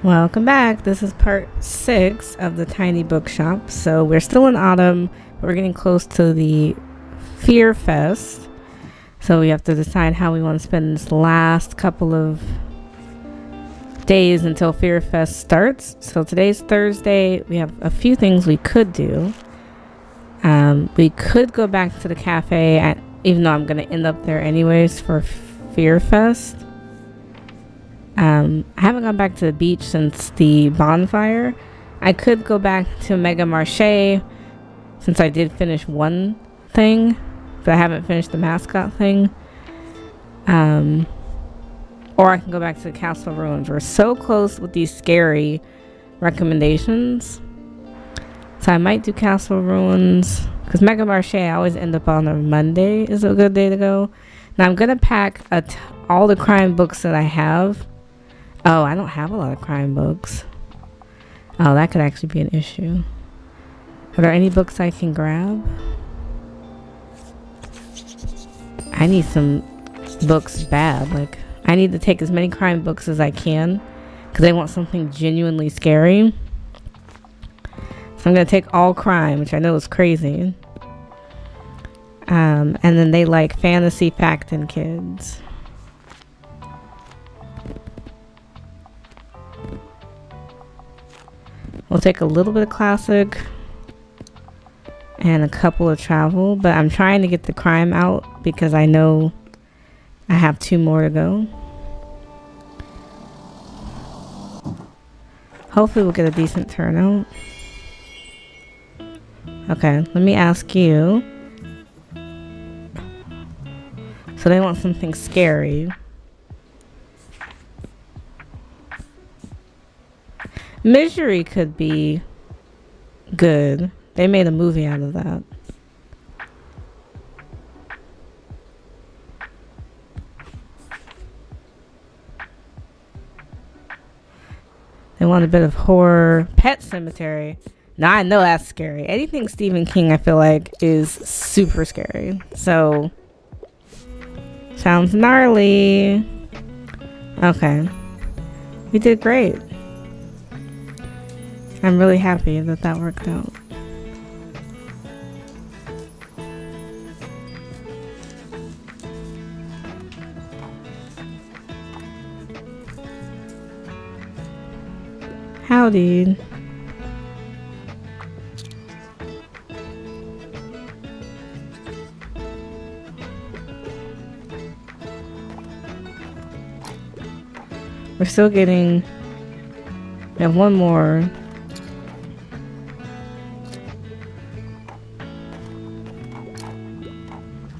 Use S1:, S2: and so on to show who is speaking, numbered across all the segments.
S1: Welcome back. This is part 6 of the tiny bookshop. So we're still in autumn, but we're getting close to the Fear Fest. So we have to decide how we want to spend this last couple of days until Fear Fest starts. So today's Thursday. We have a few things we could do. We could go back to the cafe, even though I'm going to end up there anyways for Fear Fest. I haven't gone back to the beach since the bonfire. I could go back to Mega Marché since I did finish one thing, but I haven't finished the mascot thing. Or I can go back to the Castle Ruins. We're so close with these scary recommendations. So I might do Castle Ruins, because Mega Marché I always end up on a Monday is a good day to go. Now I'm going to pack all the crime books that I have. Oh, I don't have a lot of crime books. Oh, that could actually be an issue. Are there any books I can grab? I need some books bad. Like, I need to take as many crime books as I can, because I want something genuinely scary. So I'm going to take all crime, which I know is crazy. And then they like fantasy, fact, and kids. We'll take a little bit of classic and a couple of travel, but I'm trying to get the crime out because I know I have 2 more to go. Hopefully we'll get a decent turnout. Okay, let me ask you. So they want something scary. Misery could be good. They made a movie out of that. They want a bit of horror. Pet Cemetery. Now I know that's scary. Anything Stephen King I feel like is super scary. So sounds gnarly. Okay. We did great. I'm really happy that that worked out. Howdy. We're still getting... We have one more.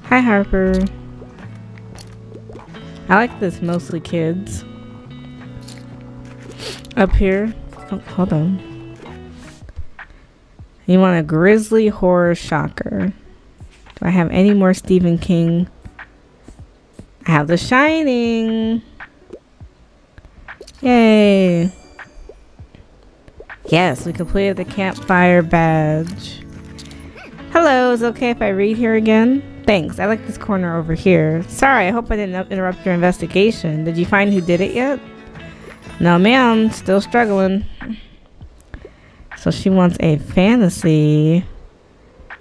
S1: Hi, Harper. I like this mostly kids. Up here. Oh, hold on. You want a grisly horror shocker. Do I have any more Stephen King? I have The Shining. Yay. Yes, we completed the campfire badge. Hello, is it okay if I read here again? Thanks, I like this corner over here. Sorry, I hope I didn't interrupt your investigation. Did you find who did it yet? No, ma'am, still struggling. So she wants a fantasy.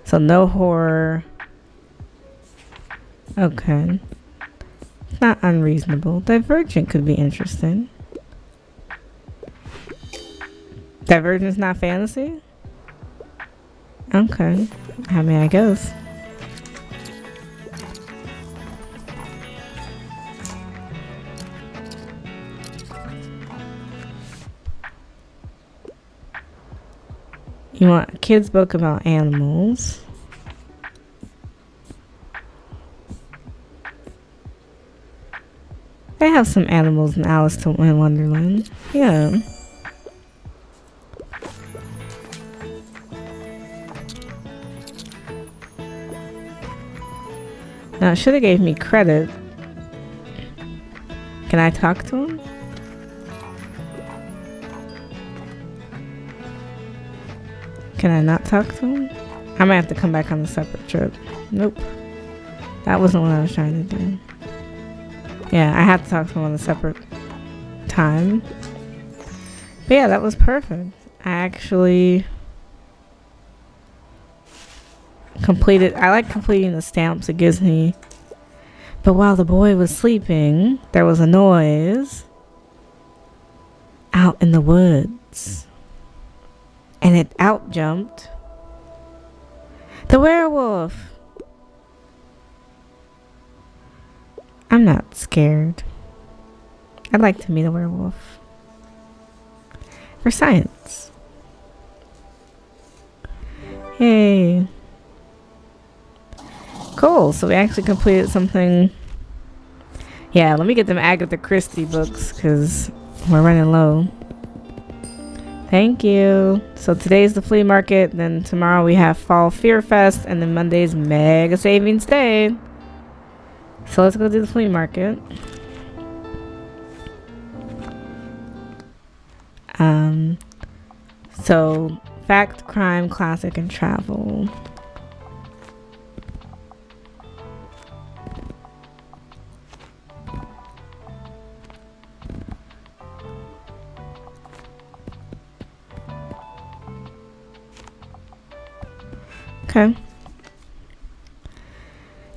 S1: So no horror. Okay. Not unreasonable. Divergent could be interesting. Divergent's not fantasy? Okay. How may I guess? You want a kid's book about animals. They have some animals in Alice in Wonderland. Yeah. Now, it should have gave me credit. Can I talk to him? Can I not talk to him? I might have to come back on a separate trip. Nope. That wasn't what I was trying to do. Yeah, I had to talk to him on a separate time. But yeah, that was perfect. I actually I like completing the stamps. It gives me. But while the boy was sleeping, there was a noise out in the woods. And it out jumped the werewolf. I'm not scared. I'd like to meet a werewolf. For science. Yay. Cool. So we actually completed something. Yeah, let me get them Agatha Christie books because we're running low. Thank you. So today's the flea market. Then tomorrow we have Fall Fear Fest. And then Monday's Mega Savings Day. So let's go do the flea market. So fact, crime, classic, and travel. Okay.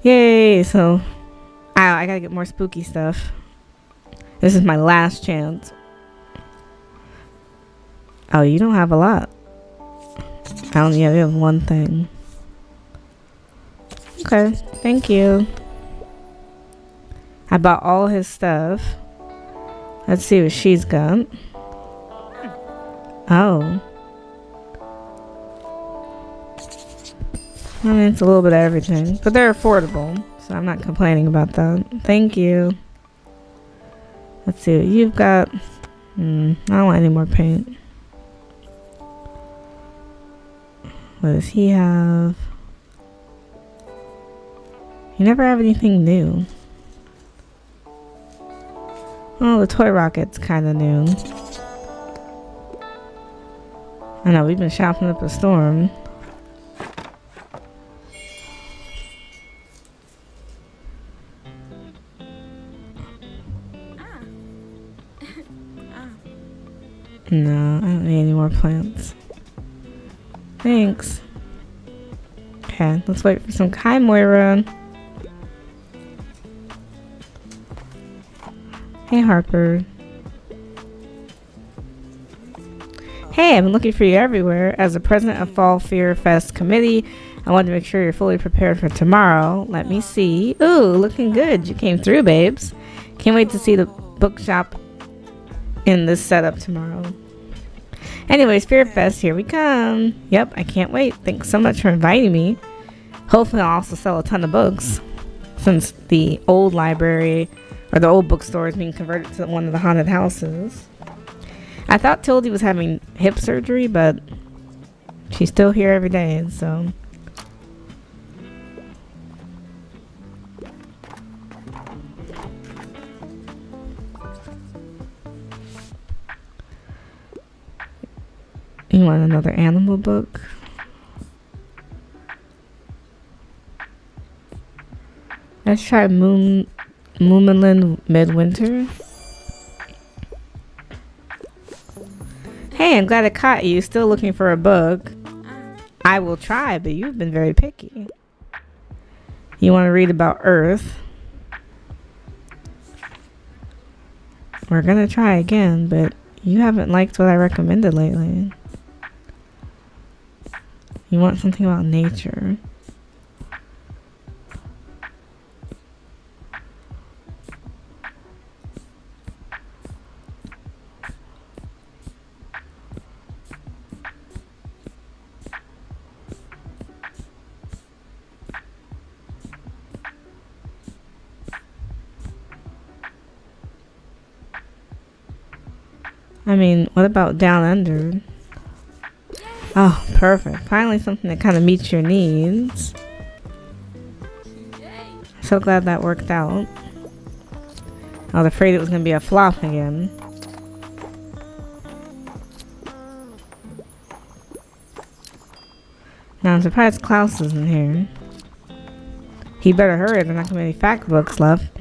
S1: Yay! So I gotta get more spooky stuff. This is my last chance. Oh, you don't have a lot. You have one thing. Okay, thank you. I bought all his stuff. Let's see what she's got. Oh. I mean, it's a little bit of everything. But they're affordable, so I'm not complaining about that. Thank you. Let's see what you've got. I don't want any more paint. What does he have? You never have anything new. Oh, the toy rocket's kind of new. I know, we've been shopping up a storm. No, I don't need any more plants. Thanks. Okay, let's wait for some. Hi, Moira. Hey, Harper. Hey, I've been looking for you everywhere. As the president of Fall Fear Fest committee, I wanted to make sure you're fully prepared for tomorrow. Let me see. Ooh, looking good. You came through, babes. Can't wait to see the bookshop in this setup tomorrow. Anyways, Fear Fest, here we come. Yep, I can't wait. Thanks so much for inviting me. Hopefully I'll also sell a ton of books, since the old library or the old bookstore is being converted to one of the haunted houses. I thought Tildy was having hip surgery, but she's still here every day, so. You want another animal book? Let's try Moominland Midwinter. Hey, I'm glad I caught you. Still looking for a book? I will try, but you've been very picky. You want to read about Earth? We're gonna try again, but you haven't liked what I recommended lately. You want something about nature. I mean, what about Down Under? Oh, perfect. Finally something that kind of meets your needs. So glad that worked out. I was afraid it was going to be a flop again. Now I'm surprised Klaus isn't here. He better hurry. There's not going to be any fact books left.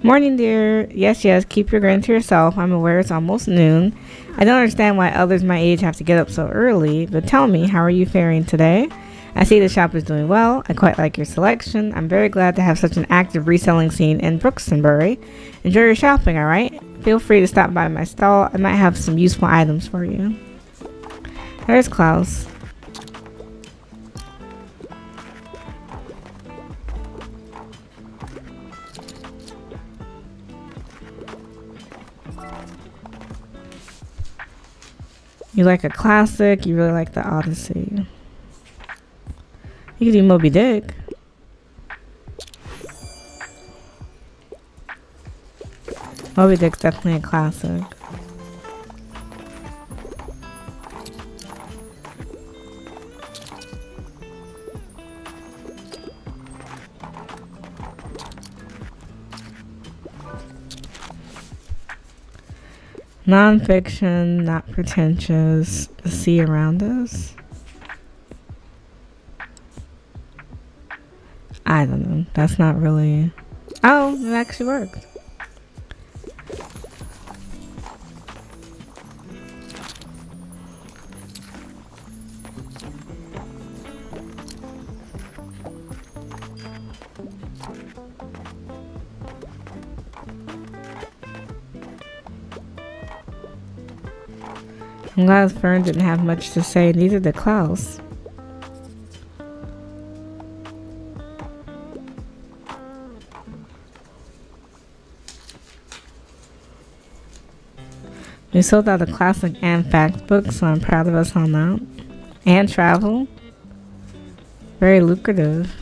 S1: Morning, dear. Yes, yes, keep your grin to yourself. I'm aware it's almost noon. I don't understand why others my age have to get up so early, but tell me, how are you faring today? I see the shop is doing well. I quite like your selection. I'm very glad to have such an active reselling scene in Brooksonbury. Enjoy your shopping, alright? Feel free to stop by my stall. I might have some useful items for you. There's Klaus. You like a classic, you really like the Odyssey. You could do Moby Dick. Moby Dick's definitely a classic. Non-fiction, not pretentious. The sea around us. I don't know. That's not really... Oh, it actually worked. I'm glad Fern didn't have much to say, neither did Klaus. We sold out the classic and fact book, so I'm proud of us on that. And travel. Very lucrative.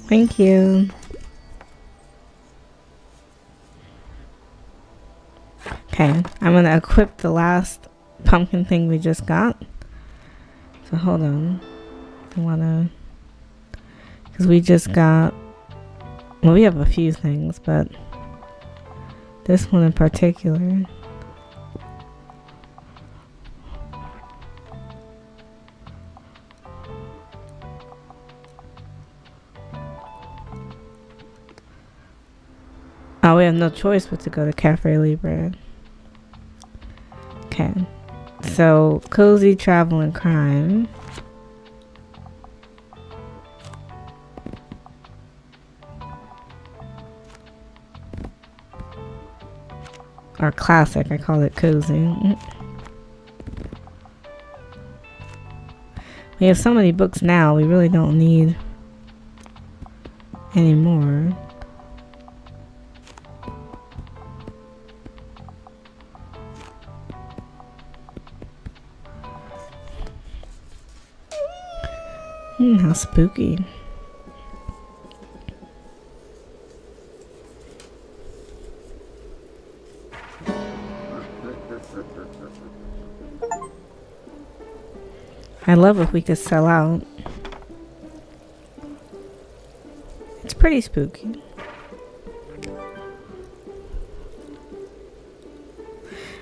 S1: Thank you. Okay, I'm gonna equip the last pumpkin thing we just got. So hold on. I wanna... Because we just got... Well, we have a few things, but... This one in particular... Oh, we have no choice but to go to Cafe Libre. Okay. So, cozy travel and crime. Or classic, I call it cozy. We have so many books now, we really don't need any more. How spooky. I love if we could sell out. It's pretty spooky.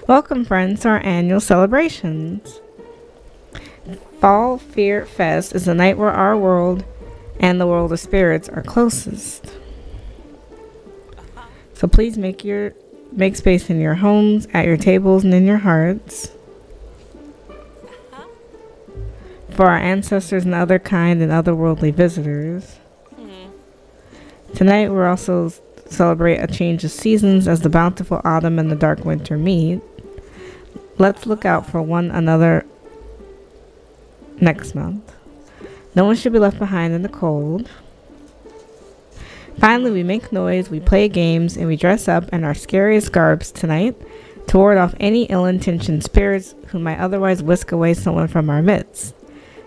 S1: Welcome, friends, to our annual celebrations. Fall Fear Fest is the night where our world and the world of spirits are closest. So please make space in your homes, at your tables, and in your hearts for our ancestors and other kind and otherworldly visitors. Tonight we're also celebrate a change of seasons as the bountiful autumn and the dark winter meet. Let's look out for one another next month. No one should be left behind in the cold. Finally, we make noise, we play games, and we dress up in our scariest garbs tonight to ward off any ill-intentioned spirits who might otherwise whisk away someone from our midst.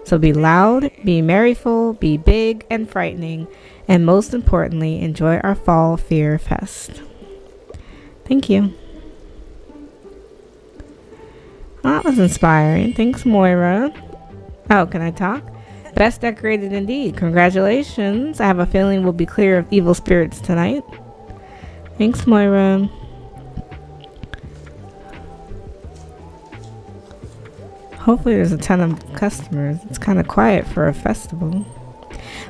S1: So be loud, be merryful, be big and frightening, and most importantly, enjoy our Fall Fear Fest. Thank you. Well, that was inspiring. Thanks, Moira. Oh, can I talk? Best decorated indeed. Congratulations. I have a feeling we'll be clear of evil spirits tonight. Thanks, Moira. Hopefully there's a ton of customers. It's kind of quiet for a festival.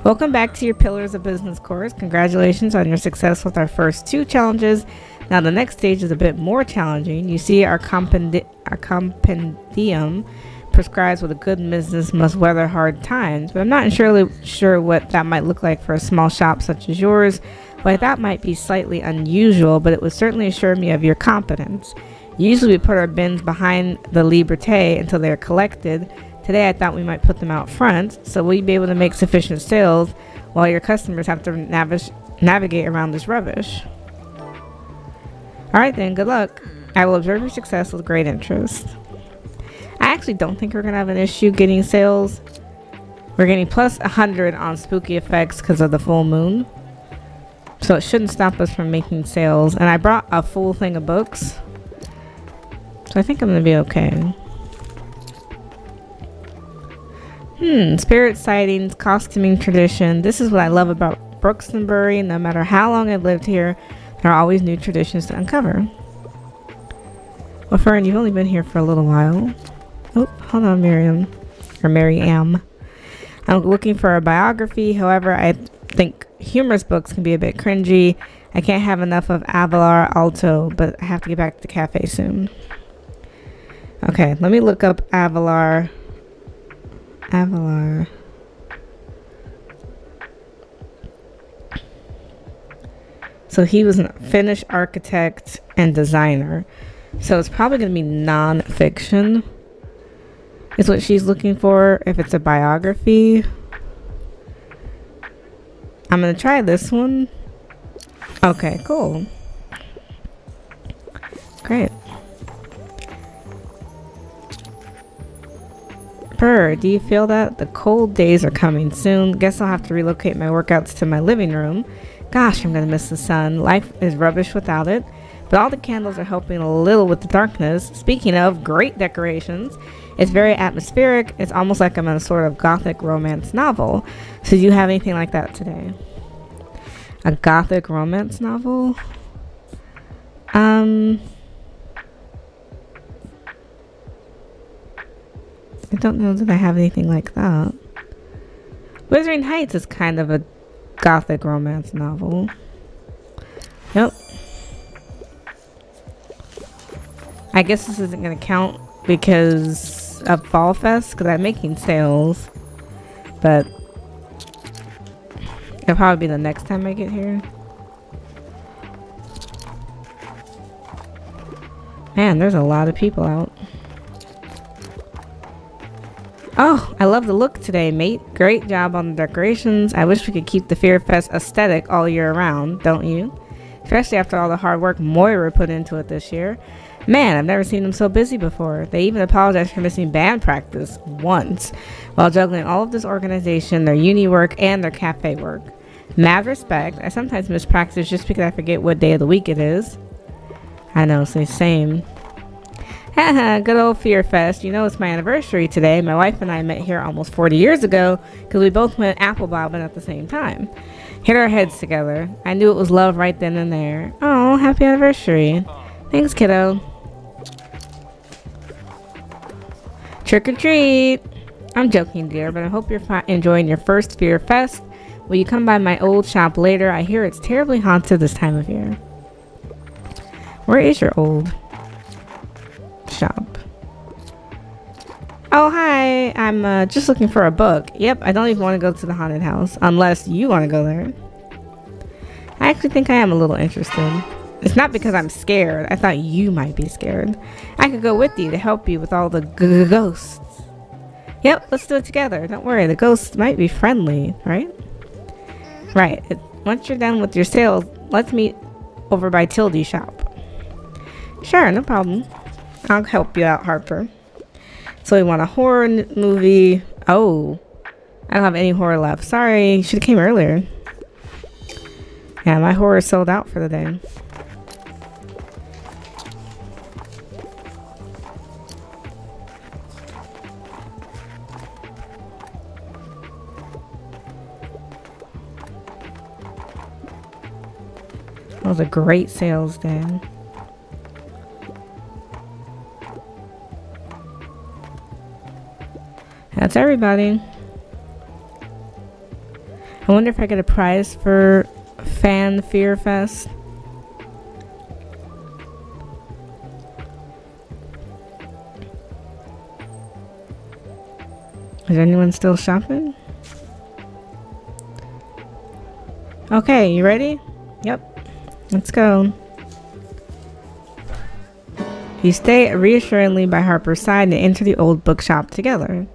S1: Welcome back to your Pillars of Business course. Congratulations on your success with our first 2 challenges. Now the next stage is a bit more challenging. You see our compendium prescribes what a good business must weather hard times, but I'm not entirely sure what that might look like for a small shop such as yours. Well, that might be slightly unusual, but it would certainly assure me of your competence. Usually we put our bins behind the liberté until they're collected. Today I thought we might put them out front, so will you be able to make sufficient sales while your customers have to navigate around this rubbish? Alright then, good luck. I will observe your success with great interest. I actually don't think we're going to have an issue getting sales. We're getting plus 100 on spooky effects because of the full moon. So it shouldn't stop us from making sales. And I brought a full thing of books. So I think I'm going to be okay. Spirit sightings, costuming tradition. This is what I love about Brooksonbury. No matter how long I've lived here, there are always new traditions to uncover. Well, Fern, you've only been here for a little while. Oh, hold on, Miriam. Or Mary Am. I'm looking for a biography. However, I think humorous books can be a bit cringy. I can't have enough of Avalar Alto, but I have to get back to the cafe soon. Okay, let me look up Avalar. So he was a Finnish architect and designer. So it's probably going to be non-fiction is what she's looking for if it's a biography. I'm going to try this one. Okay, cool. Great. Do you feel that? The cold days are coming soon. Guess I'll have to relocate my workouts to my living room. Gosh, I'm gonna miss the sun. Life is rubbish without it. But all the candles are helping a little with the darkness. Speaking of great decorations, it's very atmospheric. It's almost like I'm in a sort of gothic romance novel. So do you have anything like that today? A gothic romance novel? I don't know that I have anything like that. Wuthering Heights is kind of a gothic romance novel. Yep. I guess this isn't going to count because of Fall Fest, because I'm making sales. But it'll probably be the next time I get here. Man, there's a lot of people out. Oh, I love the look today, mate. Great job on the decorations. I wish we could keep the Fear Fest aesthetic all year round, don't you? Especially after all the hard work Moira put into it this year. Man, I've never seen them so busy before. They even apologized for missing band practice once while juggling all of this organization, their uni work, and their cafe work. Mad respect. I sometimes miss practice just because I forget what day of the week it is. I know, so same. Haha, good old Fear Fest. You know it's my anniversary today. My wife and I met here almost 40 years ago because we both went apple bobbing at the same time. Hit our heads together. I knew it was love right then and there. Oh, happy anniversary. Thanks, kiddo. Trick or treat. I'm joking, dear, but I hope you're enjoying your first Fear Fest. Will you come by my old shop later? I hear it's terribly haunted this time of year. Where is your old shop? Oh, hi. I'm just looking for a book. Yep, I don't even want to go to the haunted house unless you want to go there. I actually think I am a little interested. It's not because I'm scared. I thought you might be scared. I could go with you to help you with all the ghosts. Yep, let's do it together. Don't worry, the ghosts might be friendly, right? Right. Once you're done with your sales, let's meet over by Tildy's shop. Sure, no problem. I'll help you out, Harper. So we want a horror movie. Oh, I don't have any horror left. Sorry, you should have came earlier. Yeah, my horror is sold out for the day. was a great sales day. That's everybody. I wonder if I get a prize for Fan Fear Fest. Is anyone still shopping? Okay, you ready? Yep. Let's go. You stay reassuringly by Harper's side and enter the old bookshop together.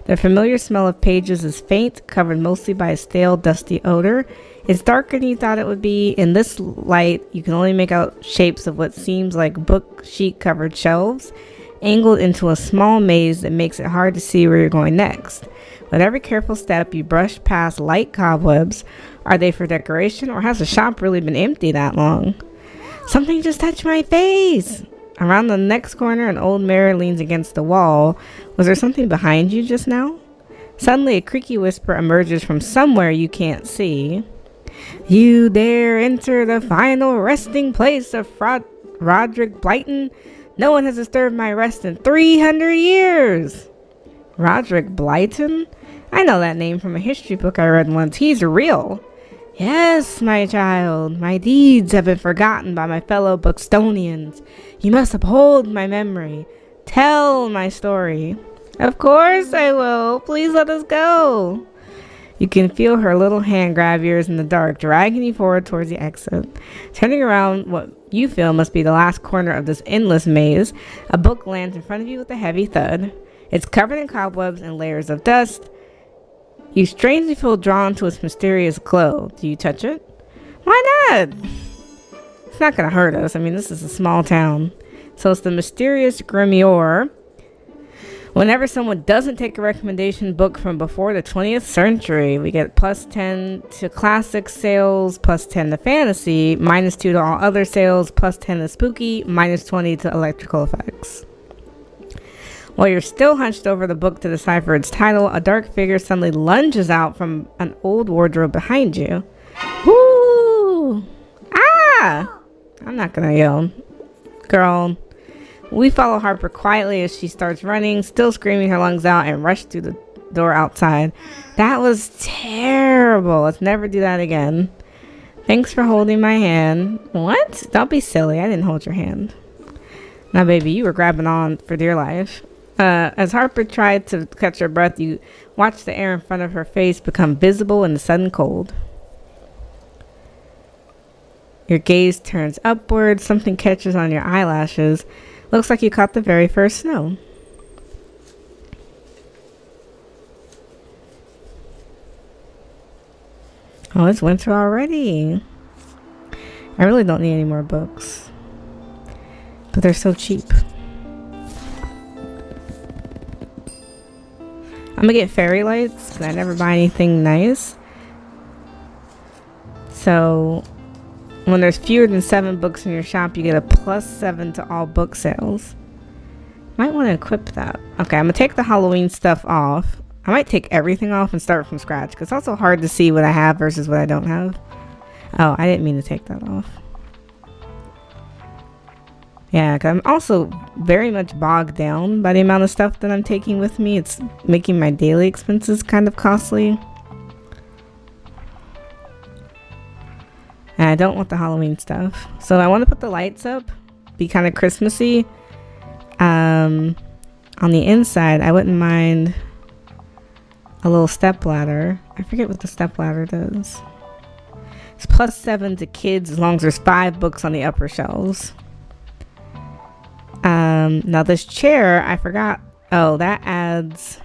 S1: The familiar smell of pages is faint, covered mostly by a stale, dusty odor. It's darker than you thought it would be. In this light, you can only make out shapes of what seems like book sheet-covered shelves, angled into a small maze that makes it hard to see where you're going next. With every careful step, you brush past light cobwebs. Are they for decoration, or has the shop really been empty that long? Something just touched my face! Around the next corner, an old mirror leans against the wall. Was there something behind you just now? Suddenly, a creaky whisper emerges from somewhere you can't see. You dare enter the final resting place of Roderick Blyton? No one has disturbed my rest in 300 years. Roderick Blyton? I know that name from a history book I read once. He's real. Yes, my child, my deeds have been forgotten by my fellow Bookstonians. You must uphold my memory. Tell my story. Of course I will. Please let us go. You can feel her little hand grab yours in the dark, dragging you forward towards the exit. Turning around what you feel must be the last corner of this endless maze, a book lands in front of you with a heavy thud. It's covered in cobwebs and layers of dust. You strangely feel drawn to its mysterious glow. Do you touch it? Why not? It's not going to hurt us. I mean, this is a small town. So it's the mysterious Grimoire. Whenever someone doesn't take a recommendation book from before the 20th century, we get plus 10 to classic sales, plus 10 to fantasy, minus 2 to all other sales, plus 10 to spooky, minus 20 to electrical effects. While you're still hunched over the book to decipher its title, a dark figure suddenly lunges out from an old wardrobe behind you. Woo! Ah! I'm not gonna yell. Girl. We follow Harper quietly as she starts running, still screaming her lungs out, and rush through the door outside. That was terrible. Let's never do that again. Thanks for holding my hand. What? Don't be silly. I didn't hold your hand. Now, baby, you were grabbing on for dear life. As Harper tried to catch her breath, you watched the air in front of her face become visible in the sudden cold. Your gaze turns upward. Something catches on your eyelashes. Looks like you caught the very first snow. Oh, it's winter already. I really don't need any more books. But they're so cheap. I'm gonna get fairy lights because I never buy anything nice. So when there's fewer than 7 books in your shop, you get a plus 7 to all book sales. Might want to equip that. Okay, I'm gonna take the Halloween stuff off. I might take everything off and start from scratch because it's also hard to see what I have versus what I don't have. Oh, I didn't mean to take that off. Yeah, 'cause I'm also very much bogged down by the amount of stuff that I'm taking with me. It's making my daily expenses kind of costly. And I don't want the Halloween stuff. So I want to put the lights up, be kind of Christmassy. On the inside, I wouldn't mind a little step ladder. I forget what the step ladder does. It's plus 7 to kids as long as there's 5 books on the upper shelves. Now this chair, I forgot. Oh, that adds.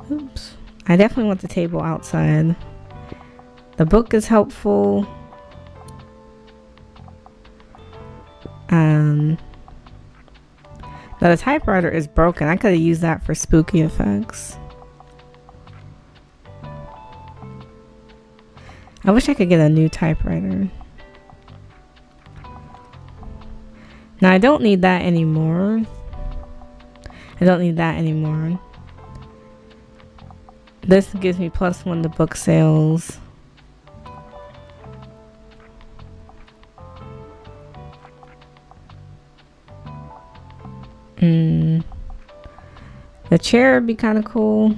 S1: Oops. I definitely want the table outside. The book is helpful. Now the typewriter is broken. I could have used that for spooky effects. I wish I could get a new typewriter. Now I don't need that anymore. This gives me plus 1 to book sales. The chair would be kind of cool.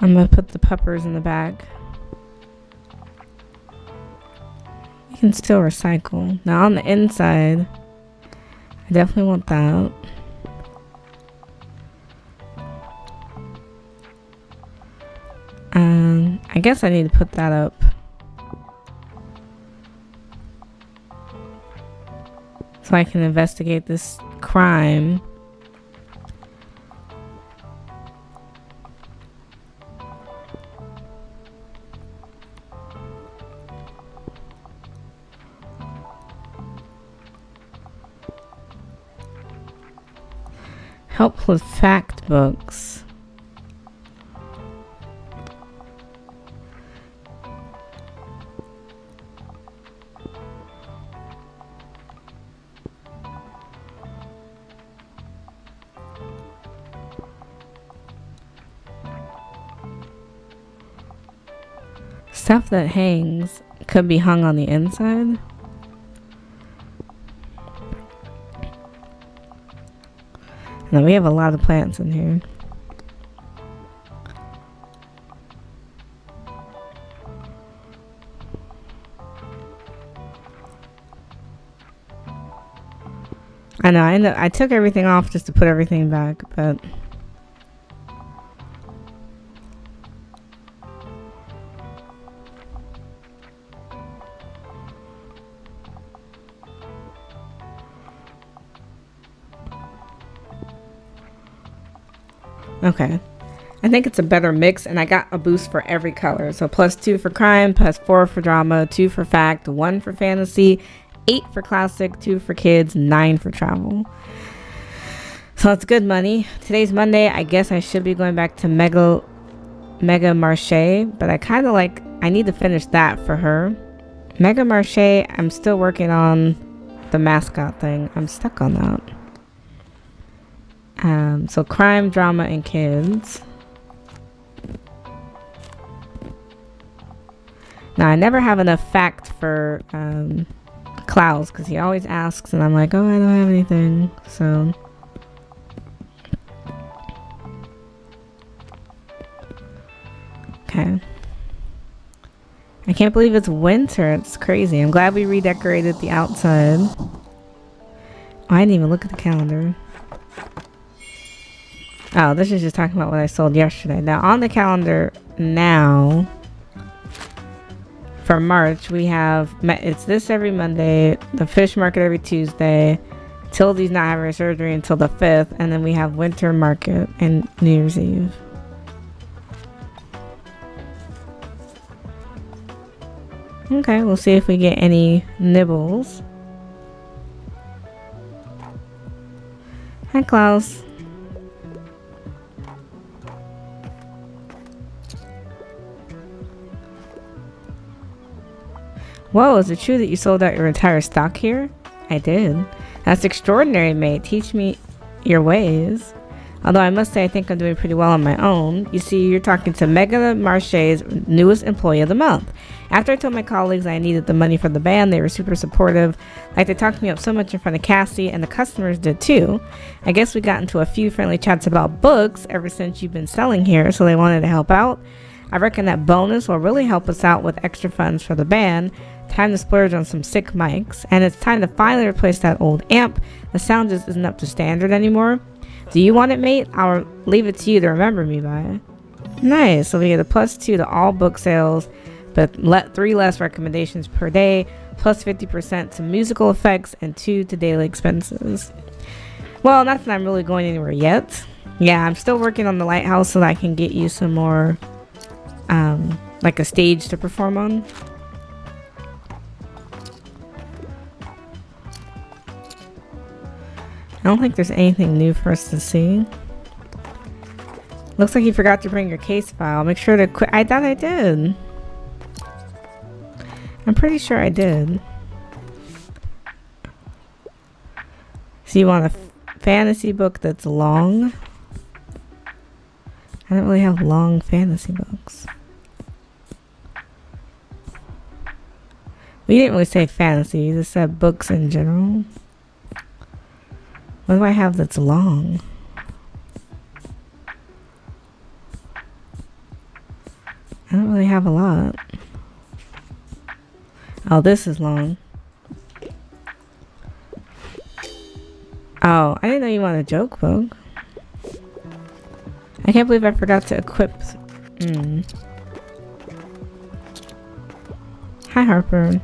S1: I'm gonna put the peppers in the back. You can still recycle. Now on the inside, I definitely want that. I guess I need to put that up. So I can investigate this crime. Help with fact books. Stuff that hangs could be hung on the inside. Now we have a lot of plants in here. I know, I took everything off just to put everything back, but okay. I think it's a better mix, and I got a boost for every color. So +2 for crime, +4 for drama, 2 for fact, 1 for fantasy, 8 for classic, 2 for kids, 9 for travel. So it's good money. Today's Monday. I guess I should be going back to Mega Marché, but I need to finish that for her. Mega Marché, I'm still working on the mascot thing. I'm stuck on that. So crime, drama, and kids. Now I never have enough fact for Klaus because he always asks, and I'm like, oh, I don't have anything. So okay. I can't believe it's winter. It's crazy. I'm glad we redecorated the outside. Oh, I didn't even look at the calendar. Oh, this is just talking about what I sold yesterday. Now, on the calendar now, for March, we have, it's this every Monday, the fish market every Tuesday, Tildy's not having her surgery until the 5th, and then we have winter market and New Year's Eve. Okay, we'll see if we get any nibbles. Hi, Klaus. Whoa, is it true that you sold out your entire stock here? I did. That's extraordinary, mate. Teach me your ways. Although I must say I think I'm doing pretty well on my own. You see, you're talking to Mega Marché's newest employee of the month. After I told my colleagues I needed the money for the band, they were super supportive. Like, they talked me up so much in front of Cassie, and the customers did too. I guess we got into a few friendly chats about books ever since you've been selling here, so they wanted to help out. I reckon that bonus will really help us out with extra funds for the band. Time to splurge on some sick mics, and it's time to finally replace that old amp. The sound just isn't up to standard anymore. Do you want it, mate? I'll leave it to you to remember me by. Nice. So we get a +2 to all book sales, but 3 less recommendations per day, plus 50% to musical effects, and 2 to daily expenses. Well, not that I'm really going anywhere yet. Yeah, I'm still working on the lighthouse so that I can get you some more, like a stage to perform on. I don't think there's anything new for us to see. Looks like you forgot to bring your case file. Make sure to quit. I thought I did. I'm pretty sure I did. So you want a fantasy book that's long? I don't really have long fantasy books. We didn't really say fantasy. You just said books in general. What do I have that's long? I don't really have a lot. Oh, this is long. Oh, I didn't know you wanted a joke book. I can't believe I forgot to equip. Hi, Harper.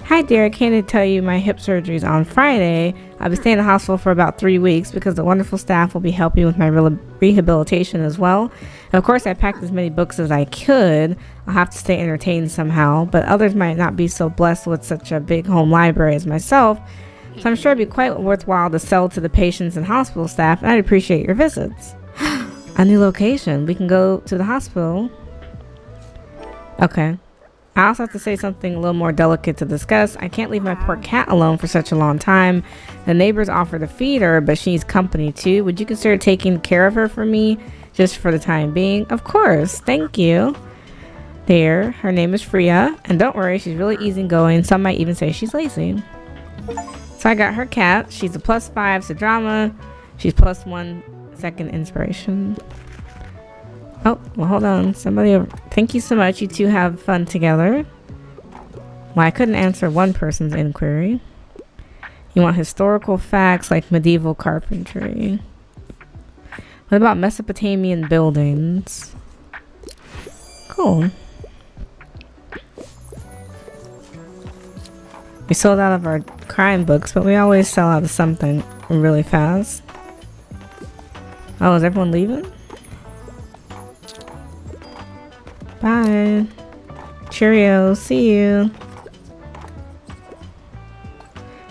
S1: Hi dear, I came to tell you my hip surgery is on Friday. I'll be staying in the hospital for about 3 weeks because the wonderful staff will be helping with my rehabilitation as well. And of course, I packed as many books as I could. I'll have to stay entertained somehow, but others might not be so blessed with such a big home library as myself. So I'm sure it'd be quite worthwhile to sell to the patients and hospital staff, and I'd appreciate your visits. A new location. We can go to the hospital. Okay. I also have to say something a little more delicate to discuss. I can't leave my poor cat alone for such a long time. The neighbors offer to feed her, but she needs company too. Would you consider taking care of her for me, just for the time being? Of course. Thank you. There. Her name is Freya. And don't worry, she's really easygoing. Some might even say she's lazy. So I got her cat. She's a +5 to drama. She's +1 second inspiration. Oh, well, hold on. Thank you so much. You two have fun together. Well, I couldn't answer one person's inquiry. You want historical facts like medieval carpentry. What about Mesopotamian buildings? Cool. We sold out of our crime books, but we always sell out of something really fast. Oh, is everyone leaving? Bye. Cheerio. See you.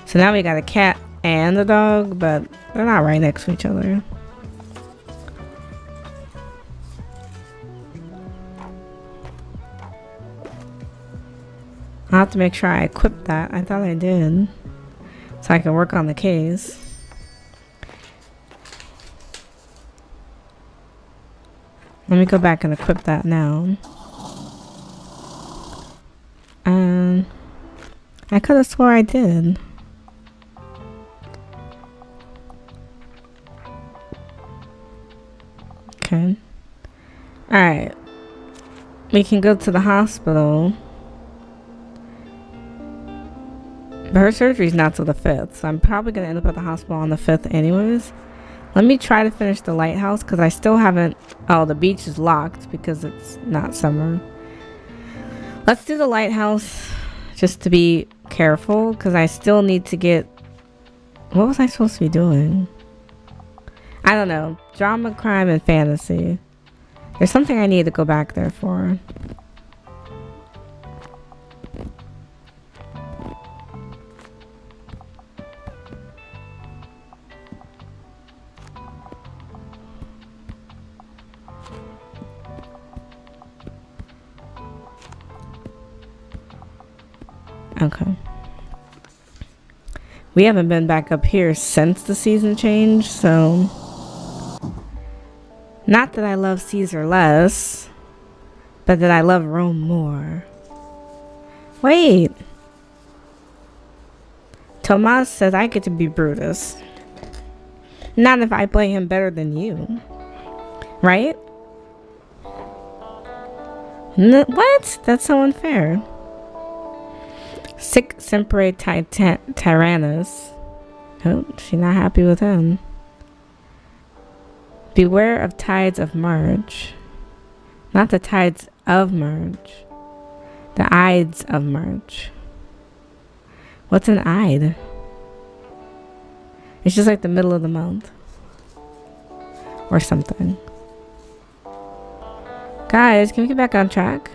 S1: So now we got a cat and a dog, but they're not right next to each other. I'll have to make sure I equip that. I thought I did. So I can work on the case. Let me go back and equip that now. I could have swore I did. Okay. Alright. We can go to the hospital. But her surgery's not till the 5th, so I'm probably going to end up at the hospital on the 5th anyways. Let me try to finish the lighthouse because I still haven't... Oh, the beach is locked because it's not summer. Let's do the lighthouse just to be careful because I still need to get... What was I supposed to be doing? I don't know. Drama, crime, and fantasy. There's something I need to go back there for. Okay. We haven't been back up here since the season change, so... Not that I love Caesar less, but that I love Rome more. Wait! Tomas says I get to be Brutus. Not if I play him better than you. Right? What? That's so unfair. Sic Sempre Tyrannus. Oh, she's not happy with him. Beware of tides of March. Not the tides of March. The Ides of March. What's an Ide? It's just like the middle of the month. Or something. Guys, can we get back on track?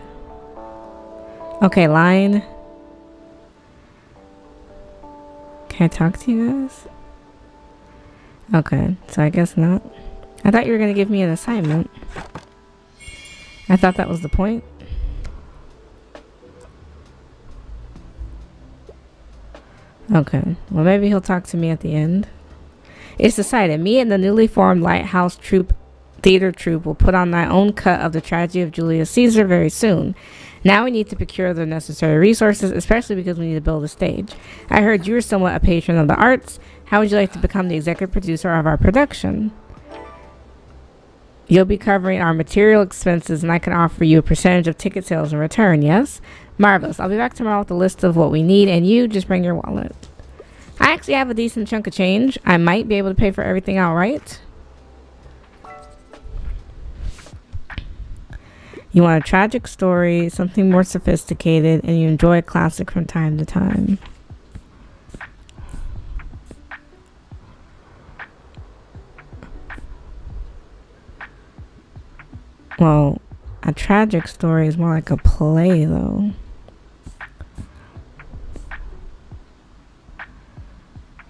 S1: Okay, line. Can I talk to you guys? Okay, so I guess not. I thought you were going to give me an assignment. I thought that was the point. Okay. Well, maybe he'll talk to me at the end. It's decided. Me and the newly formed Lighthouse Theater Troupe will put on our own cut of the tragedy of Julius Caesar very soon. Now we need to procure the necessary resources, especially because we need to build a stage. I heard you were somewhat a patron of the arts. How would you like to become the executive producer of our production? You'll be covering our material expenses, and I can offer you a percentage of ticket sales in return, yes? Marvelous. I'll be back tomorrow with a list of what we need, and you just bring your wallet. I actually have a decent chunk of change. I might be able to pay for everything outright. You want a tragic story, something more sophisticated, and you enjoy a classic from time to time. Well, a tragic story is more like a play, though.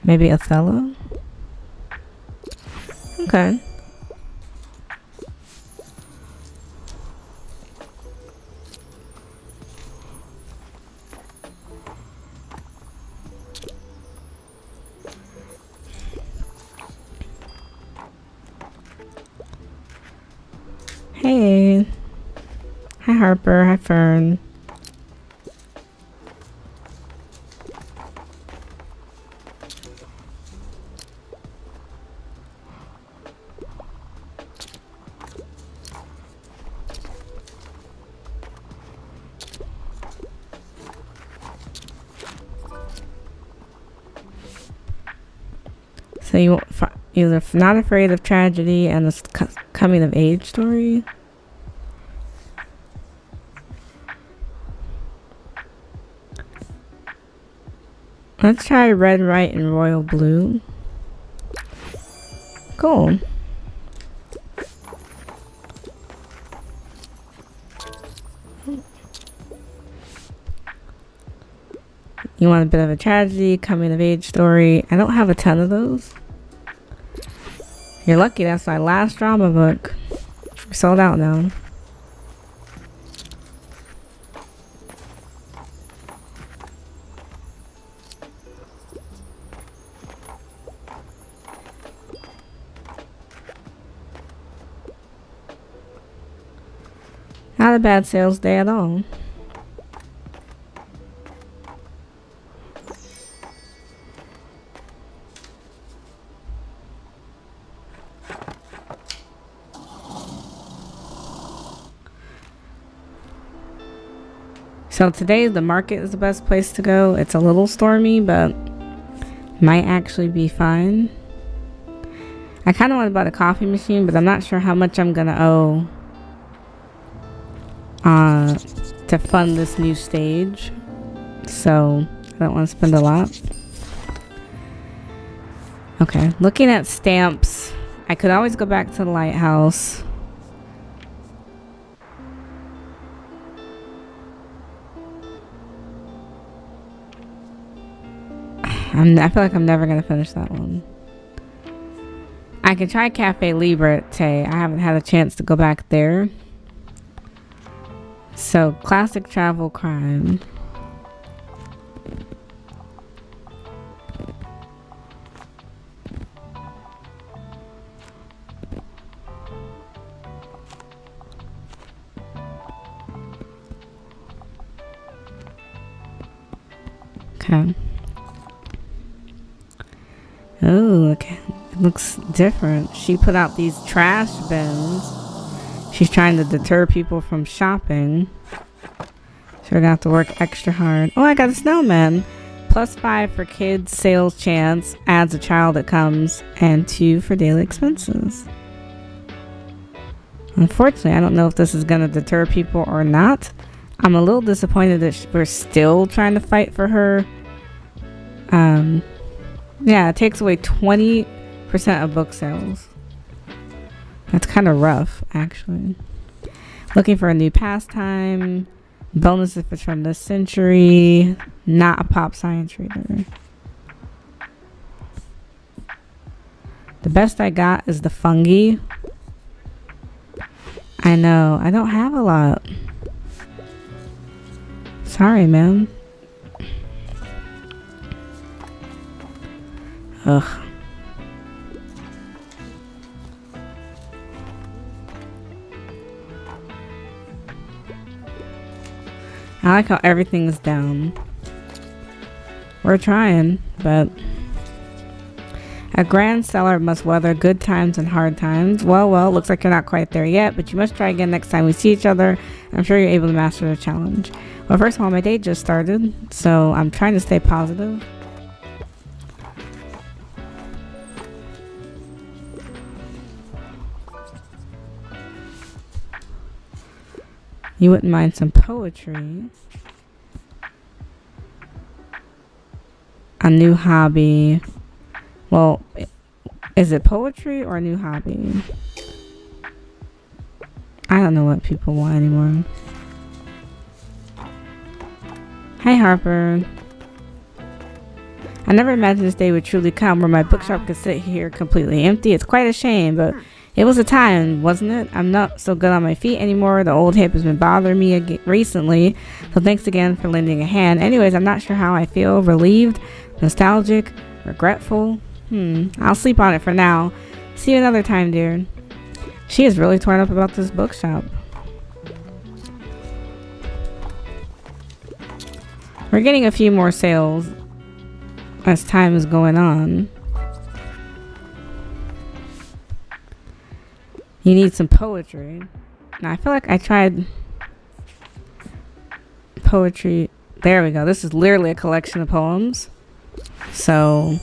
S1: Maybe Othello? Okay. Hey. Hi, Harper. Hi, Fern. So you're not afraid of tragedy and a coming of age story. Let's try red, white, and royal blue. Cool. You want a bit of a tragedy, coming of age story. I don't have a ton of those. You're lucky, that's my last drama book. Sold out now. Not a bad sales day at all. So today the market is the best place to go. It's a little stormy, but might actually be fine. I kind of want to buy the coffee machine, but I'm not sure how much I'm gonna owe to fund this new stage. So I don't want to spend a lot. Okay, looking at stamps, I could always go back to the lighthouse. I feel like I'm never going to finish that one. I can try Cafe Liberté. I haven't had a chance to go back there. So, classic travel crime. Okay. Oh, okay. It looks different. She put out these trash bins. She's trying to deter people from shopping. So we're gonna have to work extra hard. Oh, I got a snowman. +5 for kids sales chance. Adds a child that comes. And 2 for daily expenses. Unfortunately, I don't know if this is gonna deter people or not. I'm a little disappointed that we're still trying to fight for her. Yeah, it takes away 20% of book sales. That's kind of rough, actually. Looking for a new pastime. Bonus if it's from this century. Not a pop science reader. The best I got is the fungi. I know. I don't have a lot. Sorry, man. Ugh. I like how everything's down. We're trying, but a grand seller must weather good times and hard times. Well, looks like you're not quite there yet, but you must try again next time we see each other. I'm sure you're able to master the challenge. Well, first of all, my day just started, so I'm trying to stay positive. You wouldn't mind some poetry. A new hobby. Well, is it poetry or a new hobby? I don't know what people want anymore. Hi, Harper. I never imagined this day would truly come where my bookshop could sit here completely empty. It's quite a shame, but it was a time, wasn't it? I'm not so good on my feet anymore. The old hip has been bothering me recently, so thanks again for lending a hand. Anyways, I'm not sure how I feel. Relieved, nostalgic, regretful. I'll sleep on it for now. See you another time, dear. She is really torn up about this bookshop. We're getting a few more sales as time is going on. You need some poetry. Now, I feel like I tried poetry. There we go. This is literally a collection of poems. So,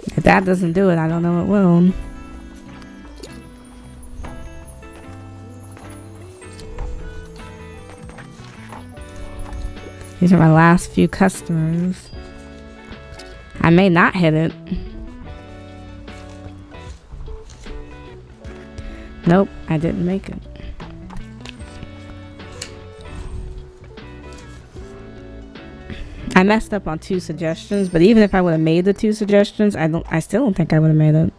S1: if that doesn't do it, I don't know what will. These are my last few customers. I may not hit it. Nope, I didn't make it. I messed up on 2 suggestions, but even if I would have made the 2 suggestions, I still don't think I would have made it.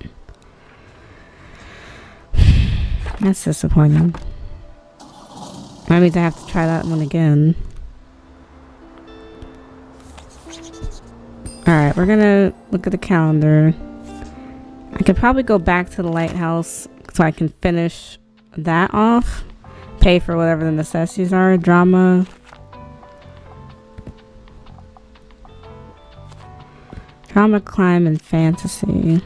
S1: That's disappointing. That means I have to try that one again. Alright, we're gonna look at the calendar. I could probably go back to the lighthouse so I can finish that off. Pay for whatever the necessities are. Drama. Drama, climb, and fantasy.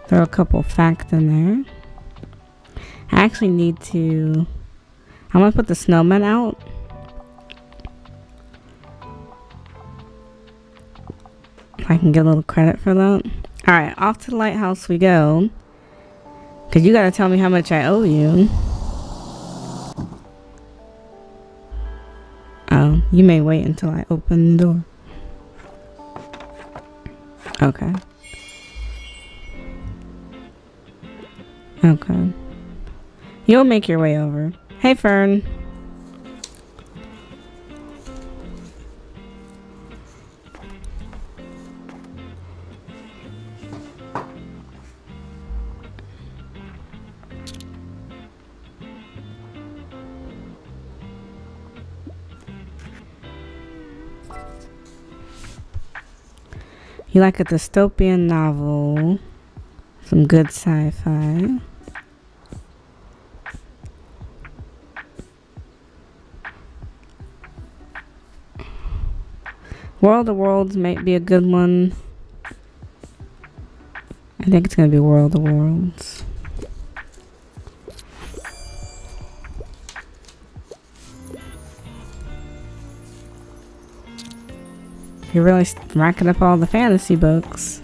S1: Throw a couple facts in there. I actually need to... I'm gonna put the snowman out. I can get a little credit for that. Alright, off to the lighthouse we go. Because you gotta tell me how much I owe you. Oh, you may wait until I open the door. Okay. Okay. You'll make your way over. Hey, Fern. You like a dystopian novel, some good sci-fi. World of Worlds might be a good one. I think it's gonna be World of Worlds. You're really racking up all the fantasy books.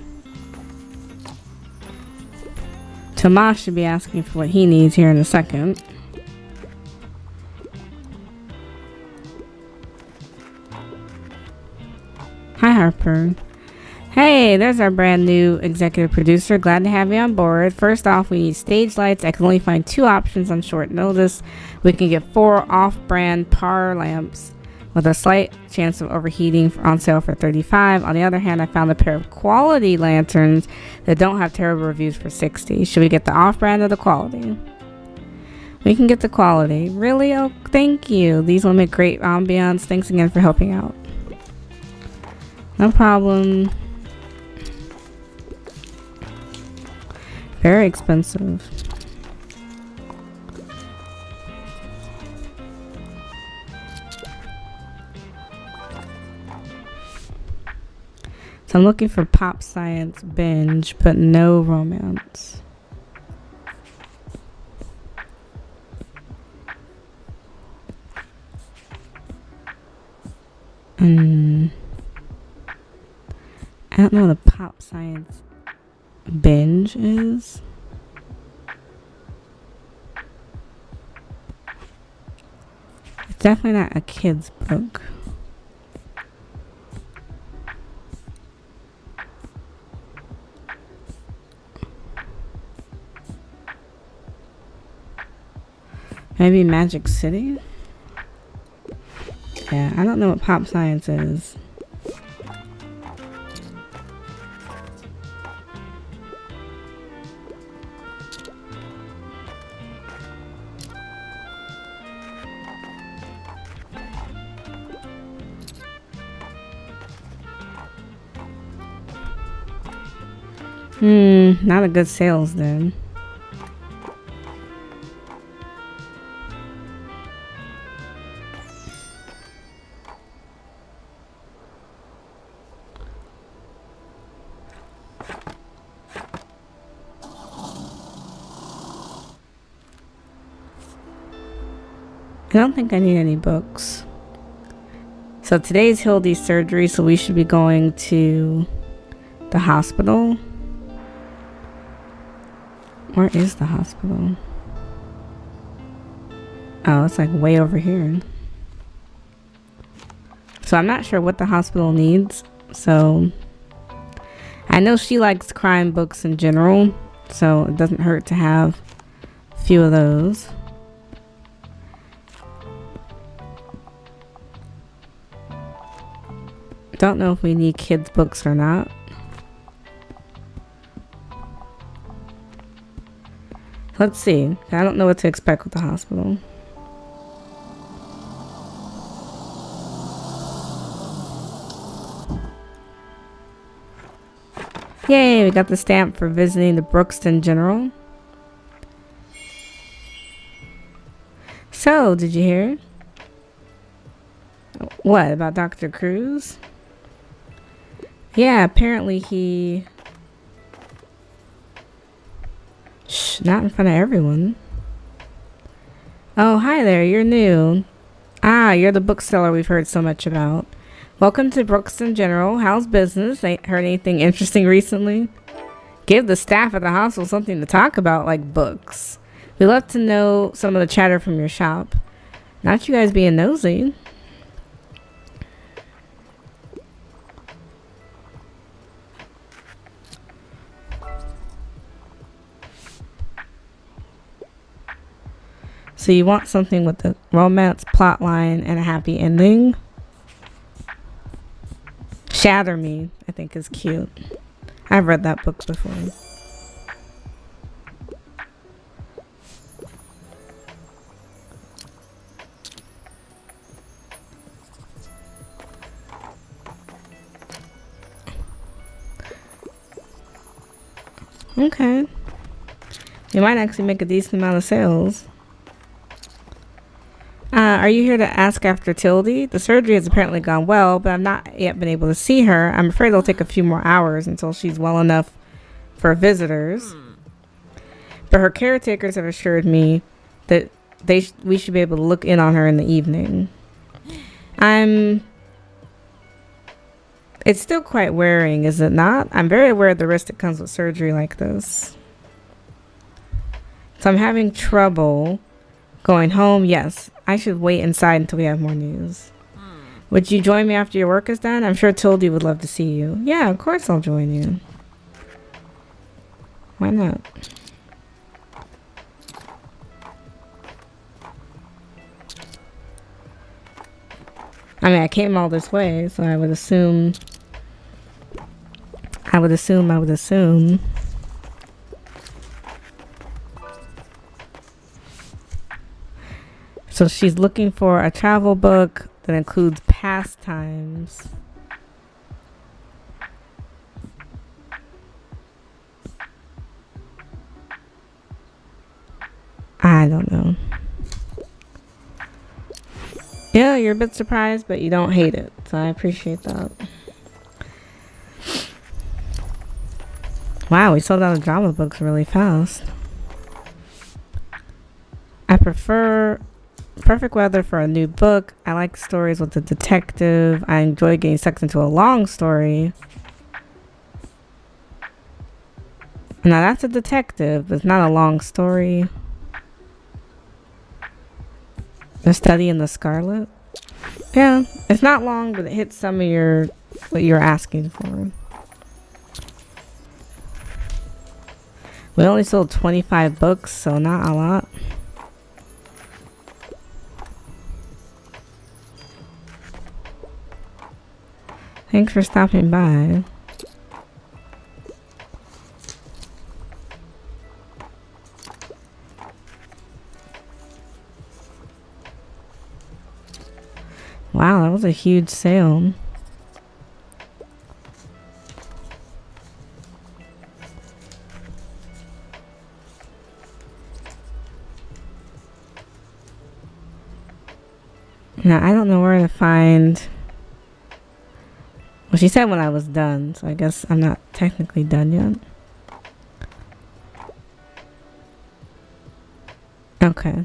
S1: Tomas should be asking for what he needs here in a second. Hi, Harper. Hey, there's our brand new executive producer. Glad to have you on board. First off, we need stage lights. I can only find 2 options on short notice. We can get 4 off-brand par lamps. with a slight chance of overheating, on sale for $35. On the other hand, I found a pair of quality lanterns that don't have terrible reviews for $60. Should we get the off-brand or the quality? We can get the quality. Really? Oh, thank you. These will make great ambiance. Thanks again for helping out. No problem. Very expensive. So I'm looking for pop science binge, but no romance. I don't know what a pop science binge is. It's definitely not a kid's book. Maybe Magic City? Yeah, I don't know what pop science is. Not a good sales then. I don't think I need any books. So today's Hildy's surgery, so we should be going to the hospital. Where is the hospital? Oh, it's like way over here. So I'm not sure what the hospital needs. So I know she likes crime books in general, so it doesn't hurt to have a few of those. Don't know if we need kids books or not. Let's see. I don't know what to expect with the hospital. Yay, we got the stamp for visiting the Brookston General. So, did you hear? What, about Dr. Cruz? Yeah, apparently he... Shh, not in front of everyone. Oh, hi there, you're new. Ah, you're the bookseller we've heard so much about. Welcome to Brookston General. How's business? Ain't heard anything interesting recently? Give the staff at the hospital something to talk about, like books. We'd love to know some of the chatter from your shop. Not you guys being nosy. So you want something with a romance plot line and a happy ending? Shatter Me, I think, is cute. I've read that book before. Okay. You might actually make a decent amount of sales. Are you here to ask after Tildy? The surgery has apparently gone well, but I've not yet been able to see her. I'm afraid it'll take a few more hours until she's well enough for visitors. But her caretakers have assured me that we should be able to look in on her in the evening. It's still quite wearing, is it not? I'm very aware of the risk that comes with surgery like this. So I'm having trouble going home. Yes, I should wait inside until we have more news. Would you join me after your work is done? I'm sure Tildy would love to see you. Yeah, of course I'll join you. Why not? I mean, I came all this way, so I would assume. I would assume. So she's looking for a travel book that includes pastimes. I don't know. Yeah, you're a bit surprised, but you don't hate it. So I appreciate that. Wow, we sold out of drama books really fast. I prefer perfect weather for a new book. I like stories with a detective. I enjoy getting sucked into a long story. Now that's a detective, but it's not a long story. The Study in the Scarlet. Yeah, it's not long, but it hits some of what you're asking for. We only sold 25 books, so not a lot. Thanks for stopping by. Wow, that was a huge sale. Now, I don't know where to find... Well, she said when I was done, so I guess I'm not technically done yet. Okay.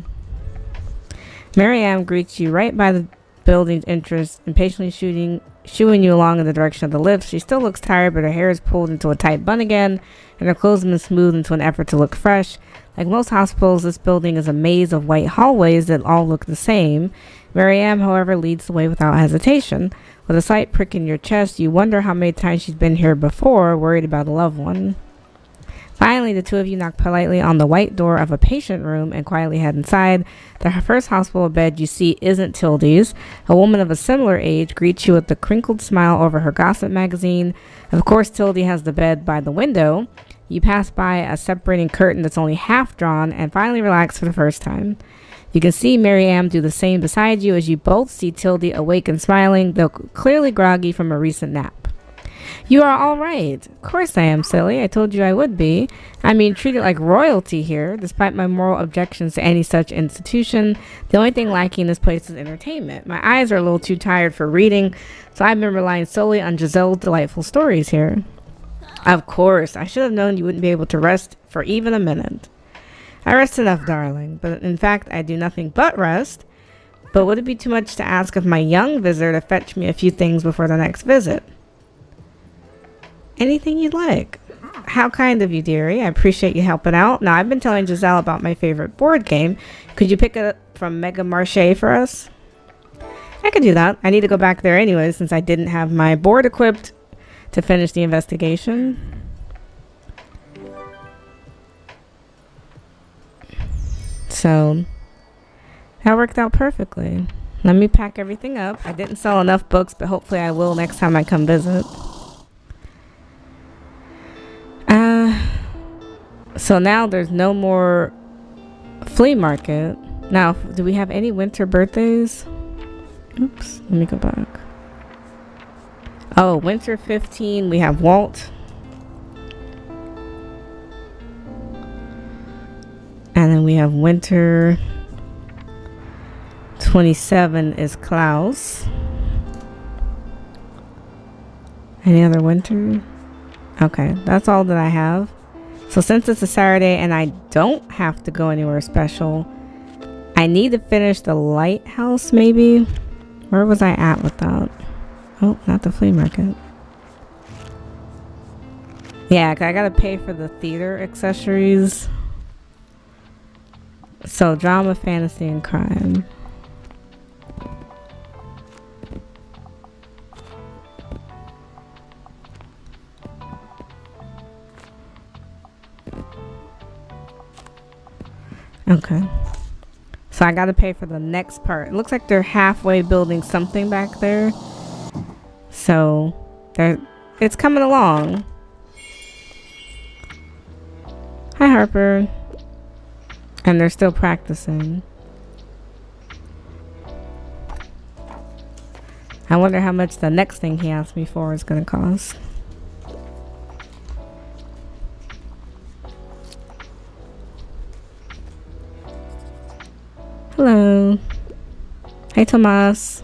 S1: Marianne greets you right by the building's entrance, impatiently shooing you along in the direction of the lift. She still looks tired, but her hair is pulled into a tight bun again, and her clothes have been smoothed into an effort to look fresh. Like most hospitals, this building is a maze of white hallways that all look the same. Marianne, however, leads the way without hesitation. With a slight prick in your chest, you wonder how many times she's been here before, worried about a loved one. Finally, the two of you knock politely on the white door of a patient room and quietly head inside. The first hospital bed you see isn't Tildy's. A woman of a similar age greets you with a crinkled smile over her gossip magazine. Of course, Tildy has the bed by the window. You pass by a separating curtain that's only half drawn and finally relax for the first time. You can see Marianne do the same beside you as you both see Tildy awake and smiling, though clearly groggy from a recent nap. You are all right. Of course I am, silly. I told you I would be. I mean, treated like royalty here, despite my moral objections to any such institution. The only thing lacking in this place is entertainment. My eyes are a little too tired for reading, so I've been relying solely on Giselle's delightful stories here. Of course. I should have known you wouldn't be able to rest for even a minute. I rest enough, darling, but in fact, I do nothing but rest. But would it be too much to ask of my young visitor to fetch me a few things before the next visit? Anything you'd like. How kind of you, dearie. I appreciate you helping out. Now, I've been telling Giselle about my favorite board game. Could you pick it up from Mega Marché for us? I could do that. I need to go back there anyway, since I didn't have my board equipped to finish the investigation. So, that worked out perfectly. Let me pack everything up. I didn't sell enough books, but hopefully I will next time I come visit. So now there's no more flea market. Now, do we have any winter birthdays? Oops, let me go back. Oh, winter 15, we have Walt. And then we have winter 27 is Klaus. Any other winter? Okay, that's all that I have. So since it's a Saturday and I don't have to go anywhere special, I need to finish the lighthouse maybe. Where was I at with that? Oh, not the flea market. Yeah, I gotta pay for the theater accessories. So drama, fantasy, and crime. Okay. So I gotta pay for the next part. It looks like they're halfway building something back there. So it's coming along. Hi, Harper. And they're still practicing. I wonder how much the next thing he asked me for is gonna cost. Hello. Hey, Tomas.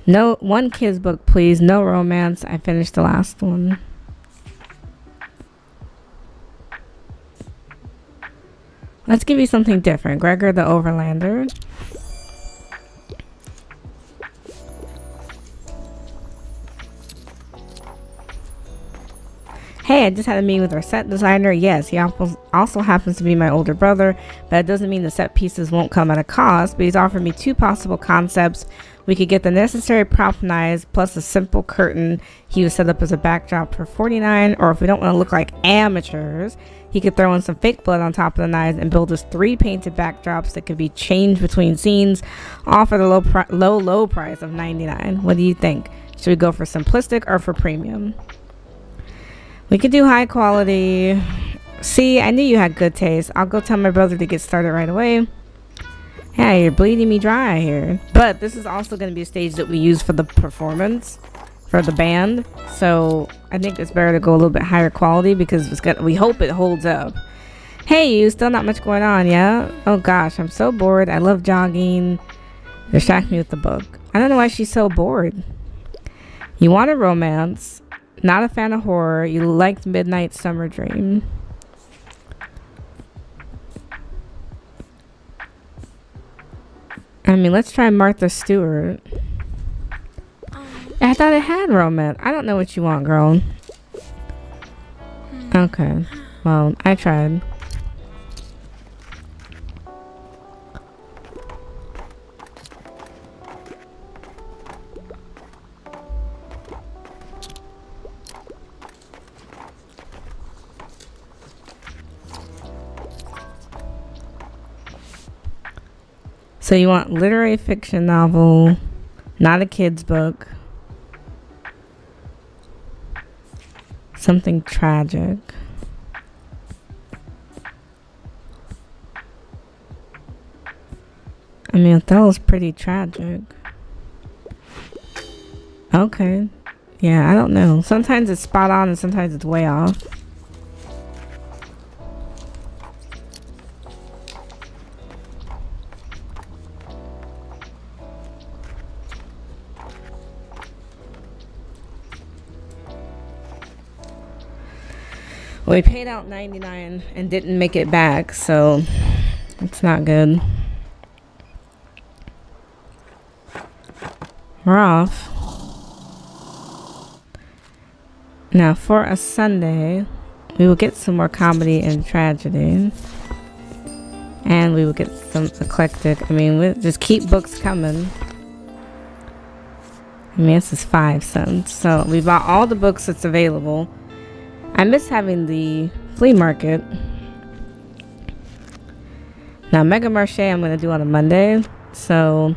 S1: No, one kid's book, please. No romance. I finished the last one. Let's give you something different. Gregor the Overlander. Hey, I just had a meeting with our set designer. Yes, he also happens to be my older brother, but it doesn't mean the set pieces won't come at a cost, but he's offered me 2 possible concepts. We could get the necessary prop knives plus a simple curtain he would set up as a backdrop for $49, or if we don't want to look like amateurs, he could throw in some fake blood on top of the knives and build us 3 painted backdrops that could be changed between scenes, all for the low price of $99. What do you think? Should we go for simplistic or for premium? We could do high quality. See, I knew you had good taste. I'll go tell my brother to get started right away. Yeah, you're bleeding me dry here. But this is also going to be a stage that we use for the performance, for the band. So I think it's better to go a little bit higher quality because we hope it holds up. Hey, you, still not much going on, yeah? Oh gosh, I'm so bored. I love jogging. Distract me with the book. I don't know why she's so bored. You want a romance. Not a fan of horror. You liked Midnight Summer Dream. I mean, let's try Martha Stewart. I thought it had romance. I don't know what you want, girl. Okay. Well, I tried. So you want literary fiction novel, not a kid's book, something tragic. I mean, Othello's pretty tragic. Okay. Yeah, I don't know. Sometimes it's spot on and sometimes it's way off. We paid out $99 and didn't make it back, so it's not good. We're off. Now for a Sunday, we will get some more comedy and tragedy. And we will get some eclectic. I mean, we'll just keep books coming. I mean, this is 5 cents. So we bought all the books that's available. I miss having the flea market. Now, Mega Marche I'm going to do on a Monday. So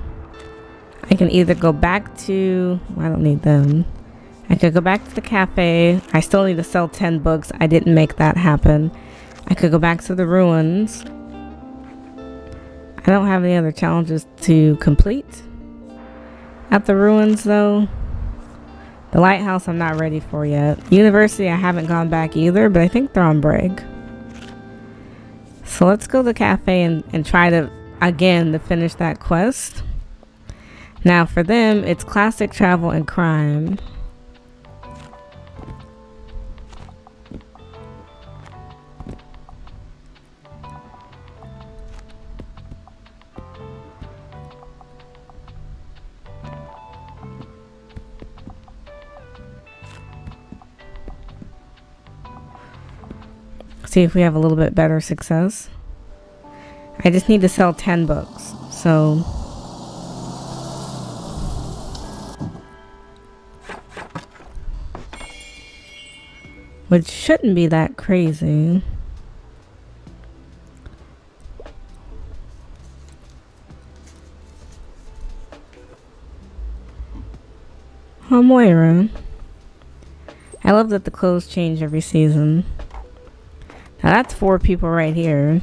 S1: I can either go back to... I don't need them. I could go back to the cafe. I still need to sell 10 books. I didn't make that happen. I could go back to the ruins. I don't have any other challenges to complete at the ruins, though. The lighthouse I'm not ready for yet. University I haven't gone back either, but I think they're on break. So let's go to the cafe and try to, again, to finish that quest. Now for them, it's classic travel and crime. See if we have a little bit better success. I just need to sell 10 books. So which shouldn't be that crazy. Oh, Moira. I love that the clothes change every season. Now that's 4 people right here.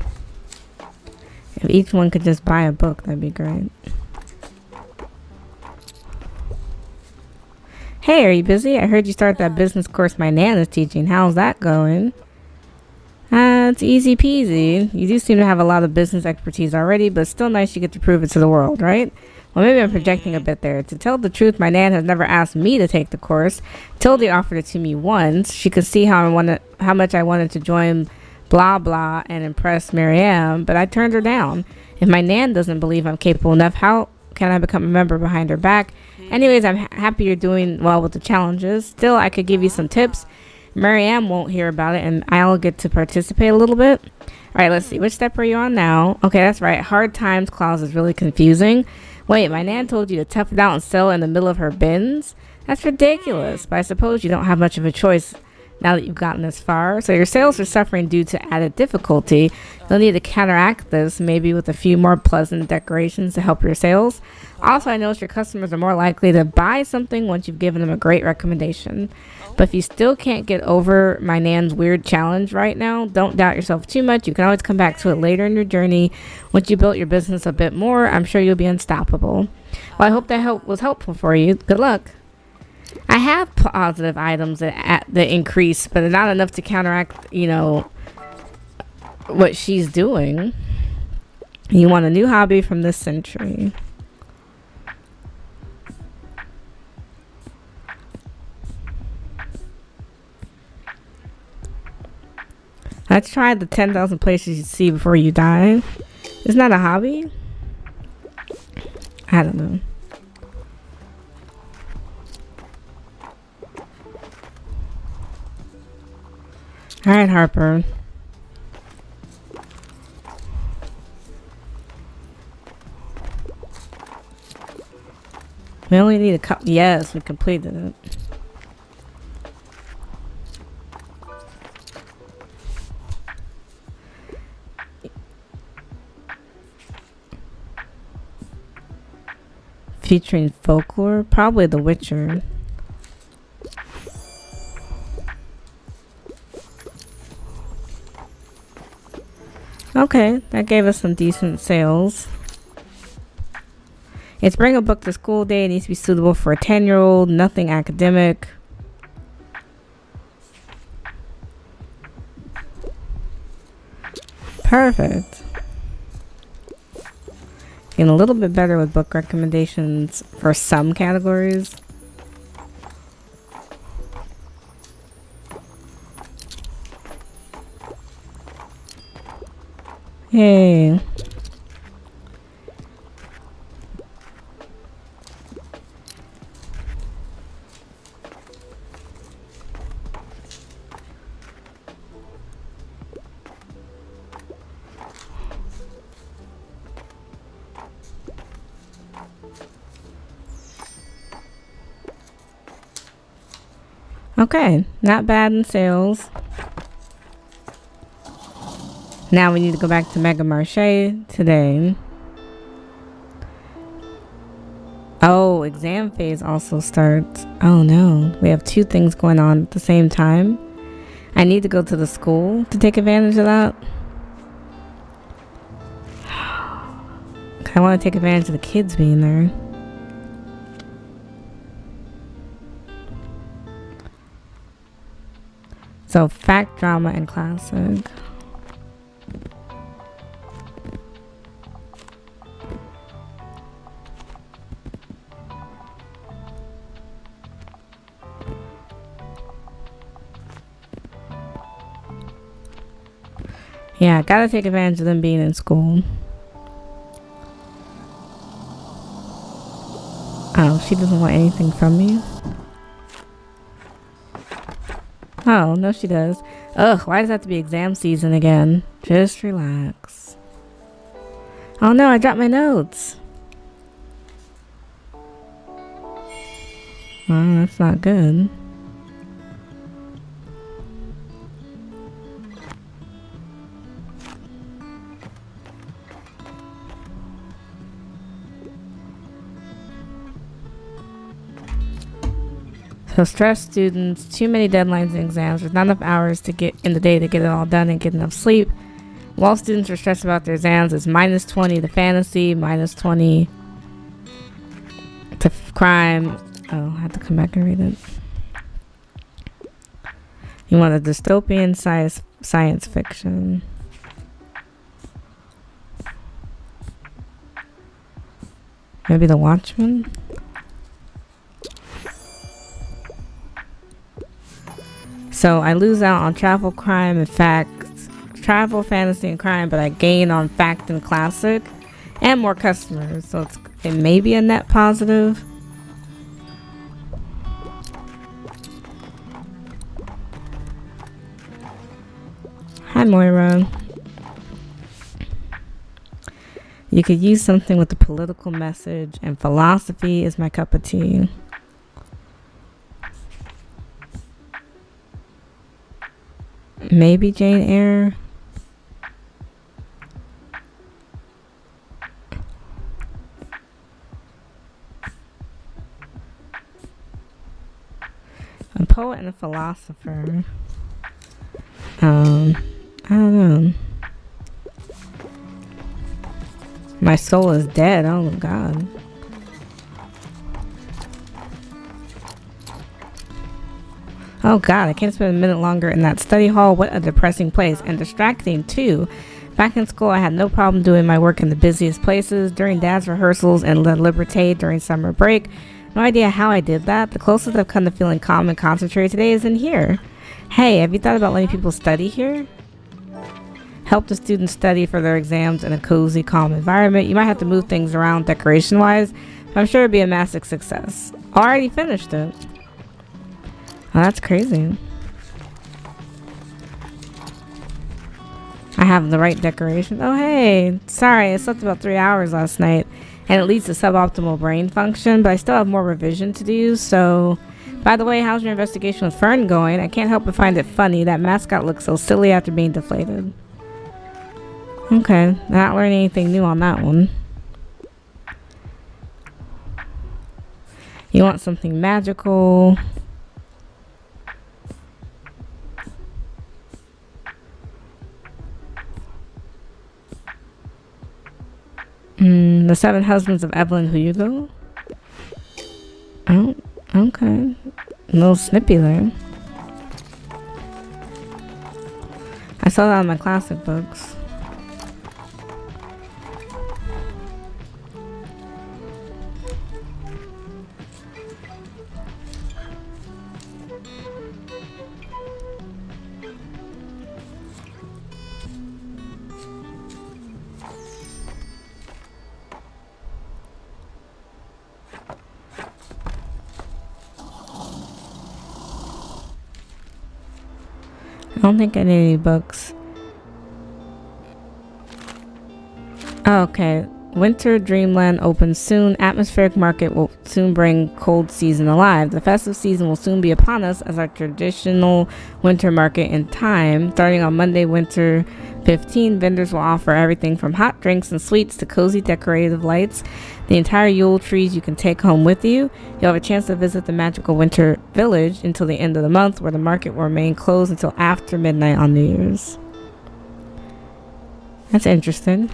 S1: If each one could just buy a book, that'd be great. Hey, are you busy? I heard you started that business course my Nan is teaching. How's that going? It's easy peasy. You do seem to have a lot of business expertise already, but it's still nice you get to prove it to the world, right? Well, maybe I'm projecting a bit there. To tell the truth, my Nan has never asked me to take the course. Tildy offered it to me once. She could see how much I wanted to join blah blah and impress Marianne, but I turned her down. If my Nan doesn't believe I'm capable enough, how can I become a member behind her back? Anyways, I'm happy you're doing well with the challenges. Still, I could give you some tips. Marianne won't hear about it, and I'll get to participate a little bit. All right, let's see. Which step are you on now? Okay, that's right. Hard times clause is really confusing. Wait, my Nan told you to tough it out and sell in the middle of her bins? That's ridiculous, but I suppose you don't have much of a choice now that you've gotten this far. So your sales are suffering due to added difficulty. You'll need to counteract this, maybe with a few more pleasant decorations to help your sales. Also, I notice your customers are more likely to buy something once you've given them a great recommendation. But if you still can't get over my Nan's weird challenge right now, don't doubt yourself too much. You can always come back to it later in your journey. Once you built your business a bit more, I'm sure you'll be unstoppable. Well, I hope that was helpful for you. Good luck. I have positive items that increase, but not enough to counteract, what she's doing. You want a new hobby from this century. Let's try the 10,000 places you see before you die. Isn't that a hobby? I don't know. Alright, Harper. We only need a couple. Yes, we completed it. Featuring folklore? Probably The Witcher. Okay, that gave us some decent sales. It's bring a book to school day. It needs to be suitable for a 10-year-old. Nothing academic. Perfect. Getting a little bit better with book recommendations for some categories. Yay. Okay, not bad in sales. Now we need to go back to Mega Marché today. Oh, exam phase also starts. Oh no, we have 2 things going on at the same time. I need to go to the school to take advantage of that. I want to take advantage of the kids being there. So, fact, drama, and classic. Yeah, gotta take advantage of them being in school. Oh, she doesn't want anything from me. Oh, no she does. Ugh, why does that have to be exam season again? Just relax. Oh no, I dropped my notes. Oh, that's not good. So stressed students, too many deadlines and exams, there's not enough hours to get in the day to get it all done and get enough sleep. While students are stressed about their exams, it's minus 20 to fantasy, minus 20 to crime. Oh, I have to come back and read it. You want a dystopian science fiction. Maybe The Watchmen? So I lose out on travel, crime, and fact. Travel, fantasy, and crime, but I gain on fact and classic. And more customers. So it may be a net positive. Hi, Moira. You could use something with a political message, and philosophy is my cup of tea. Maybe Jane Eyre. A poet and a philosopher. I don't know. My soul is dead. Oh God. Oh God, I can't spend a minute longer in that study hall. What a depressing place, and distracting too. Back in school, I had no problem doing my work in the busiest places, during dad's rehearsals and La Liberté during summer break. No idea how I did that. The closest I've come to feeling calm and concentrated today is in here. Hey, have you thought about letting people study here? Help the students study for their exams in a cozy, calm environment. You might have to move things around decoration-wise, but I'm sure it'd be a massive success. Already finished it. Oh, that's crazy. I have the right decoration. Oh, hey. Sorry, I slept about 3 hours last night, and it leads to suboptimal brain function, but I still have more revision to do, so... By the way, how's your investigation with Fern going? I can't help but find it funny. That mascot looks so silly after being deflated. Okay, not learning anything new on that one. You want something magical. The Seven Husbands of Evelyn Hugo. Oh, okay. A little snippy there. I saw that on my classic books. I don't think I need any books. Oh, okay. Winter Dreamland opens soon. Atmospheric Market will soon bring cold season alive. The festive season will soon be upon us as our traditional winter market in time. Starting on Monday, winter 15, vendors will offer everything from hot drinks and sweets to cozy decorative lights. The entire Yule trees you can take home with you. You'll have a chance to visit the magical winter village until the end of the month, where the market will remain closed until after midnight on New Year's. That's interesting.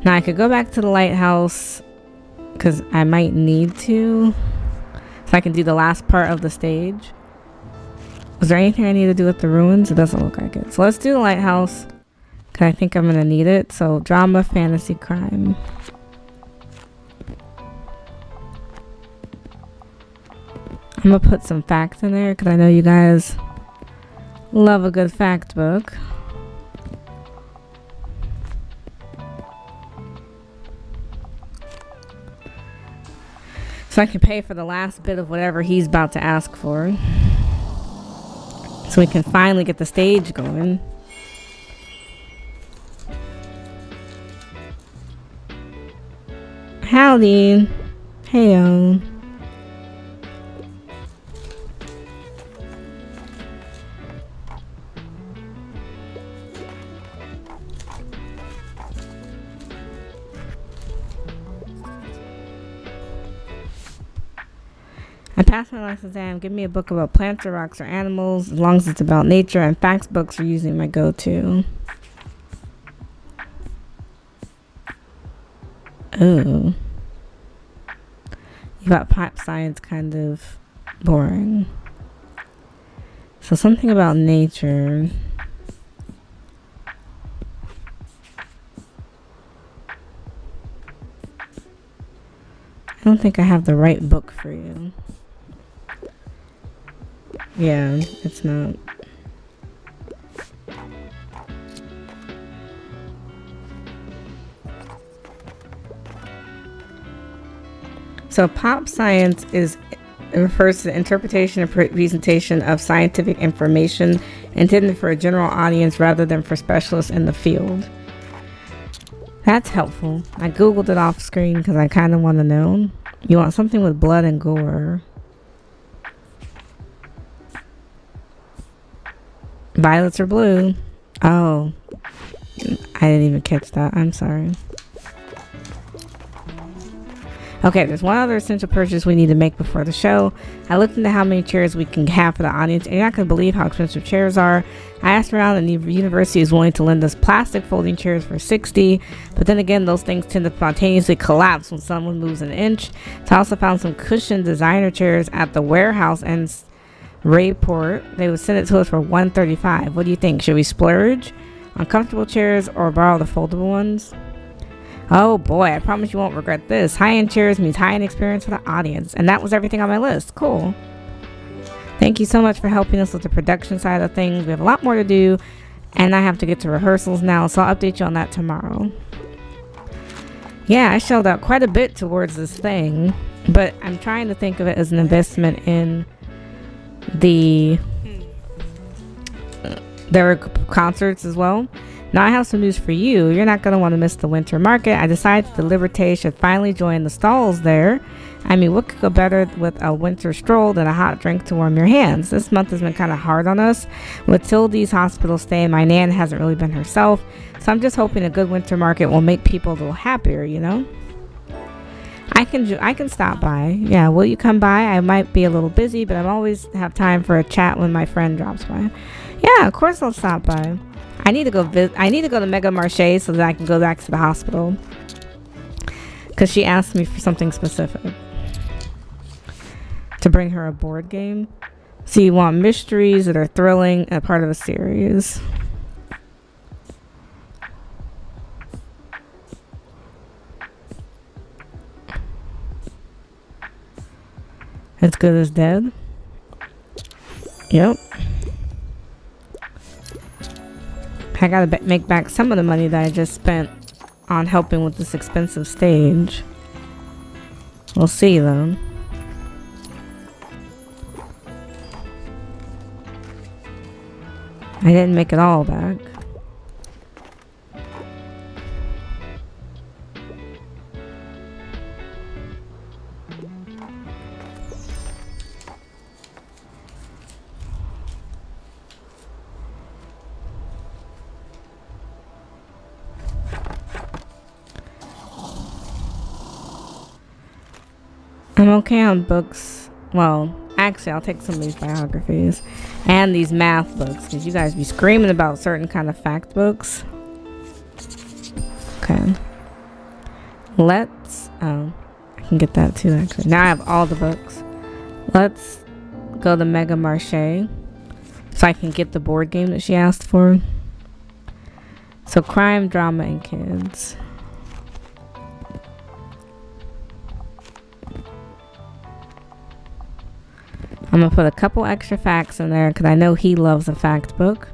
S1: Now I could go back to the lighthouse because I might need to, so I can do the last part of the stage. Was there anything I need to do with the ruins? It doesn't look like it. So let's do the lighthouse because I think I'm going to need it. So drama, fantasy, crime. I'm going to put some facts in there because I know you guys love a good fact book. So I can pay for the last bit of whatever he's about to ask for. So we can finally get the stage going. Howdy. Heyo. I passed my last exam. Give me a book about plants or rocks or animals, as long as it's about nature, and facts books are usually my go-to. Oh. You got pop science kind of boring. So something about nature. I don't think I have the right book for you. Yeah, it's not. So pop science refers to the interpretation and presentation of scientific information intended for a general audience rather than for specialists in the field. That's helpful. I googled it off screen because I kind of want to know. You want something with blood and gore. Violets or blue? Oh, I didn't even catch that. I'm sorry. Okay, there's one other essential purchase we need to make before the show. I looked into how many chairs we can have for the audience, and you're not going to believe how expensive chairs are. I asked around, and the university is willing to lend us plastic folding chairs for $60, but then again, those things tend to spontaneously collapse when someone moves an inch. So I also found some cushioned designer chairs at the warehouse and Rayport. They would send it to us for $135. What do you think? Should we splurge on comfortable chairs or borrow the foldable ones? Oh boy, I promise you won't regret this. High-end chairs means high-end experience for the audience. And that was everything on my list. Cool. Thank you so much for helping us with the production side of things. We have a lot more to do, and I have to get to rehearsals now, so I'll update you on that tomorrow. Yeah, I shelled out quite a bit towards this thing, but I'm trying to think of it as an investment in their concerts as well. Now I have some news for you. You're not going to want to miss the winter market. I decided the Liberté should finally join the stalls there. I mean, what could go better with a winter stroll than a hot drink to warm your hands? This month has been kind of hard on us. With Tildy's hospital stay, my nan hasn't really been herself. So I'm just hoping a good winter market will make people a little happier, you know? I can stop by. Yeah, will you come by? I might be a little busy, but I always have time for a chat when my friend drops by. Yeah, of course I'll stop by. I need to go to Mega Marché so that I can go back to the hospital, because she asked me for something specific, to bring her a board game. So you want mysteries that are thrilling and part of a series. As Good as Dead. Yep. I gotta make back some of the money that I just spent on helping with this expensive stage. We'll see though. I didn't make it all back. I'm okay on books. Well, actually, I'll take some of these biographies and these math books, because you guys be screaming about certain kind of fact books. Okay. I can get that too, actually. Now I have all the books. Let's go to Mega Marché so I can get the board game that she asked for. So crime, drama, and kids. I'm going to put a couple extra facts in there because I know he loves a fact book.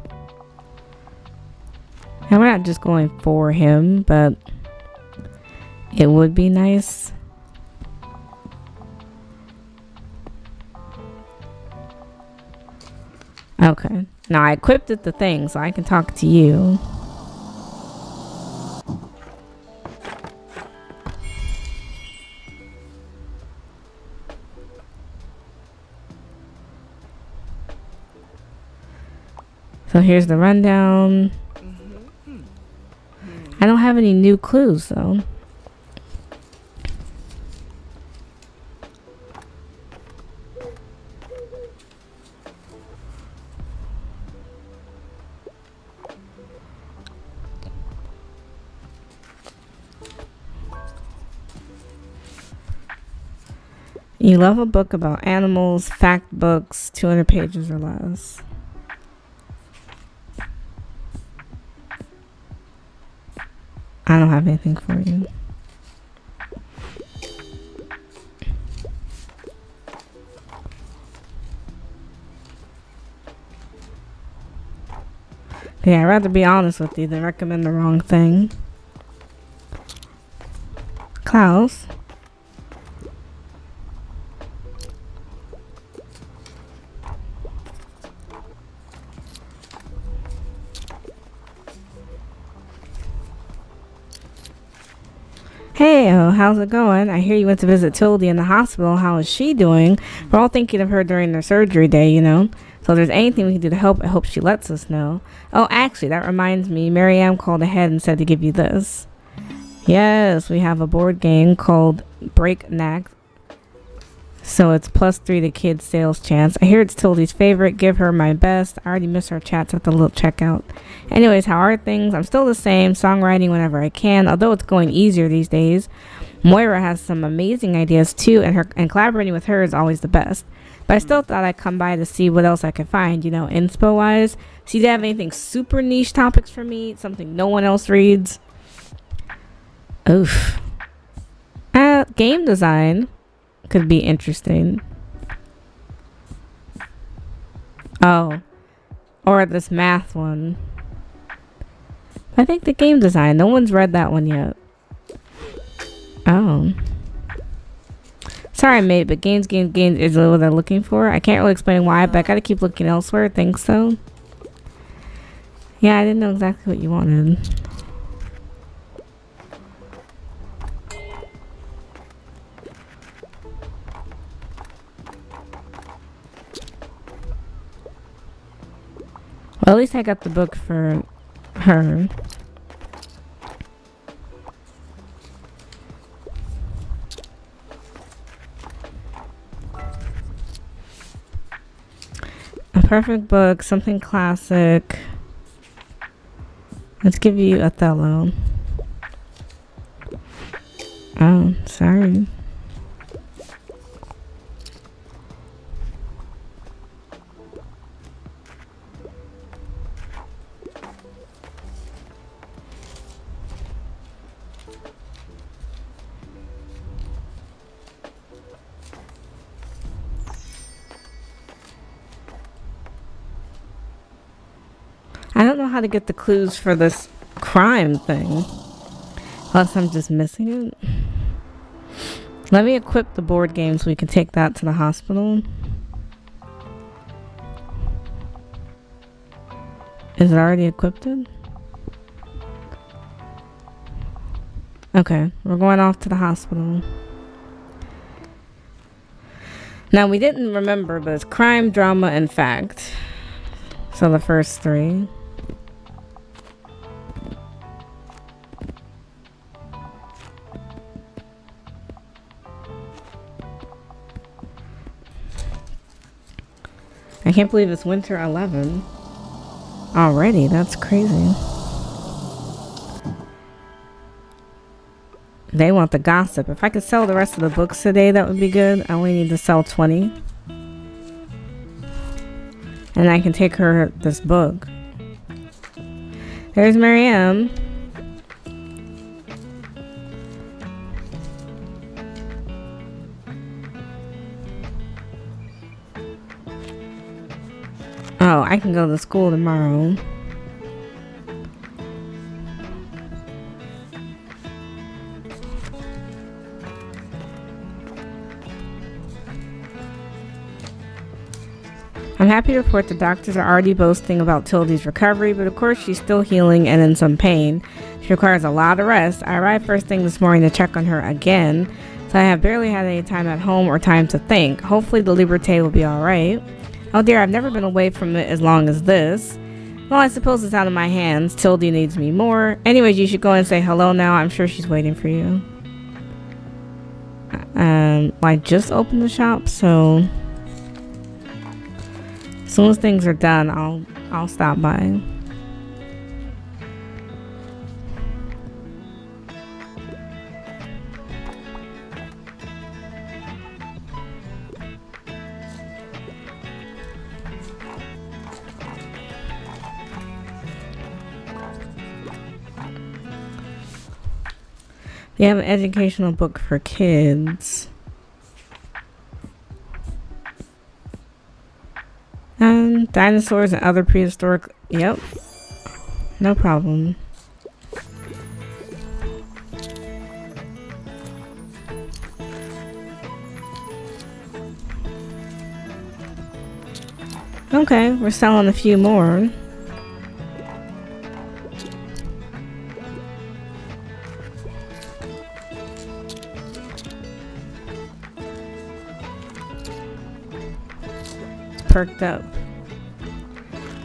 S1: And we're not just going for him, but it would be nice. Okay. Now I equipped it the thing so I can talk to you. So here's the rundown. I don't have any new clues though. You love a book about animals, fact books, 200 pages or less. I don't have anything for you. Yeah, I'd rather be honest with you than recommend the wrong thing. Klaus? Hey, how's it going? I hear you went to visit Tildy in the hospital. How is she doing? We're all thinking of her during their surgery day, you know. So if there's anything we can do to help, I hope she lets us know. Oh, actually, that reminds me. Marianne called ahead and said to give you this. Yes, we have a board game called Breakneck. So it's +3 to kids sales chance. I hear it's Tildy's favorite. Give her my best. I already miss our chats at the little checkout. Anyways, how are things? I'm still the same. Songwriting whenever I can, although it's going easier these days. Moira has some amazing ideas too, and collaborating with her is always the best. But I still thought I'd come by to see what else I could find, you know, inspo wise. So you have anything super niche topics for me? Something no one else reads? Oof. Game design could be interesting. Oh. Or this math one. I think the game design. No one's read that one yet. Oh. Sorry, mate, but games is what they're looking for. I can't really explain why, but I gotta keep looking elsewhere. Think so? Yeah, I didn't know exactly what you wanted. Well, at least I got the book for her. A perfect book, something classic. Let's give you Othello. Oh, sorry. I don't know how to get the clues for this crime thing. Unless I'm just missing it. Let me equip the board game so we can take that to the hospital. Is it already equipped? Okay, we're going off to the hospital. Now, we didn't remember, but it's crime, drama, and fact. So the first 3. I can't believe it's winter 11 already. That's crazy. They want the gossip. If I could sell the rest of the books today, that would be good. I only need to sell 20. And I can take her this book. There's Marianne. Oh, I can go to school tomorrow. I'm happy to report the doctors are already boasting about Tildy's recovery, but of course she's still healing and in some pain. She requires a lot of rest. I arrived first thing this morning to check on her again, so I have barely had any time at home or time to think. Hopefully the Liberté will be alright. Oh dear, I've never been away from it as long as this. Well, I suppose it's out of my hands. Tildy needs me more. Anyways, you should go and say hello now. I'm sure she's waiting for you. I just opened the shop, so as soon as things are done, I'll stop by. You have an educational book for kids. Dinosaurs and other prehistoric. Yep. No problem. Okay, we're selling a few more. It's perked up.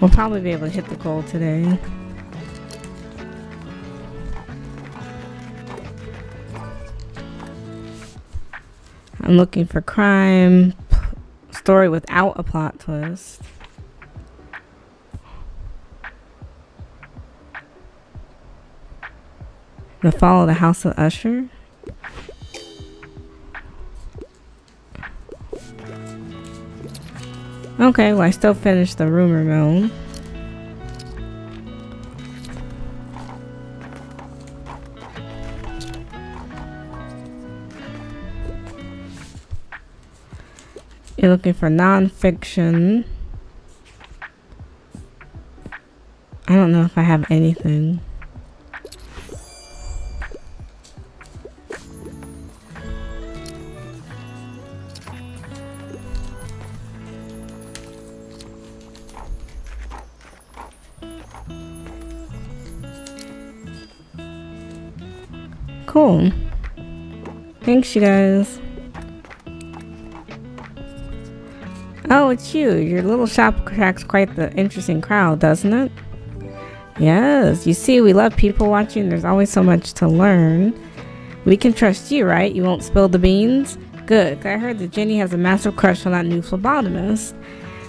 S1: We'll probably be able to hit the goal today. I'm looking for crime story without a plot twist. The Fall of the House of Usher. Okay, well I still finished the rumor mill. You're looking for non-fiction. I don't know if I have anything. Cool. Thanks, you guys. Oh, it's you. Your little shop attracts quite the interesting crowd, doesn't it? Yes. You see, we love people watching. There's always so much to learn. We can trust you, right? You won't spill the beans? Good. I heard that Jenny has a massive crush on that new phlebotomist.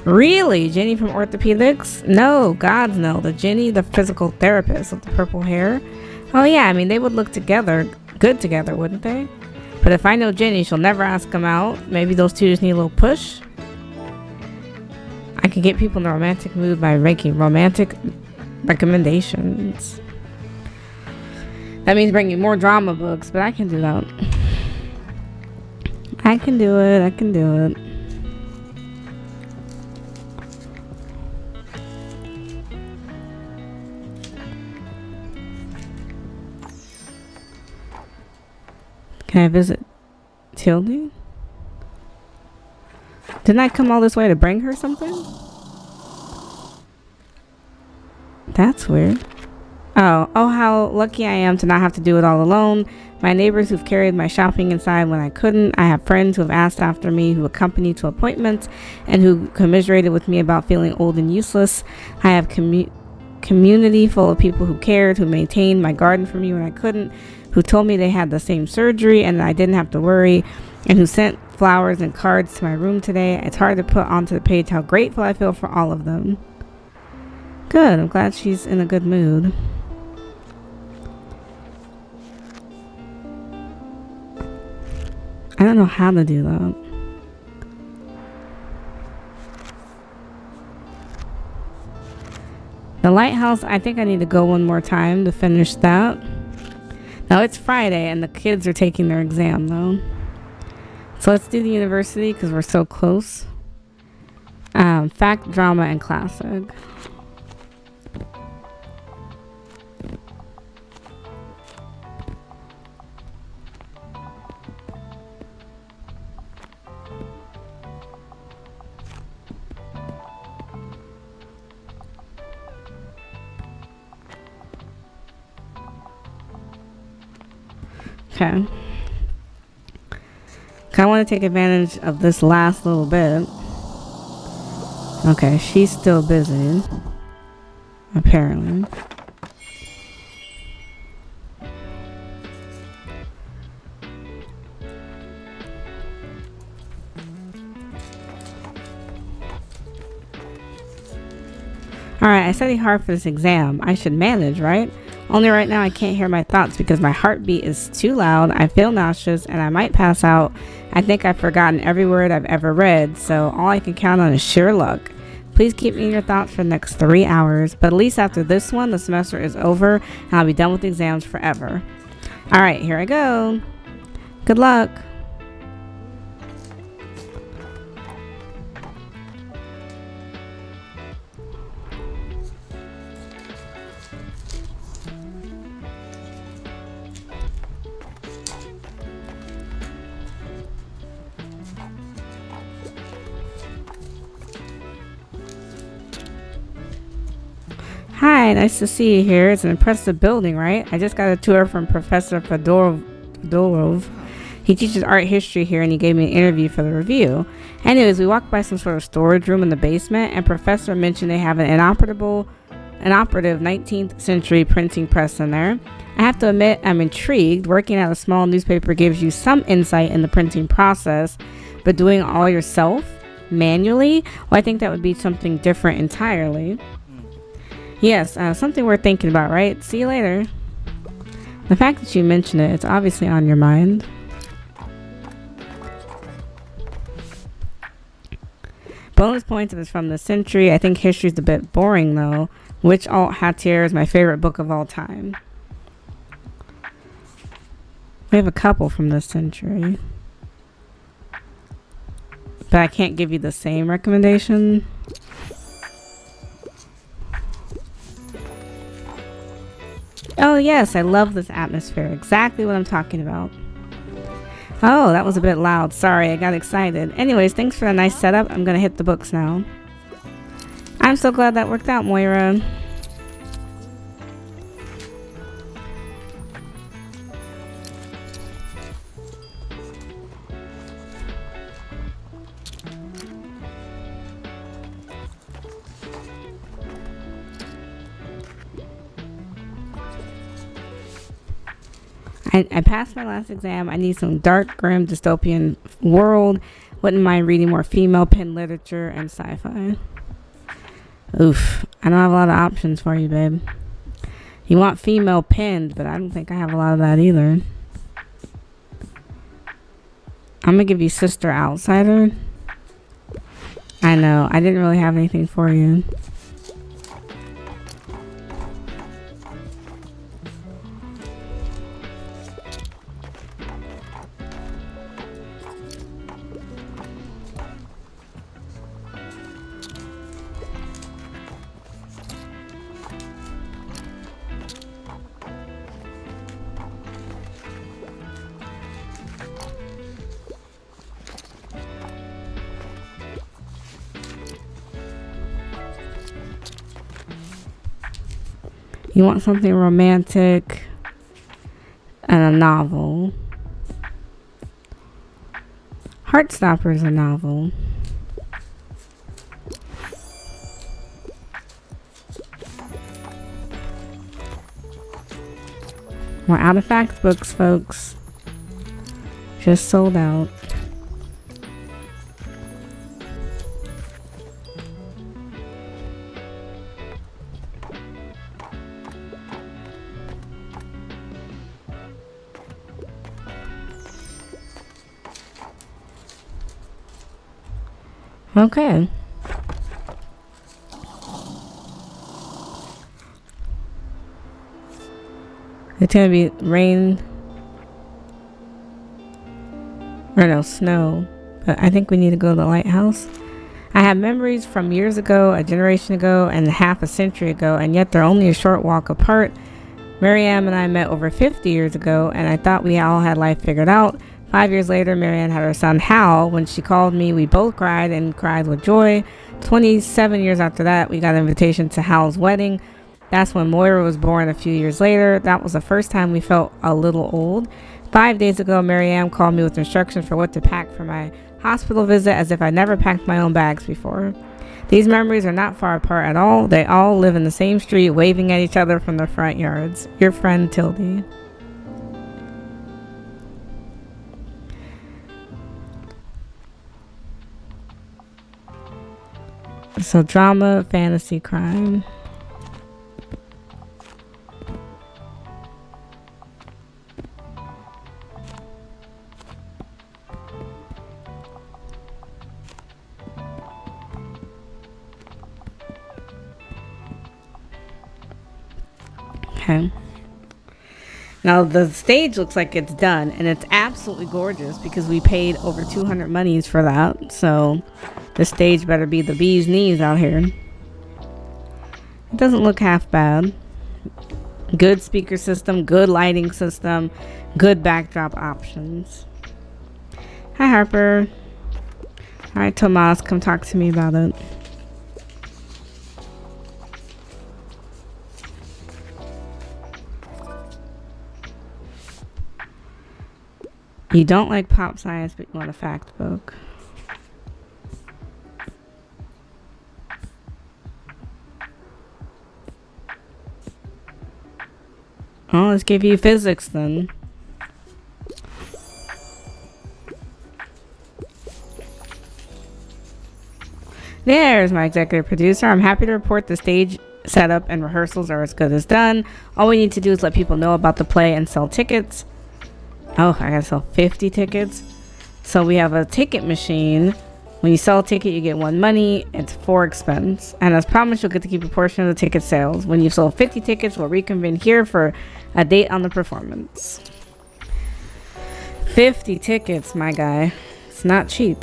S1: Really? Jenny from orthopedics? No, God, no. The Jenny, the physical therapist with the purple hair. Oh, yeah. I mean, they would look good together, wouldn't they? But if I know Jenny, she'll never ask him out. Maybe those two just need a little push. I can get people in a romantic mood by making romantic recommendations. That means bringing more drama books, but I can do that. I can do it. Can I visit Tildy? Didn't I come all this way to bring her something? That's weird. Oh, how lucky I am to not have to do it all alone. My neighbors who've carried my shopping inside when I couldn't. I have friends who have asked after me, who accompanied to appointments, and who commiserated with me about feeling old and useless. I have community full of people who cared, who maintained my garden for me when I couldn't, who told me they had the same surgery and I didn't have to worry, and who sent flowers and cards to my room today. It's hard to put onto the page how grateful I feel for all of them. Good. I'm glad she's in a good mood. I don't know how to do that. The lighthouse, I think I need to go one more time to finish that. Now it's Friday and the kids are taking their exam though. So let's do the university because we're so close. Fact, drama, and classic. Okay. I want to take advantage of this last little bit. Okay, she's still busy. Apparently. Alright, I studied hard for this exam. I should manage, right? Only right now I can't hear my thoughts because my heartbeat is too loud. I feel nauseous and I might pass out. I think I've forgotten every word I've ever read, so all I can count on is sheer luck. Please keep me in your thoughts for the next 3 hours, but at least after this one, the semester is over and I'll be done with exams forever. All right, here I go. Good luck. Hi, nice to see you here. It's an impressive building, right? I just got a tour from Professor Fedorov. He teaches art history here and he gave me an interview for the review. Anyways, we walked by some sort of storage room in the basement and Professor mentioned they have an inoperative 19th century printing press in there. I have to admit, I'm intrigued. Working at a small newspaper gives you some insight in the printing process, but doing it all yourself, manually, well, I think that would be something different entirely. Yes, something worth thinking about, right? See you later. The fact that you mention it, it's obviously on your mind. Bonus points if it's from the century. I think history's a bit boring, though. Which Alt Hatier is my favorite book of all time? We have a couple from this century. But I can't give you the same recommendation. Oh yes, I love this atmosphere. Exactly what I'm talking about. Oh, that was a bit loud. Sorry, I got excited. Anyways, thanks for a nice setup. I'm gonna hit the books now. I'm so glad that worked out, Moira. I passed my last exam. I need some dark, grim, dystopian world. Wouldn't mind reading more female pen literature and sci-fi. Oof. I don't have a lot of options for you, babe. You want female penned, but I don't think I have a lot of that either. I'm going to give you Sister Outsider. I know. I didn't really have anything for you. You want something romantic and a novel. Heartstopper is a novel. We're out of fact books, folks. Just sold out. Okay. It's gonna be rain. Or no, snow. But I think we need to go to the lighthouse. I have memories from years ago, a generation ago, and half a century ago, and yet they're only a short walk apart. Marianne and I met over 50 years ago, and I thought we all had life figured out. 5 years later, Marianne had her son Hal. When she called me, we both cried and cried with joy. 27 years after that, we got an invitation to Hal's wedding. That's when Moira was born a few years later. That was the first time we felt a little old. 5 days ago, Marianne called me with instructions for what to pack for my hospital visit, as if I never packed my own bags before. These memories are not far apart at all. They all live in the same street, waving at each other from their front yards. Your friend, Tildy. So drama, fantasy, crime. Okay. Now the stage looks like it's done, and it's absolutely gorgeous because we paid over 200 monies for that. So the stage better be the bee's knees out here. It doesn't look half bad. Good speaker system, good lighting system, good backdrop options. Hi Harper. Alright Tomas, come talk to me about it. You don't like pop science, but you want a fact book. Oh, let's give you physics then. There's my executive producer. I'm happy to report the stage setup and rehearsals are as good as done. All we need to do is let people know about the play and sell tickets. Oh, I gotta sell 50 tickets. So we have a ticket machine. When you sell a ticket, you get 1 money. It's 4 expense. And as promised, you'll get to keep a portion of the ticket sales. When you've sold 50 tickets, we'll reconvene here for a date on the performance. 50 tickets, my guy. It's not cheap.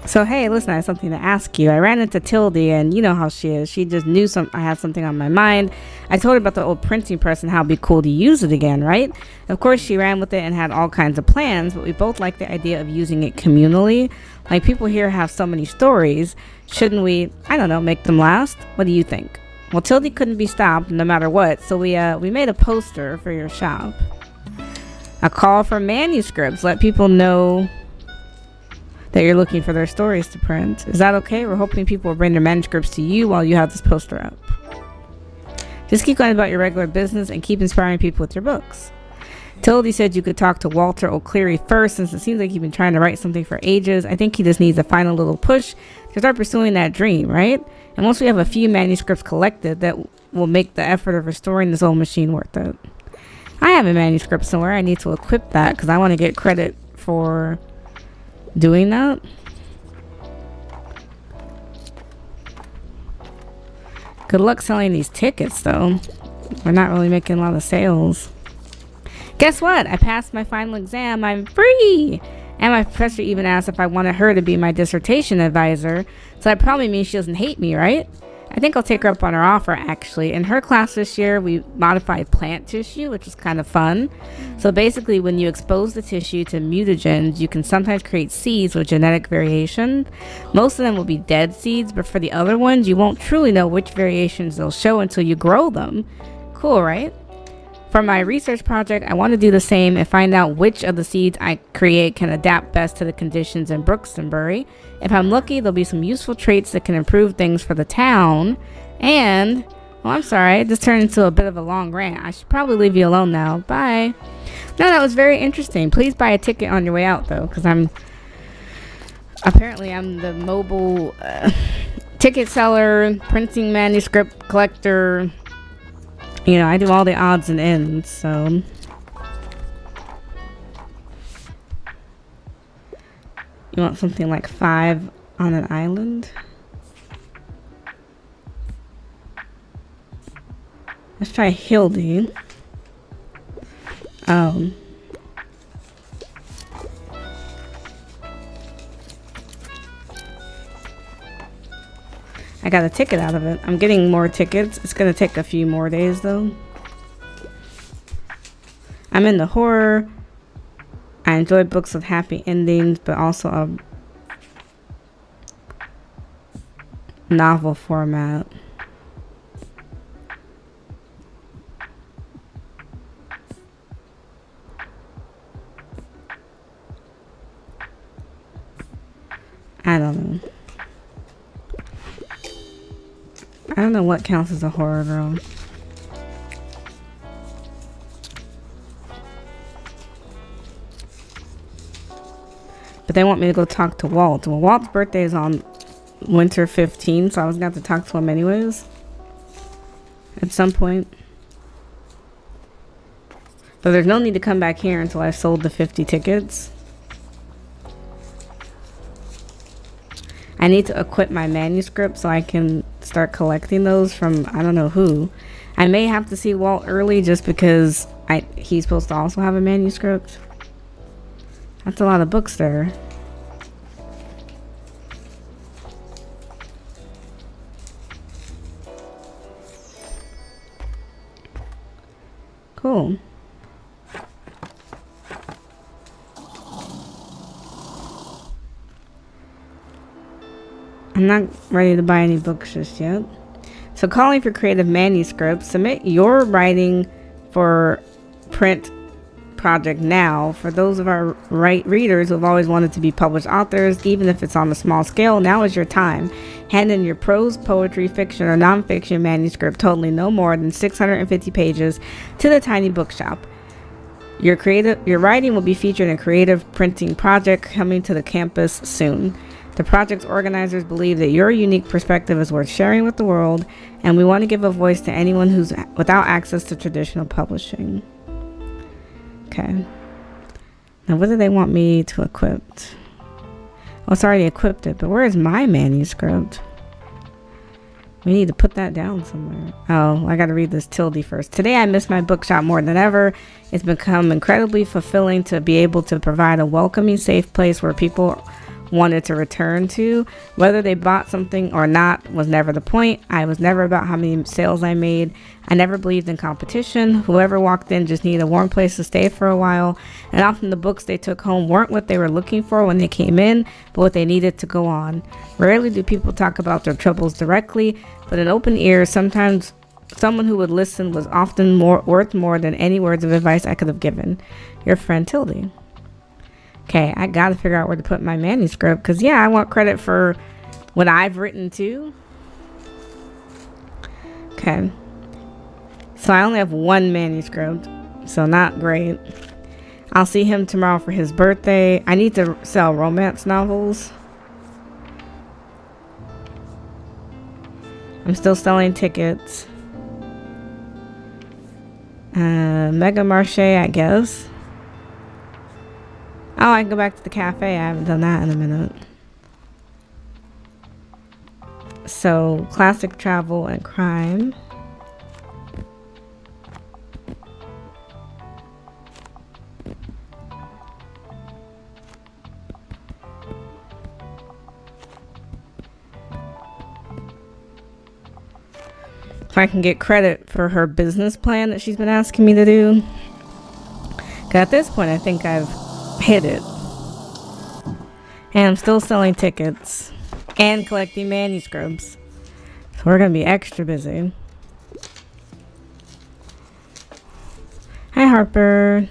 S1: So, hey, listen, I have something to ask you. I ran into Tilde, and you know how she is. She just knew I had something on my mind. I told her about the old printing press and how it'd be cool to use it again, right? Of course, she ran with it and had all kinds of plans, but we both like the idea of using it communally. Like, people here have so many stories. Shouldn't we, I don't know, make them last? What do you think? Well, Tilde couldn't be stopped no matter what, so we made a poster for your shop. A call for manuscripts. Let people know that you're looking for their stories to print. Is that okay? We're hoping people will bring their manuscripts to you while you have this poster up. Just keep going about your regular business and keep inspiring people with your books. Tilde said you could talk to Walter O'Cleary first, since it seems like you've been trying to write something for ages. I think he just needs a final little push to start pursuing that dream, right? And once we have a few manuscripts collected, that will make the effort of restoring this old machine worth it. I have a manuscript somewhere. I need to equip that because I want to get credit for doing that. Good luck selling these tickets though. We're not really making a lot of sales. Guess what? I passed my final exam. I'm free. And my professor even asked if I wanted her to be my dissertation advisor. So that probably means she doesn't hate me, right? I think I'll take her up on her offer, actually. In her class this year, we modified plant tissue, which was kind of fun. So basically, when you expose the tissue to mutagens, you can sometimes create seeds with genetic variation. Most of them will be dead seeds, but for the other ones, you won't truly know which variations they'll show until you grow them. Cool, right? For my research project, I want to do the same and find out which of the seeds I create can adapt best to the conditions in Brooksonbury. If I'm lucky, there'll be some useful traits that can improve things for the town. And, oh, I'm sorry, this turned into a bit of a long rant. I should probably leave you alone now. Bye. No, that was very interesting. Please buy a ticket on your way out, though, because I'm the mobile ticket seller, printing manuscript collector. You know, I do all the odds and ends, so. You want something like 5 on an island? Let's try Hildy. I got a ticket out of it. I'm getting more tickets. It's gonna take a few more days though. I'm into horror. I enjoy books with happy endings, but also a novel format. I don't know. I don't know what counts as a horror girl. But they want me to go talk to Walt. Well, Walt's birthday is on winter 15, so I was going to have to talk to him anyways. At some point. But there's no need to come back here until I've sold the 50 tickets. I need to equip my manuscript so I can start collecting those from I don't know who. I may have to see Walt early just because he's supposed to also have a manuscript. That's a lot of books there. Cool. I'm not ready to buy any books just yet. So calling for creative manuscripts. Submit your writing for print project now. For those of our readers who have always wanted to be published authors, even if it's on a small scale, now is your time. Hand in your prose, poetry, fiction, or nonfiction manuscript totaling no more than 650 pages to the Tiny Bookshop. Your writing will be featured in a creative printing project coming to the campus soon. The project's organizers believe that your unique perspective is worth sharing with the world, and we want to give a voice to anyone who's without access to traditional publishing. Okay. Now, what do they want me to equip? Oh, it's already equipped it, but where is my manuscript? We need to put that down somewhere. Oh, I got to read this tilde first. Today, I miss my bookshop more than ever. It's become incredibly fulfilling to be able to provide a welcoming, safe place where people wanted to return to. Whether they bought something or not was never the point. I was never about how many sales I made. I never believed in competition. Whoever walked in just needed a warm place to stay for a while, and often the books they took home weren't what they were looking for when they came in, but what they needed to go on. Rarely do people talk about their troubles directly, but an open ear, sometimes someone who would listen, was often worth more than any words of advice I could have given. Your friend Tildy. Okay, I gotta figure out where to put my manuscript, because yeah, I want credit for what I've written too. Okay, so I only have one manuscript, so not great. I'll see him tomorrow for his birthday. I need to sell romance novels. I'm still selling tickets. Mega Marche, I guess. Oh, I can go back to the cafe. I haven't done that in a minute. So, classic travel and crime. If I can get credit for her business plan that she's been asking me to do. 'Cause at this point, I think I've hit it. And I'm still selling tickets and collecting manuscripts, so we're gonna be extra busy. Hi, Harper.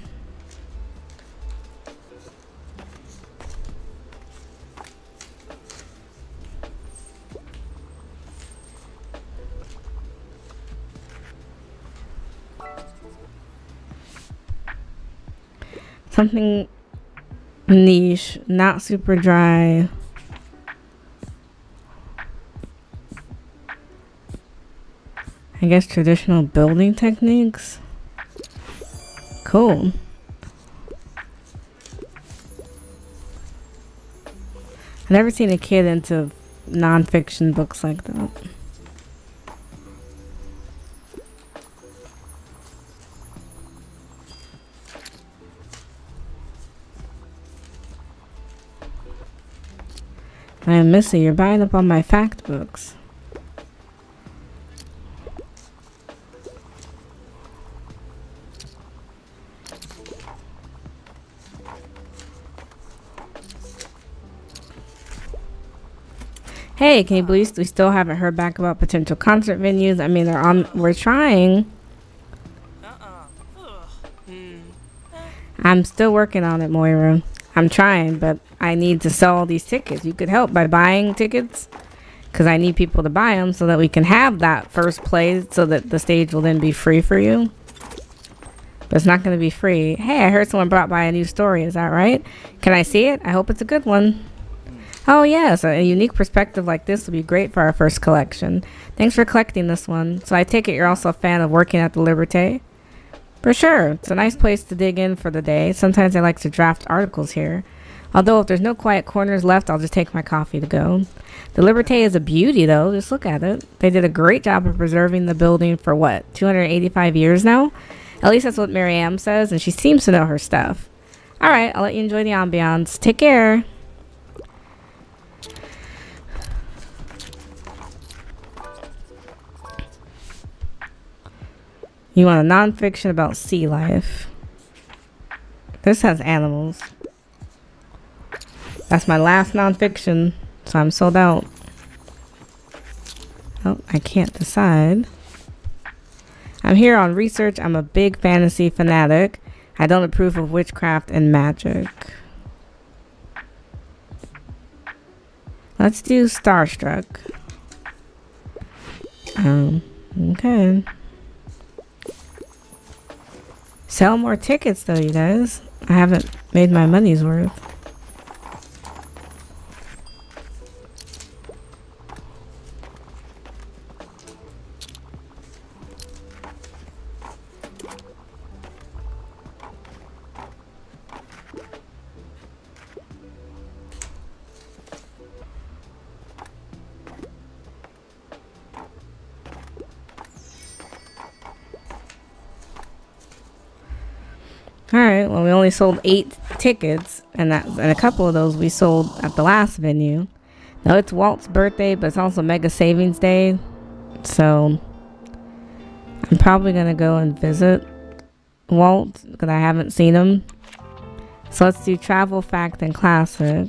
S1: Something niche, not super dry. I guess traditional building techniques. Cool. I've never seen a kid into nonfiction books like that. Man, Missy, you're buying up on my fact books. Hey, can you believe we still haven't heard back about potential concert venues? I mean, we're trying. I'm still working on it, Moira. I'm trying, but I need to sell all these tickets. You could help by buying tickets, because I need people to buy them so that we can have that first play, so that the stage will then be free for you. But it's not going to be free. Hey, I heard someone brought by a new story. Is that right? Can I see it? I hope it's a good one. Oh yes, a unique perspective like this would be great for our first collection. Thanks for collecting this one. So I take it you're also a fan of working at the Liberté? For sure. It's a nice place to dig in for the day. Sometimes I like to draft articles here. Although if there's no quiet corners left, I'll just take my coffee to go. The Liberté is a beauty, though. Just look at it. They did a great job of preserving the building for, what, 285 years now? At least that's what Marianne says, and she seems to know her stuff. All right, I'll let you enjoy the ambiance. Take care. You want a nonfiction about sea life. This has animals. That's my last nonfiction, so I'm sold out. Oh, I can't decide. I'm here on research. I'm a big fantasy fanatic. I don't approve of witchcraft and magic. Let's do Starstruck. Okay. Sell more tickets, though, you guys. I haven't made my money's worth. Alright, well, we only sold 8 tickets, and a couple of those we sold at the last venue. Now, it's Walt's birthday, but it's also Mega Savings Day, so I'm probably going to go and visit Walt, because I haven't seen him. So let's do Travel, Fact, and Classic.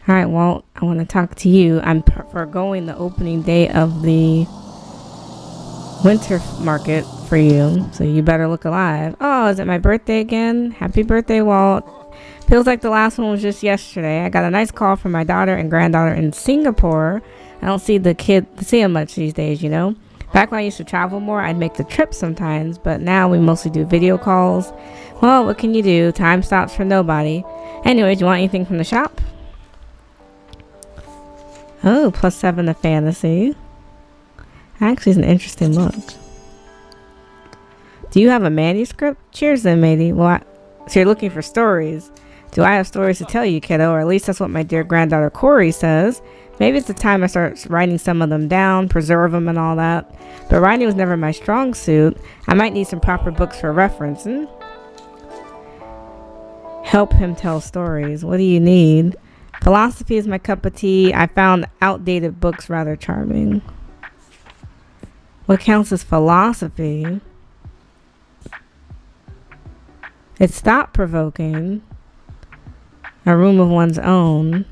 S1: Alright, Walt, I want to talk to you. I'm foregoing the opening day of the winter market for you, so you better look alive. Oh, is it my birthday again? Happy birthday, Walt. Feels like the last one was just yesterday. I got a nice call from my daughter and granddaughter in Singapore. I don't see them much these days, you know. Back when I used to travel more, I'd make the trip sometimes, but now we mostly do video calls. Well, what can you do? Time stops for nobody. Anyway, do you want anything from the shop? Oh, +7 to fantasy. Actually, it's an interesting look. Do you have a manuscript? Cheers then, matey. Well, so you're looking for stories. Do I have stories to tell you, kiddo? Or at least that's what my dear granddaughter Corey says. Maybe it's the time I start writing some of them down, preserve them and all that. But writing was never my strong suit. I might need some proper books for reference. Help him tell stories. What do you need? Philosophy is my cup of tea. I found outdated books rather charming. What counts as philosophy? It's thought-provoking. A room of one's own.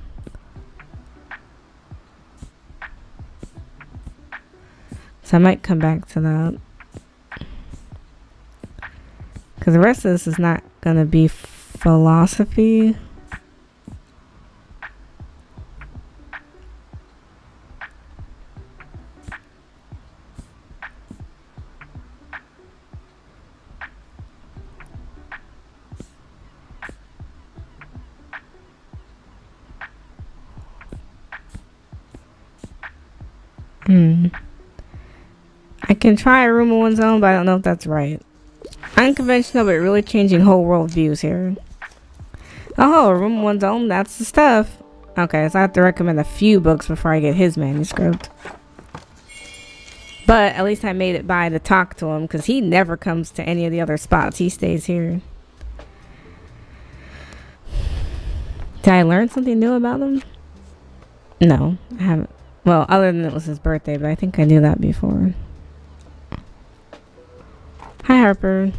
S1: So I might come back to that. Because the rest of this is not going to be philosophy. I can try a room of one's own, but I don't know if that's right. Unconventional, but really changing whole world views here. Oh, a room of one's own, that's the stuff. Okay, so I have to recommend a few books before I get his manuscript. But at least I made it by to talk to him, because he never comes to any of the other spots. He stays here. Did I learn something new about him? No, I haven't. Well, other than it was his birthday, but I think I knew that before. Hi, Harper.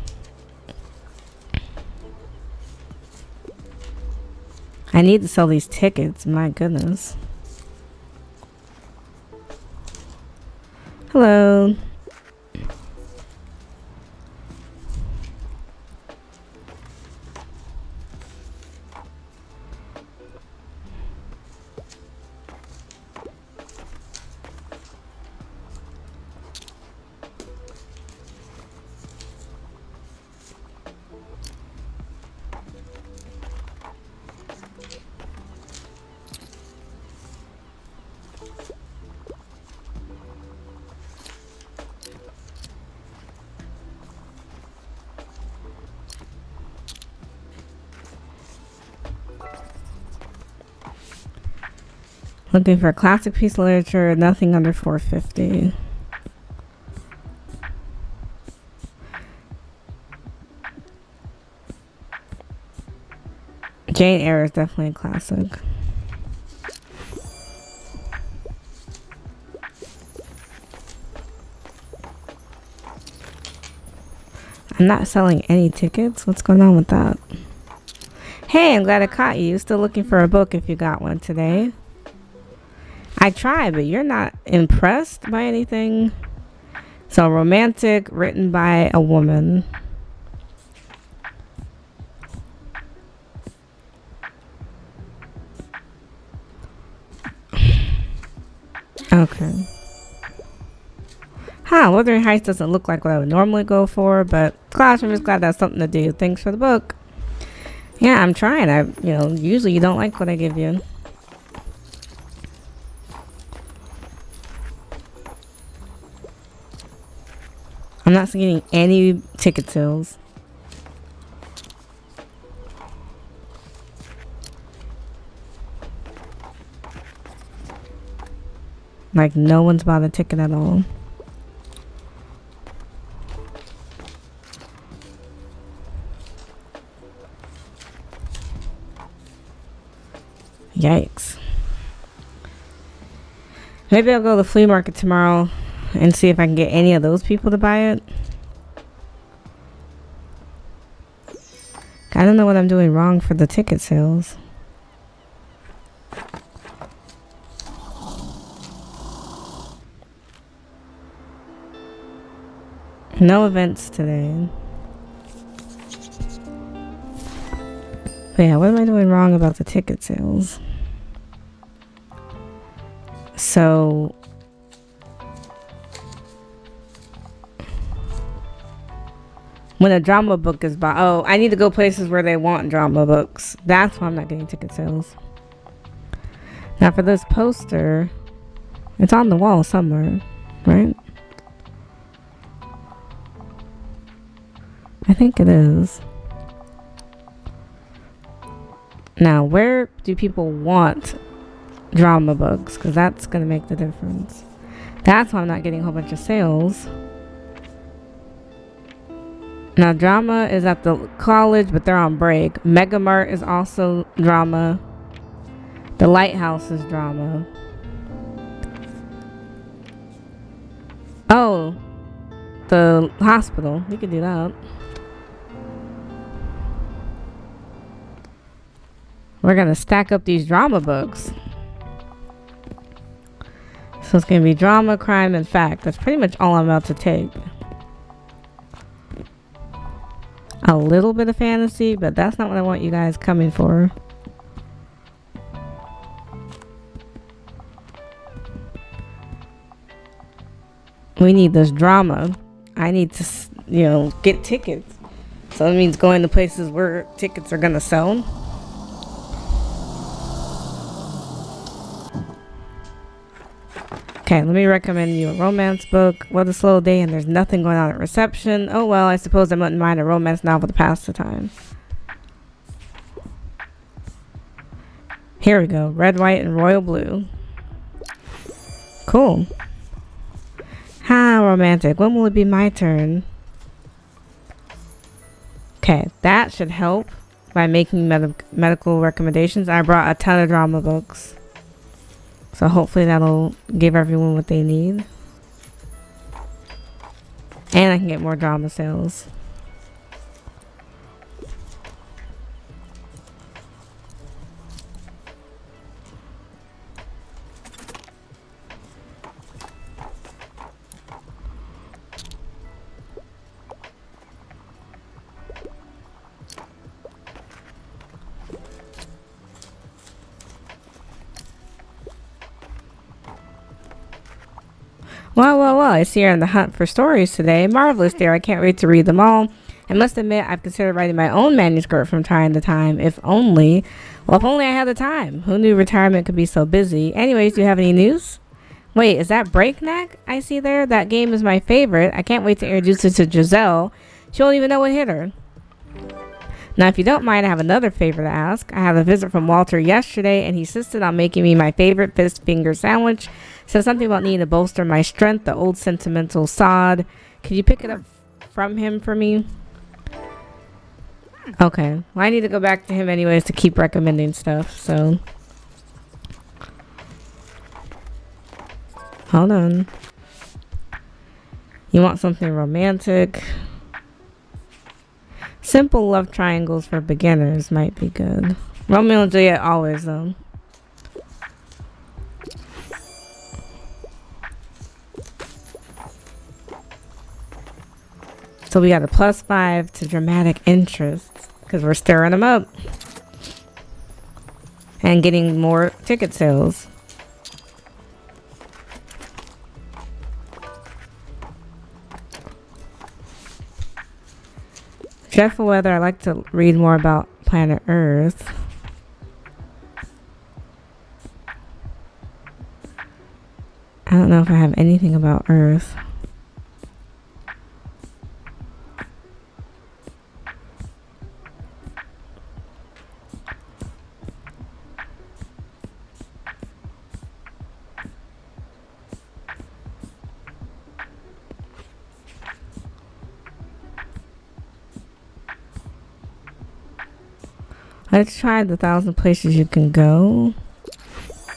S1: I need to sell these tickets. My goodness. Hello. Looking for a classic piece of literature, nothing under $4.50. Jane Eyre is definitely a classic. I'm not selling any tickets. What's going on with that? Hey, I'm glad I caught you. Still looking for a book if you got one today. I tried, but you're not impressed by anything. So, romantic, written by a woman. Okay. Wuthering Heights doesn't look like what I would normally go for, but Classroom is glad that's something to do. Thanks for the book. Yeah, I'm trying. Usually you don't like what I give you. I'm not getting any ticket sales. Like, no one's bought a ticket at all. Yikes. Maybe I'll go to the flea market tomorrow and see if I can get any of those people to buy it. I don't know what I'm doing wrong for the ticket sales. No events today. But yeah, what am I doing wrong about the ticket sales? So when a drama book is bought, I need to go places where they want drama books. That's why I'm not getting ticket sales. Now for this poster, it's on the wall somewhere, right? I think it is. Now, where do people want drama books? Because that's going to make the difference. That's why I'm not getting a whole bunch of sales. Now, drama is at the college, but they're on break. Mega Mart is also drama. The Lighthouse is drama. Oh, the hospital. We could do that. We're going to stack up these drama books. So it's going to be drama, crime, and fact. That's pretty much all I'm about to take. A little bit of fantasy, but that's not what I want you guys coming for. We need this drama. I need to, get tickets. So it means going to places where tickets are going to sell. Okay, let me recommend you a romance book. What a slow day and there's nothing going on at reception. Oh well, I suppose I wouldn't mind a romance novel to pass the time. Here we go. Red, white, and royal blue. Cool. How romantic. When will it be my turn? Okay, that should help by making medical recommendations. I brought a ton of drama books. So hopefully that'll give everyone what they need. And I can get more drama sales. Well, I see you're on the hunt for stories today. Marvelous, dear. I can't wait to read them all. I must admit, I've considered writing my own manuscript from time to time. If only I had the time. Who knew retirement could be so busy? Anyways, do you have any news? Wait, is that Breakneck I see there? That game is my favorite. I can't wait to introduce it to Giselle. She won't even know what hit her. Now, if you don't mind, I have another favor to ask. I had a visit from Walter yesterday, and he insisted on making me my favorite fish finger sandwich. Said something about needing to bolster my strength, the old sentimental sod. Could you pick it up from him for me? Okay. Well, I need to go back to him anyways to keep recommending stuff, so. Hold on. You want something romantic? Simple love triangles for beginners might be good. Romeo and Juliet always, though. So we got a +5 to dramatic interest because we're stirring them up and getting more ticket sales. Dreadful weather. I like to read more about planet Earth. I don't know if I have anything about Earth. Let's try the 1,000 places you can go.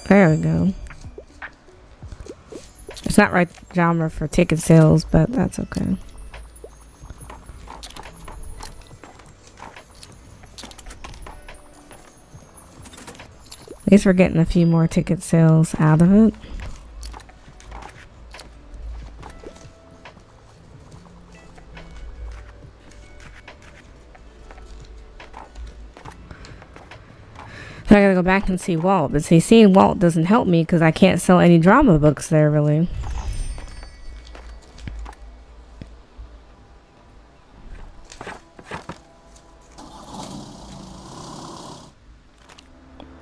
S1: There we go. It's not right genre for ticket sales, but that's okay. At least we're getting a few more ticket sales out of it. So I gotta go back and see Walt. But see, seeing Walt doesn't help me because I can't sell any drama books there, really.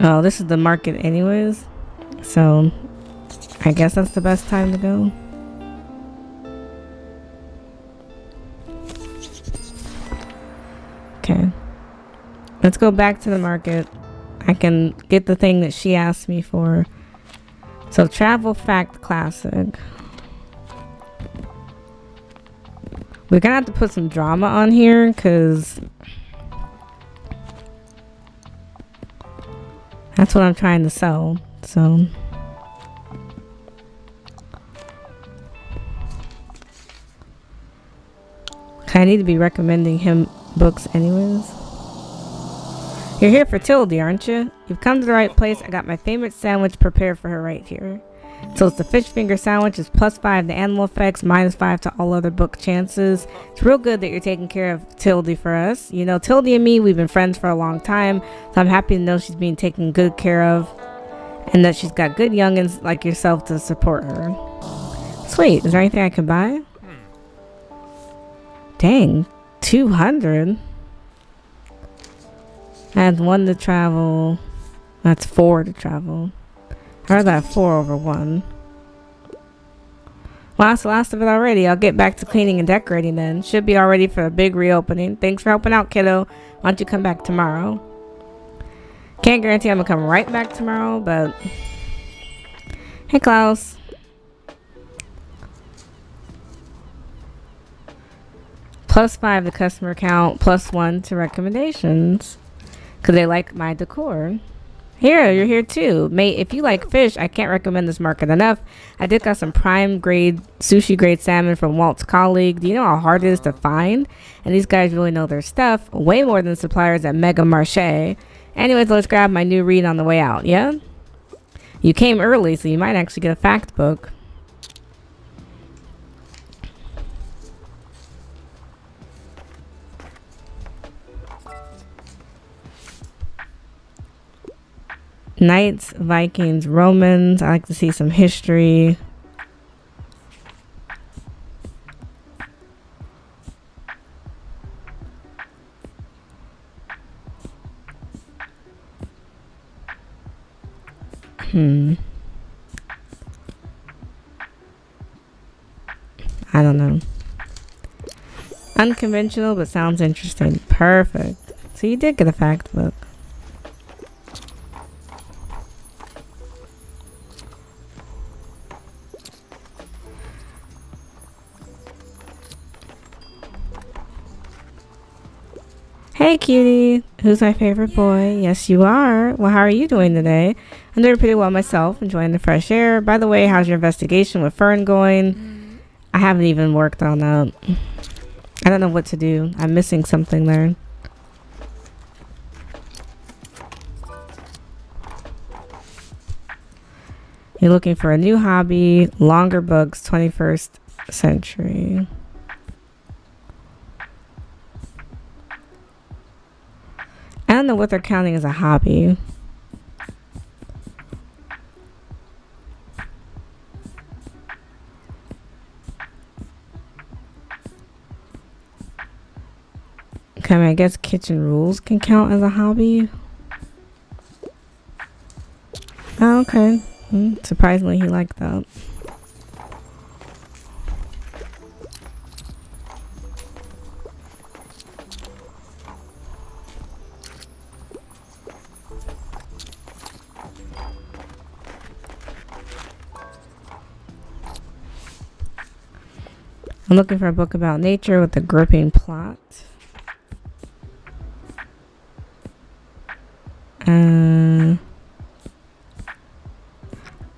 S1: Oh, this is the market anyways. So I guess that's the best time to go. Okay. Let's go back to the market. I can get the thing that she asked me for. So, Travel Fact Classic. We're gonna have to put some drama on here because that's what I'm trying to sell. So, I need to be recommending him books anyways. You're here for Tildy, aren't you? You've come to the right place. I got my favorite sandwich prepared for her right here. So it's the fish finger sandwich. It's +5 to animal effects, -5 to all other book chances. It's real good that you're taking care of Tildy for us. You know, Tildy and me, we've been friends for a long time. So I'm happy to know she's being taken good care of. And that she's got good youngins like yourself to support her. Sweet. Is there anything I can buy? Dang. 200? That's 1 to travel. That's 4 to travel. I heard that 4 over 1. Well, that's the last of it already. I'll get back to cleaning and decorating then. Should be all ready for a big reopening. Thanks for helping out, kiddo. Why don't you come back tomorrow? Can't guarantee I'm gonna come right back tomorrow, but... Hey, Klaus. +5 to customer count, +1 to recommendations. Because they like my decor. Here, you're here too. Mate, if you like fish, I can't recommend this market enough. I did got some prime grade, sushi grade salmon from Walt's colleague. Do you know how hard it is to find? And these guys really know their stuff. Way more than suppliers at Mega Marché. Anyways, let's grab my new read on the way out, yeah? You came early, so you might actually get a fact book. Knights, Vikings, Romans. I like to see some history. I don't know. Unconventional, but sounds interesting. Perfect. So you did get a fact book. Hey cutie, who's my favorite boy? Yes, you are. Well, how are you doing today? I'm doing pretty well myself, enjoying the fresh air. By the way, how's your investigation with Fern going? I haven't even worked on that. I don't know what to do. I'm missing something there. You're looking for a new hobby, longer books, 21st century. I don't know what they're counting as a hobby. Okay, I mean, I guess kitchen rules can count as a hobby. Oh, okay. Surprisingly, he liked that. I'm looking for a book about nature with a gripping plot.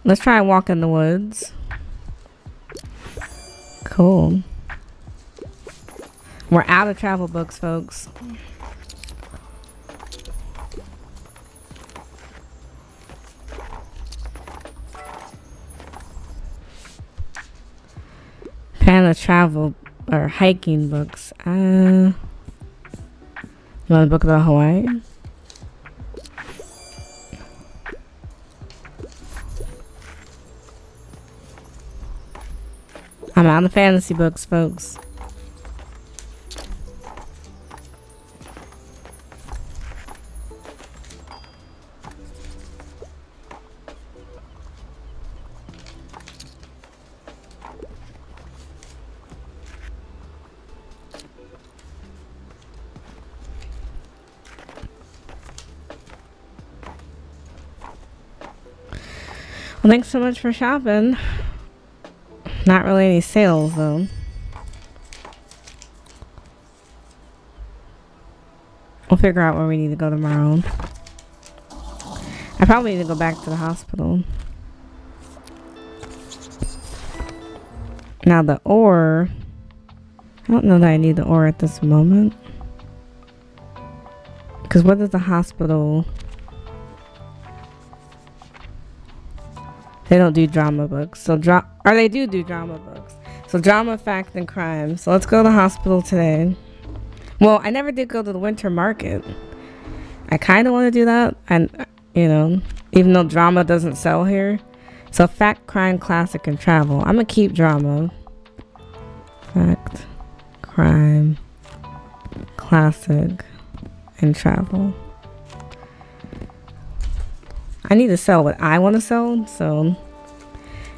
S1: Let's try a walk in the woods. Cool. We're out of travel books, folks. Fan of travel or hiking books. You want a book about Hawaii? I'm out of fantasy books, folks. Well, thanks so much for shopping. Not really any sales, though. We'll figure out where we need to go tomorrow. I probably need to go back to the hospital. Now the ore. I don't know that I need the ore at this moment. Because what is the hospital? They don't do drama books. So or they do drama books. So drama, fact, and crime. So let's go to the hospital today. Well, I never did go to the winter market. I kind of want to do that. And, you know, even though drama doesn't sell here. So fact, crime, classic, and travel. I'm going to keep drama. Fact, crime, classic, and travel. I need to sell what I want to sell, so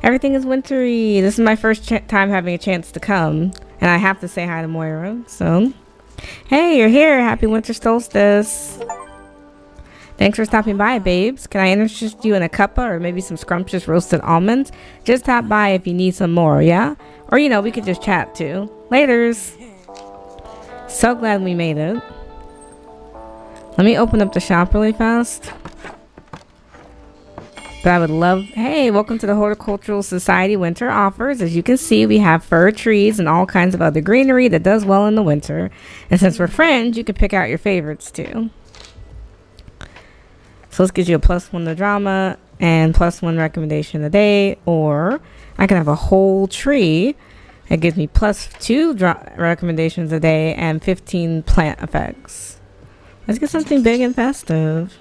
S1: everything is wintry. This is my first time having a chance to come, and I have to say hi to Moira. So, hey, you're here. Happy winter solstice. Thanks for stopping by, babes. Can I interest you in a cuppa or maybe some scrumptious roasted almonds? Just stop by if you need some more, yeah? Or, you know, we could just chat too. Laters. So glad we made it. Let me open up the shop really fast. But I would love... Hey, welcome to the Horticultural Society Winter Offers. As you can see, we have fir trees and all kinds of other greenery that does well in the winter. And since we're friends, you can pick out your favorites too. So this gives you a +1 to drama and +1 recommendation a day. Or I can have a whole tree. It gives me +2 recommendations a day and 15 plant effects. Let's get something big and festive.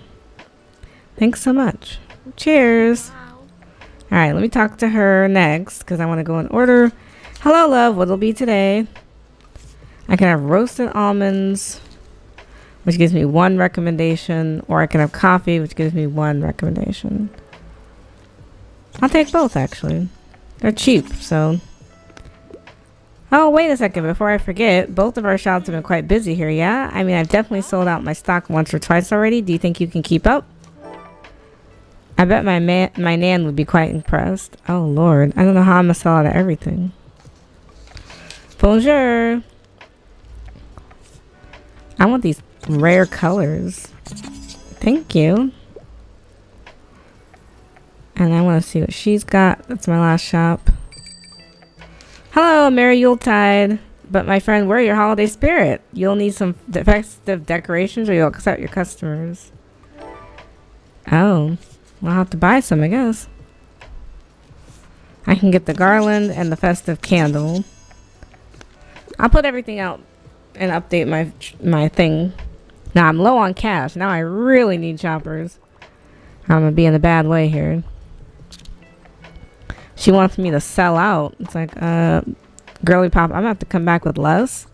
S1: Thanks so much. Cheers. Wow. All right, let me talk to her next because I want to go in order. Hello, love. What'll be today? I can have roasted almonds, which gives me 1 recommendation, or I can have coffee, which gives me 1 recommendation. I'll take both, actually. They're cheap, so Oh, wait a second. Before I forget, both of our shops have been quite busy here, yeah? I mean, I've definitely sold out my stock once or twice already. Do you think you can keep up? I bet my nan would be quite impressed. Oh, Lord. I don't know how I'm going to sell out of everything. Bonjour. I want these rare colors. Thank you. And I want to see what she's got. That's my last shop. Hello, Merry Yuletide. But my friend, we're your holiday spirit. You'll need some festive decorations or you'll accept your customers. Oh, well, I'll have to buy some, I guess. I can get the garland and the festive candle. I'll put everything out and update my thing. Now I'm low on cash. Now I really need shoppers. I'm gonna be in a bad way here. She wants me to sell out. It's like, girly pop, I'm gonna have to come back with less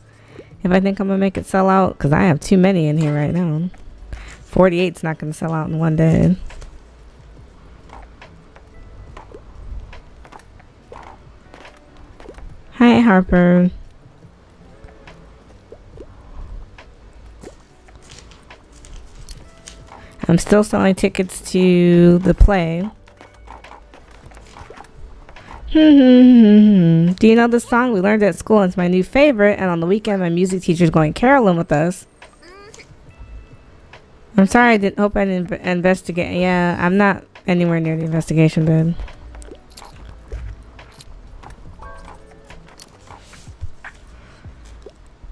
S1: if I think I'm gonna make it sell out, because I have too many in here right now. 48's not gonna sell out in one day. Hi, Harper. I'm still selling tickets to the play. Do you know this song? We learned it at school and it's my new favorite, and on the weekend my music teacher's going caroling with us. I'm sorry, hope I didn't investigate. Yeah, I'm not anywhere near the investigation bed.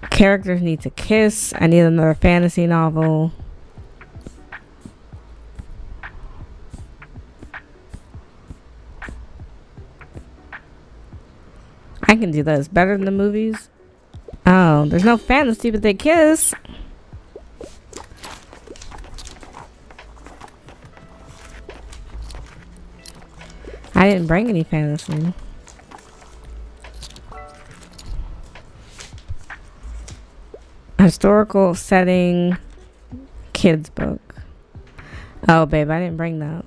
S1: Characters need to kiss. I need another fantasy novel. I can do this better than the movies. Oh, there's no fantasy, but they kiss. I didn't bring any fantasy. Historical setting, kids book. Oh, babe, I didn't bring that.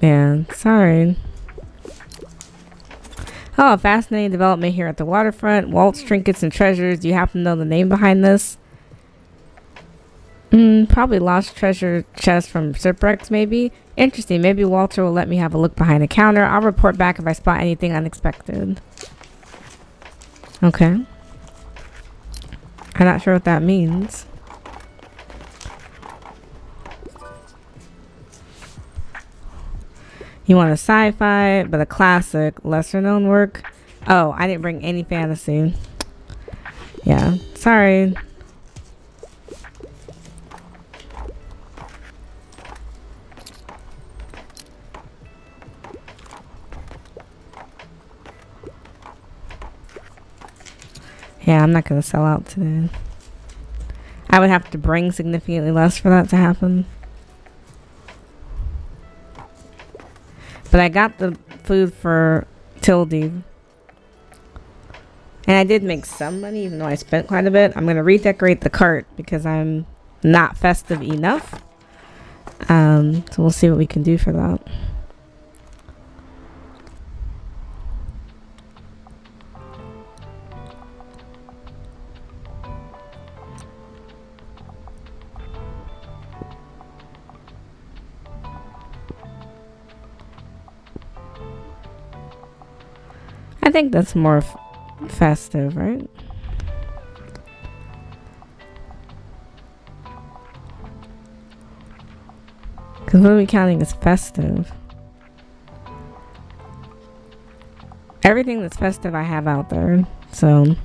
S1: Yeah, sorry. Oh, fascinating development here at the waterfront. Waltz, trinkets, and treasures. Do you happen to know the name behind this? Probably lost treasure chest from Shipwrecks, maybe. Interesting. Maybe Walter will let me have a look behind the counter. I'll report back if I spot anything unexpected. Okay. I'm not sure what that means. You want a sci-fi, but a classic, lesser known work? Oh, I didn't bring any fantasy. Yeah, sorry. Yeah, I'm not gonna sell out today. I would have to bring significantly less for that to happen. But I got the food for Tilde. And I did make some money, even though I spent quite a bit. I'm going to redecorate the cart because I'm not festive enough. So we'll see what we can do for that. I think that's more festive, right? Because what are we counting as festive? Everything that's festive I have out there. So,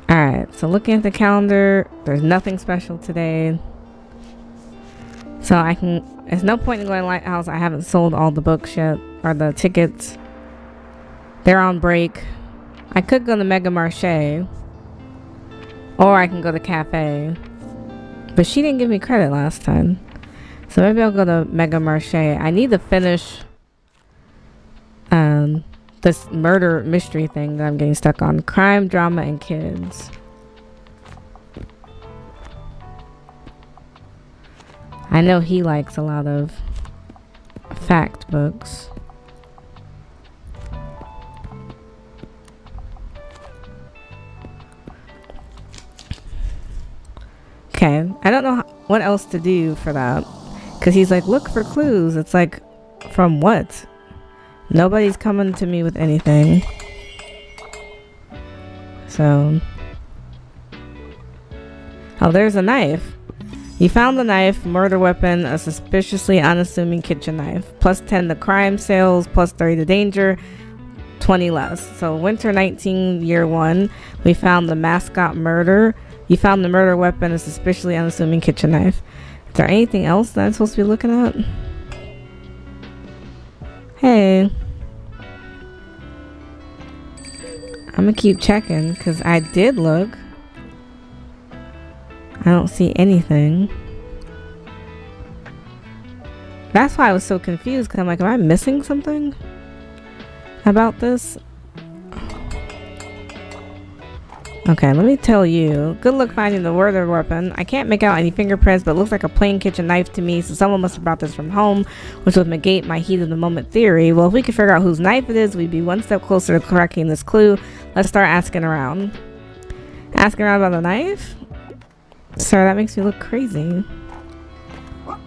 S1: alright. So looking at the calendar, there's nothing special today. So there's no point in going to Lighthouse. I haven't sold all the books yet, or the tickets. They're on break. I could go to Mega Marché, or I can go to Cafe, but she didn't give me credit last time, so maybe I'll go to Mega Marché. I need to finish this murder mystery thing that I'm getting stuck on. Crime, drama, and kids. I know he likes a lot of fact books. Okay, I don't know what else to do for that. Because he's like, look for clues. It's like, from what? Nobody's coming to me with anything. So. Oh, there's a knife. You found the knife, murder weapon, a suspiciously unassuming kitchen knife. Plus 10 to crime sales, plus 30 to danger, 20 less. So winter 19, year 1, we found the mascot murder. You found the murder weapon, a suspiciously unassuming kitchen knife. Is there anything else that I'm supposed to be looking at? Hey. I'm gonna keep checking because I did look. I don't see anything. That's why I was so confused, because I'm like, am I missing something about this? Okay, let me tell you. Good luck finding the murder weapon. I can't make out any fingerprints, but it looks like a plain kitchen knife to me, so someone must have brought this from home, which would negate my heat of the moment theory. Well, if we could figure out whose knife it is, we'd be one step closer to cracking this clue. Let's start asking around. Asking around about the knife? Sir, that makes me look crazy. I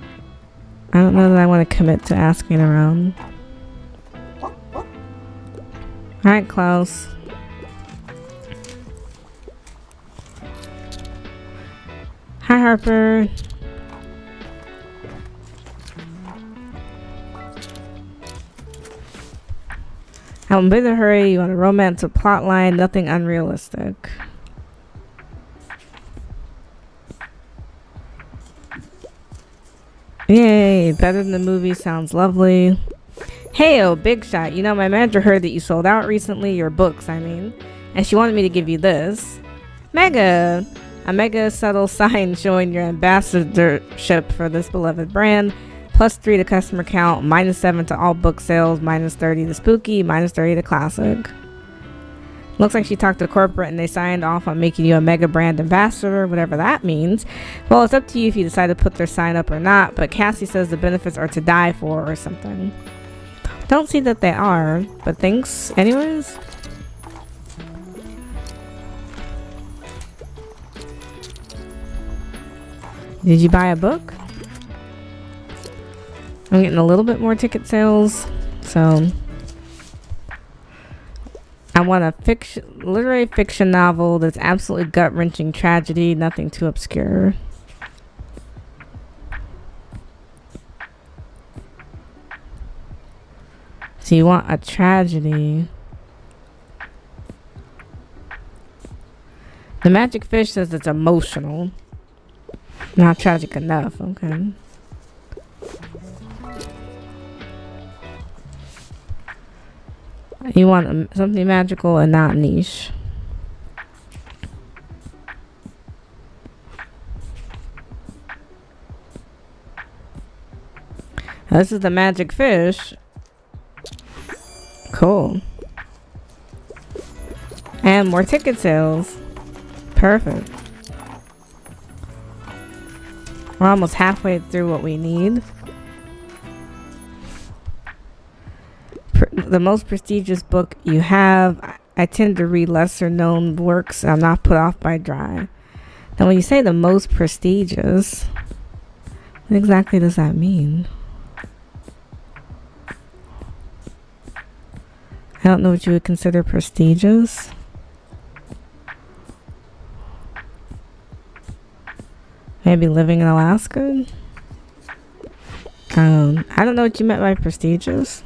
S1: don't know that I want to commit to asking around. Alright, Klaus. Hi, Harper. I'm in a bit of a hurry. You want a romance, a plot line, nothing unrealistic. Yay, better than the movie, sounds lovely. Hey, oh, big shot. You know, my manager heard that you sold out recently, your books, I mean. And she wanted me to give you this. Mega! A mega subtle sign showing your ambassadorship for this beloved brand. Plus 3 to customer count, minus 7 to all book sales, minus 30 to spooky, minus 30 to classic. Looks like she talked to corporate and they signed off on making you a mega brand ambassador, whatever that means. Well, it's up to you if you decide to put their sign up or not, but Cassie says the benefits are to die for or something. Don't see that they are, but thanks anyways. Did you buy a book? I'm getting a little bit more ticket sales, so I want a literary fiction novel that's absolutely gut-wrenching tragedy, nothing too obscure. So you want a tragedy. The Magic Fish says it's emotional. Not tragic enough, okay. You want something magical and not niche. This is the Magic Fish. Cool. And more ticket sales. Perfect. We're almost halfway through what we need. The most prestigious book you have. I tend to read lesser known works. I'm not put off by dry. Now when you say the most prestigious, what exactly does that mean? I don't know what you would consider prestigious. Maybe living in Alaska? I don't know what you meant by prestigious.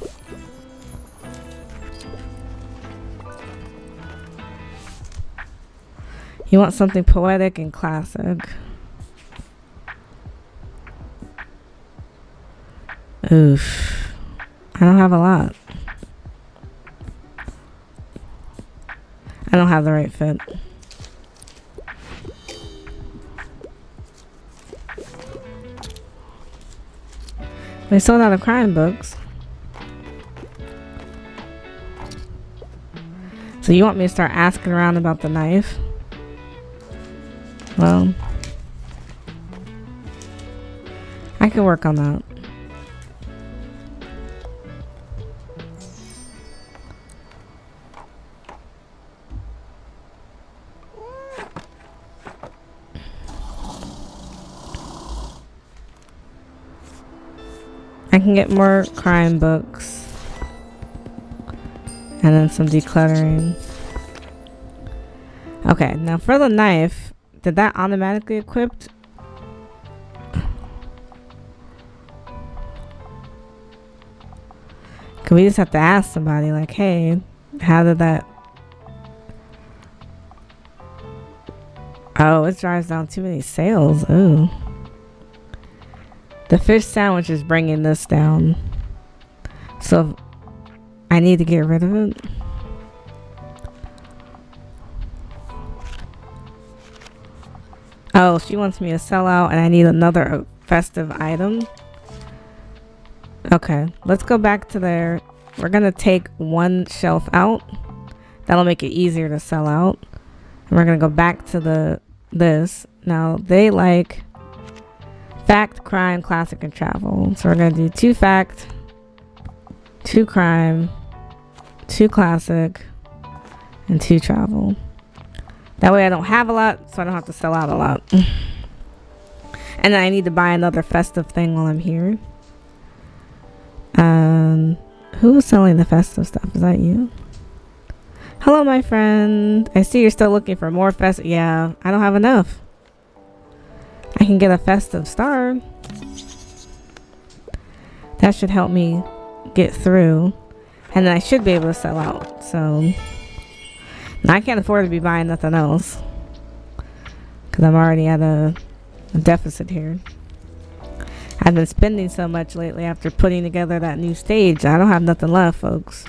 S1: You want something poetic and classic. Oof. I don't have a lot. I don't have the right fit. We sold out of crime books. So you want me to start asking around about the knife? Well, I can work on that. I can get more crime books. And then some decluttering. Okay, now for the knife, did that automatically equipped? Cause we just have to ask somebody like, hey, how did that? Oh, it drives down too many sales. Ooh. The fish sandwich is bringing this down. So I need to get rid of it. Oh, she wants me to sell out and I need another festive item. Okay, let's go back to there. We're gonna take one shelf out. That'll make it easier to sell out. And we're gonna go back to this. Now they like fact, crime, classic, and travel. So we're gonna do 2 fact, 2 crime, 2 classic, and 2 travel. That way I don't have a lot, so I don't have to sell out a lot. And then I need to buy another festive thing while I'm here. Who's selling the festive stuff? Is that you? Hello, my friend. I see you're still looking for more festive. Yeah, I don't have enough. I can get a festive star. That should help me get through. And then I should be able to sell out. So now I can't afford to be buying nothing else. Because I'm already at a deficit here. I've been spending so much lately after putting together that new stage. I don't have nothing left, folks.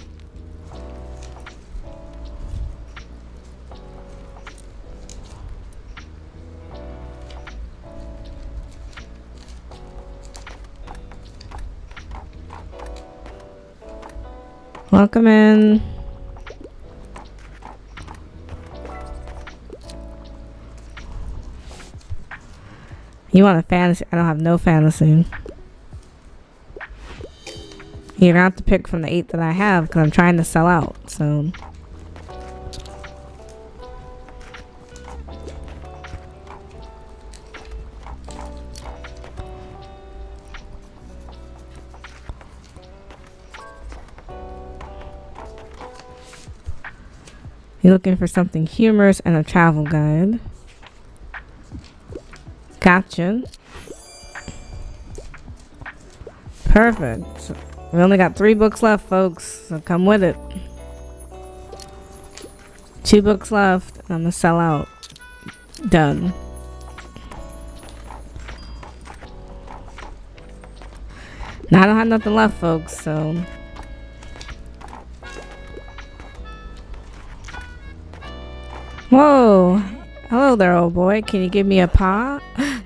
S1: Welcome in. You want a fantasy? I don't have no fantasy. You're gonna have to pick from the 8 that I have because I'm trying to sell out. So you're looking for something humorous and a travel guide. Gotcha. Perfect. So we only got 3 books left, folks. So come with it. 2 books left. I'm gonna sell out. Done. Now I don't have nothing left, folks. So whoa. Hello there, old boy. Can you give me a paw?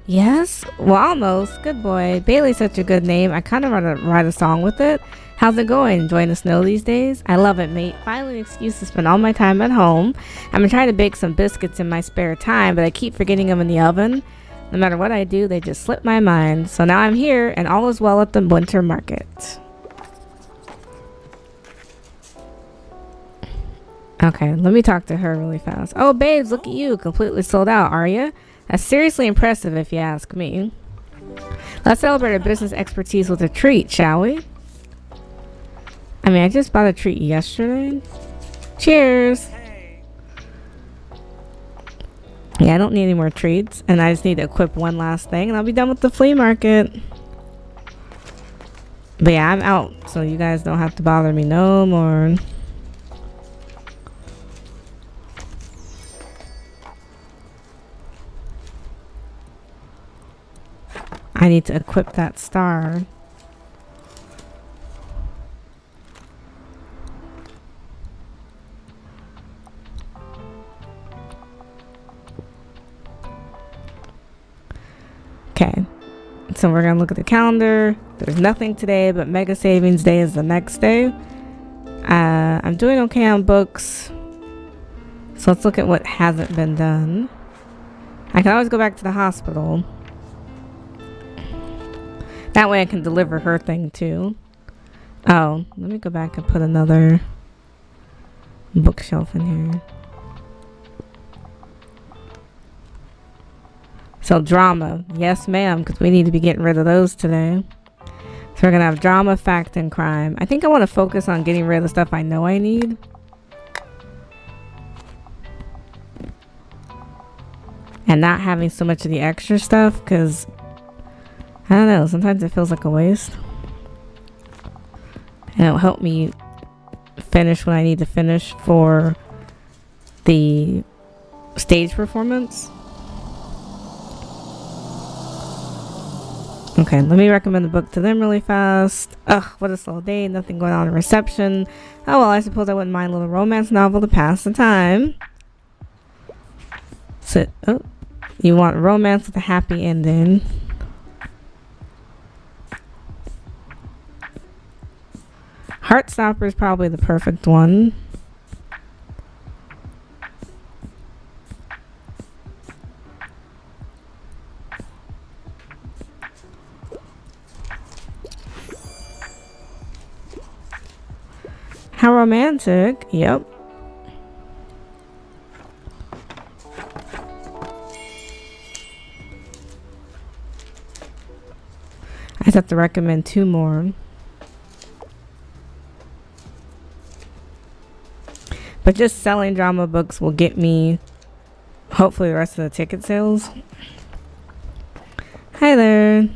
S1: Yes? Well, almost. Good boy. Bailey's such a good name. I kind of want to write a song with it. How's it going? Enjoying the snow these days? I love it, mate. Finally an excuse to spend all my time at home. I've been trying to bake some biscuits in my spare time, but I keep forgetting them in the oven. No matter what I do, they just slip my mind. So now I'm here, and all is well at the winter market. Okay, let me talk to her really fast. Oh, babes, look at you. Completely sold out, are you? That's seriously impressive if you ask me. Let's celebrate our business expertise with a treat, shall we? I mean, I just bought a treat yesterday. Cheers. Yeah, I don't need any more treats. And I just need to equip one last thing and I'll be done with the flea market. But yeah, I'm out. So you guys don't have to bother me no more. I need to equip that star. Okay, so we're gonna look at the calendar. There's nothing today, but Mega Savings Day is the next day. I'm doing okay on books. So let's look at what hasn't been done. I can always go back to the hospital. That way I can deliver her thing too. Oh, let me go back and put another bookshelf in here. So drama. Yes, ma'am, because we need to be getting rid of those today. So we're gonna have drama, fact, and crime. I think I want to focus on getting rid of the stuff I know I need. And not having so much of the extra stuff, because I don't know, sometimes it feels like a waste. And it'll help me finish what I need to finish for the stage performance. Okay, let me recommend the book to them really fast. Ugh, what a slow day. Nothing going on in reception. Oh, well, I suppose I wouldn't mind a little romance novel to pass the time. So, oh, you want romance with a happy ending. Heartstopper is probably the perfect one. How romantic. Yep. I just have to recommend 2 more. But just selling drama books will get me hopefully the rest of the ticket sales. Hi there.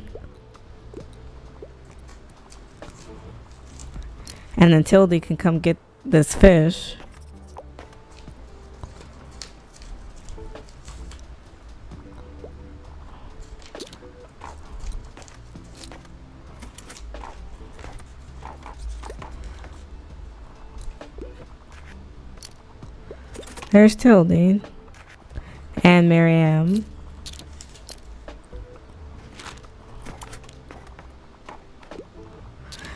S1: And then Tildy can come get this fish. There's Tildy and Marianne.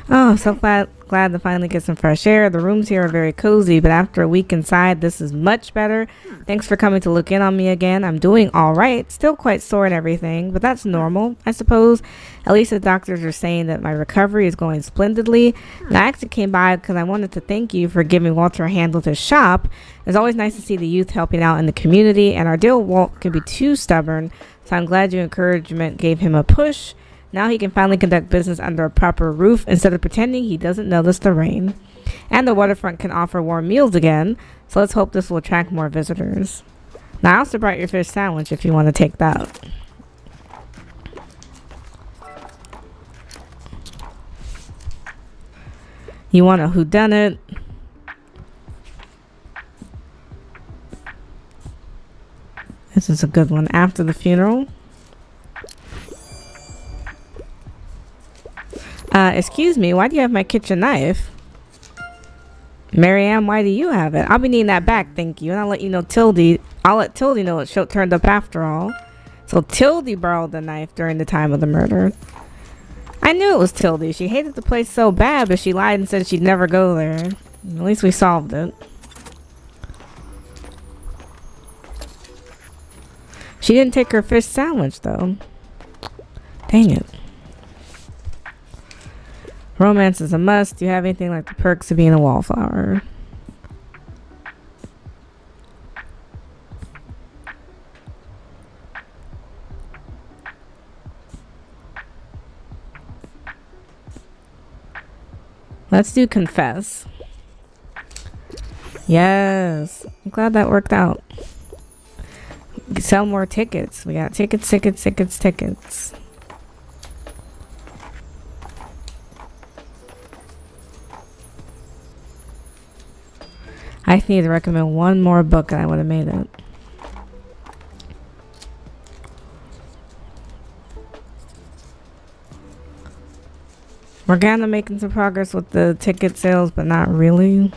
S1: Oh, so glad to finally get some fresh air. The rooms here are very cozy, but after a week inside, this is much better. Thanks for coming to look in on me again. I'm doing all right. Still quite sore and everything, but that's normal, I suppose. At least the doctors are saying that my recovery is going splendidly. And I actually came by because I wanted to thank you for giving Walter a hand with his shop. It's always nice to see the youth helping out in the community, and our dear Walt can be too stubborn, so I'm glad your encouragement gave him a push. Now he can finally conduct business under a proper roof instead of pretending he doesn't notice the rain. And the waterfront can offer warm meals again, so let's hope this will attract more visitors. Now I also brought your fish sandwich if you want to take that. You want a whodunit? This is a good one. After the funeral. Excuse me, why do you have my kitchen knife? Marianne, why do you have it? I'll be needing that back, thank you. And I'll let you know Tildy. I'll let Tildy know it turned up after all. So Tildy borrowed the knife during the time of the murder. I knew it was Tildy. She hated the place so bad, but she lied and said she'd never go there. At least we solved it. She didn't take her fish sandwich, though. Dang it. Romance is a must. Do you have anything like the perks of being a wallflower? Let's do confess. Yes. I'm glad that worked out. Sell more tickets. We got tickets. I need to recommend 1 more book and I would have made it. We're kind of making some progress with the ticket sales, but not really.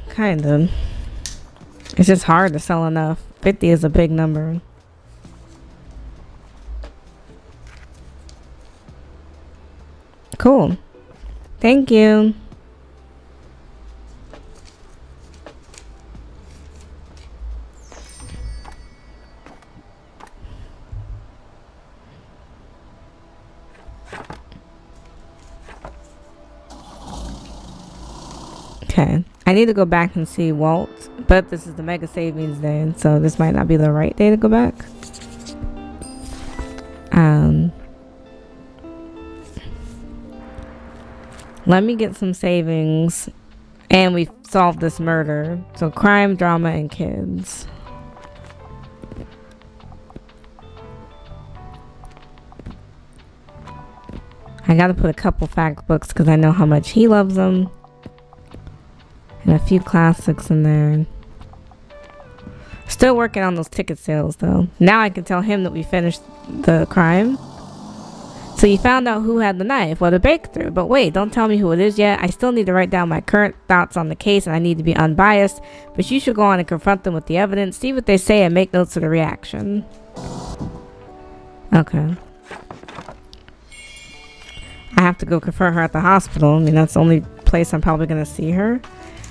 S1: Kind of. It's just hard to sell enough. 50 is a big number. Cool. Thank you. Okay. I need to go back and see Walt, but this is the Mega Savings Day, so this might not be the right day to go back. Let me get some savings, and we solved this murder. So crime, drama, and kids. I gotta put a couple fact books because I know how much he loves them. And a few classics in there. Still working on those ticket sales though. Now I can tell him that we finished the crime. So you found out who had the knife. What a breakthrough. But wait, don't tell me who it is yet. I still need to write down my current thoughts on the case, and I need to be unbiased. But you should go on and confront them with the evidence, see what they say, and make notes of the reaction. Okay. I have to go confront her at the hospital. I mean, that's the only place I'm probably going to see her.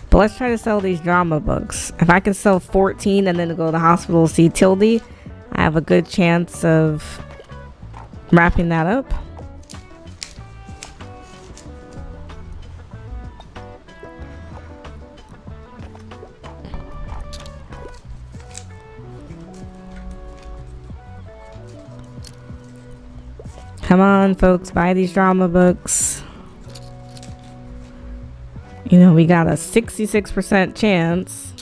S1: But let's try to sell these drama books. If I can sell 14 and then go to the hospital to see Tildy, I have a good chance of wrapping that up. Come on, folks, buy these drama books. You know, we got a 66% chance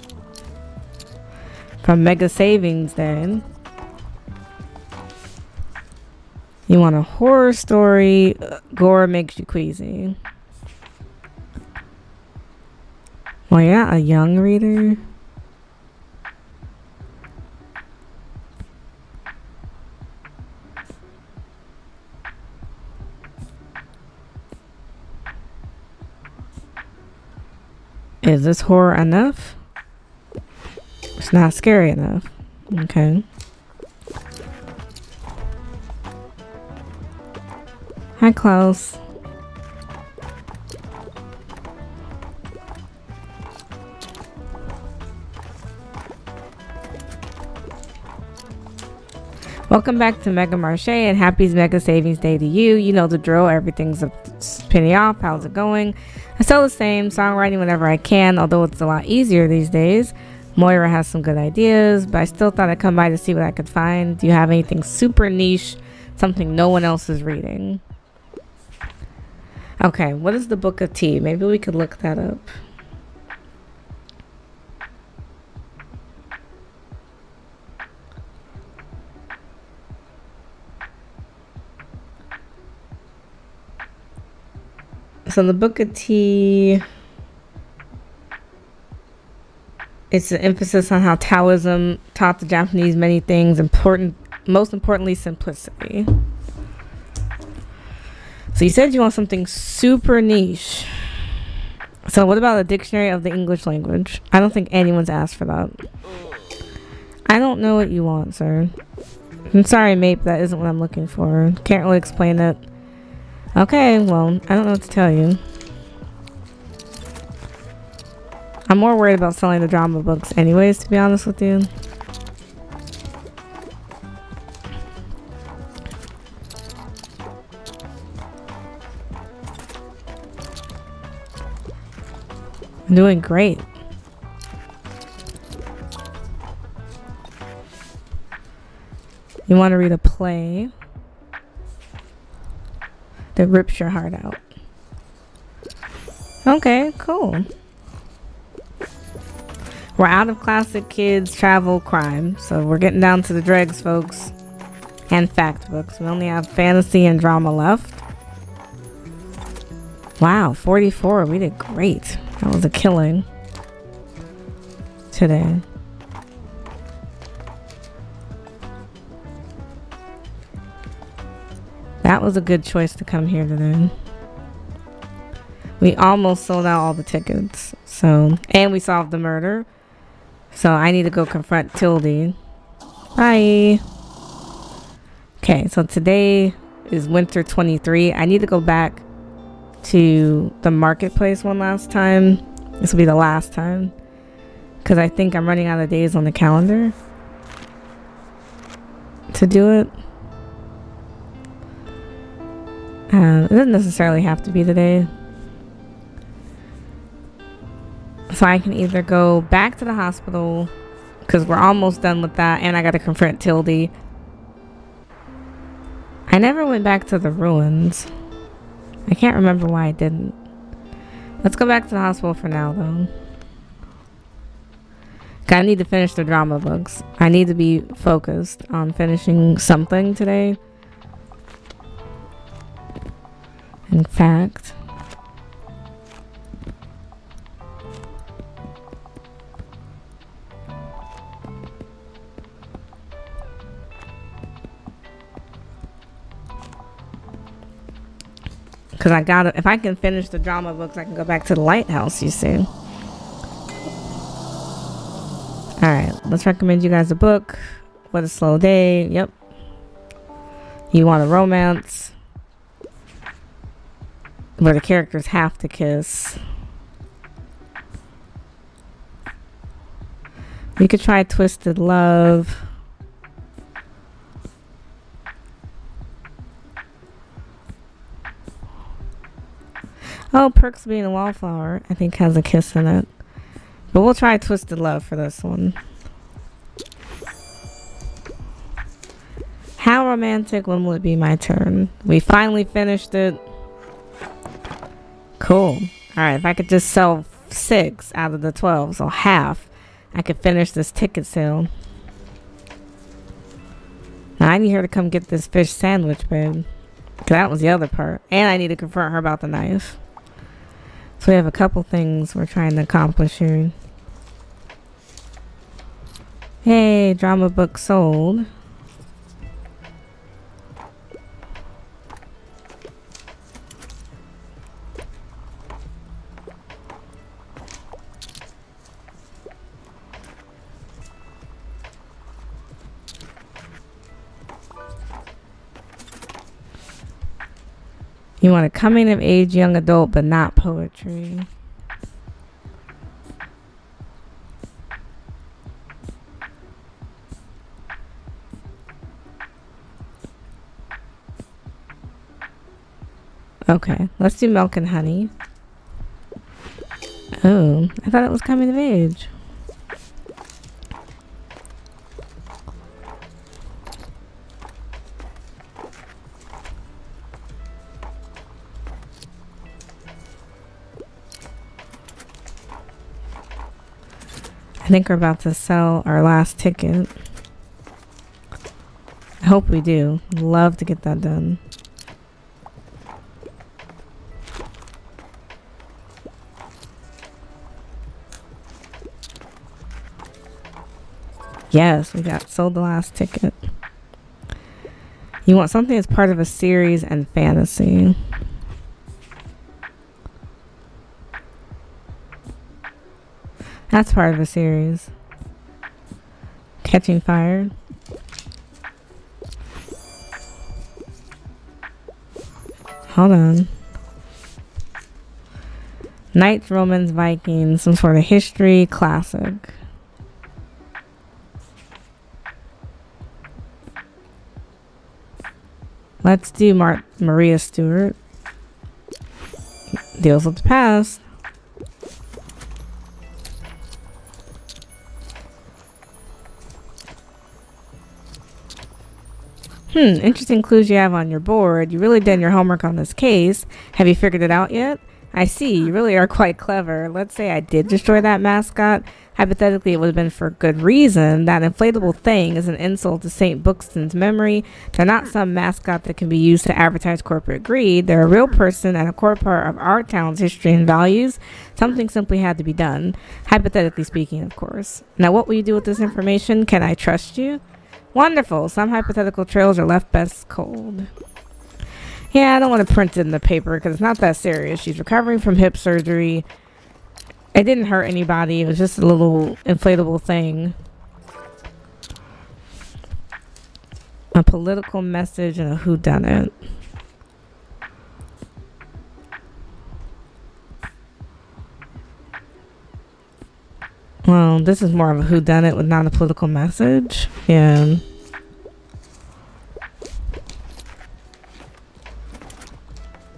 S1: from Mega Savings Day. You want a horror story, gore makes you queasy. Well, you're not a young reader. Is this horror enough? It's not scary enough. Okay. Hi, Klaus. Welcome back to Mega Marché and happy Mega Savings Day to you. You know the drill. Everything's a penny off. How's it going? I still the same, songwriting whenever I can, although it's a lot easier these days. Moira has some good ideas, but I still thought I'd come by to see what I could find. Do you have anything super niche, something no one else is reading? Okay, what is the Book of Tea? Maybe we could look that up. So the Book of Tea, it's an emphasis on how Taoism taught the Japanese many things, most importantly, simplicity. So you said you want something super niche. So what about a dictionary of the English language? I don't think anyone's asked for that. I don't know what you want, sir. I'm sorry, mate, but that isn't what I'm looking for. Can't really explain it. Okay, well, I don't know what to tell you. I'm more worried about selling the drama books anyways, to be honest with you. I'm doing great. You want to read a play that rips your heart out. Okay, cool. We're out of classic, kids, travel, crime. So we're getting down to the dregs, folks. And fact books. We only have fantasy and drama left. Wow, 44. We did great. That was a killing today. That was a good choice to come here today. We almost sold out all the tickets. So, and we solved the murder. So I need to go confront Tildy. Bye. Okay, so today is winter 23. I need to go back to the marketplace one last time. This will be the last time, because I think I'm running out of days on the calendar to do it. It doesn't necessarily have to be today. So I can either go back to the hospital, because we're almost done with that, and I gotta confront Tildy. I never went back to the ruins. I can't remember why I didn't. Let's go back to the hospital for now, though. I need to finish the drama books. I need to be focused on finishing something today. In fact, because I gotta, if I can finish the drama books, I can go back to the lighthouse, you see. Alright, let's recommend you guys a book. What a Slow Day. Yep. You want a romance where the characters have to kiss. You could try Twisted Love. Oh, Perks of Being a Wallflower, I think, has a kiss in it. But we'll try Twisted Love for this one. How romantic. When will it be my turn? We finally finished it. Cool. Alright, if I could just sell 6 out of the 12, so half, I could finish this ticket sale. Now I need her to come get this fish sandwich, babe. Because that was the other part. And I need to confront her about the knife. So we have a couple things we're trying to accomplish here. Hey, drama book sold. You want a coming of age young adult, but not poetry. Okay, let's do Milk and Honey. Oh, I thought it was coming of age. I think we're about to sell our last ticket. I hope we do. Love to get that done. Yes, we got sold the last ticket. You want something that's part of a series and fantasy. That's part of a series. Catching Fire. Hold on. Knights, Romans, Vikings, some sort of history classic. Let's do Maria Stewart. Deals with the past. Interesting clues you have on your board. You really did your homework on this case. Have you figured it out yet? I see. You really are quite clever. Let's say I did destroy that mascot. Hypothetically, it would have been for good reason. That inflatable thing is an insult to St. Buxton's memory. They're not some mascot that can be used to advertise corporate greed. They're a real person and a core part of our town's history and values. Something simply had to be done. Hypothetically speaking, of course. Now, what will you do with this information? Can I trust you? Wonderful. Some hypothetical trails are left best cold. Yeah, I don't want to print it in the paper because it's not that serious. She's recovering from hip surgery. It didn't hurt anybody. It was just a little inflatable thing. A political message and a whodunit. Well, this is more of a whodunit with not a political message. Yeah.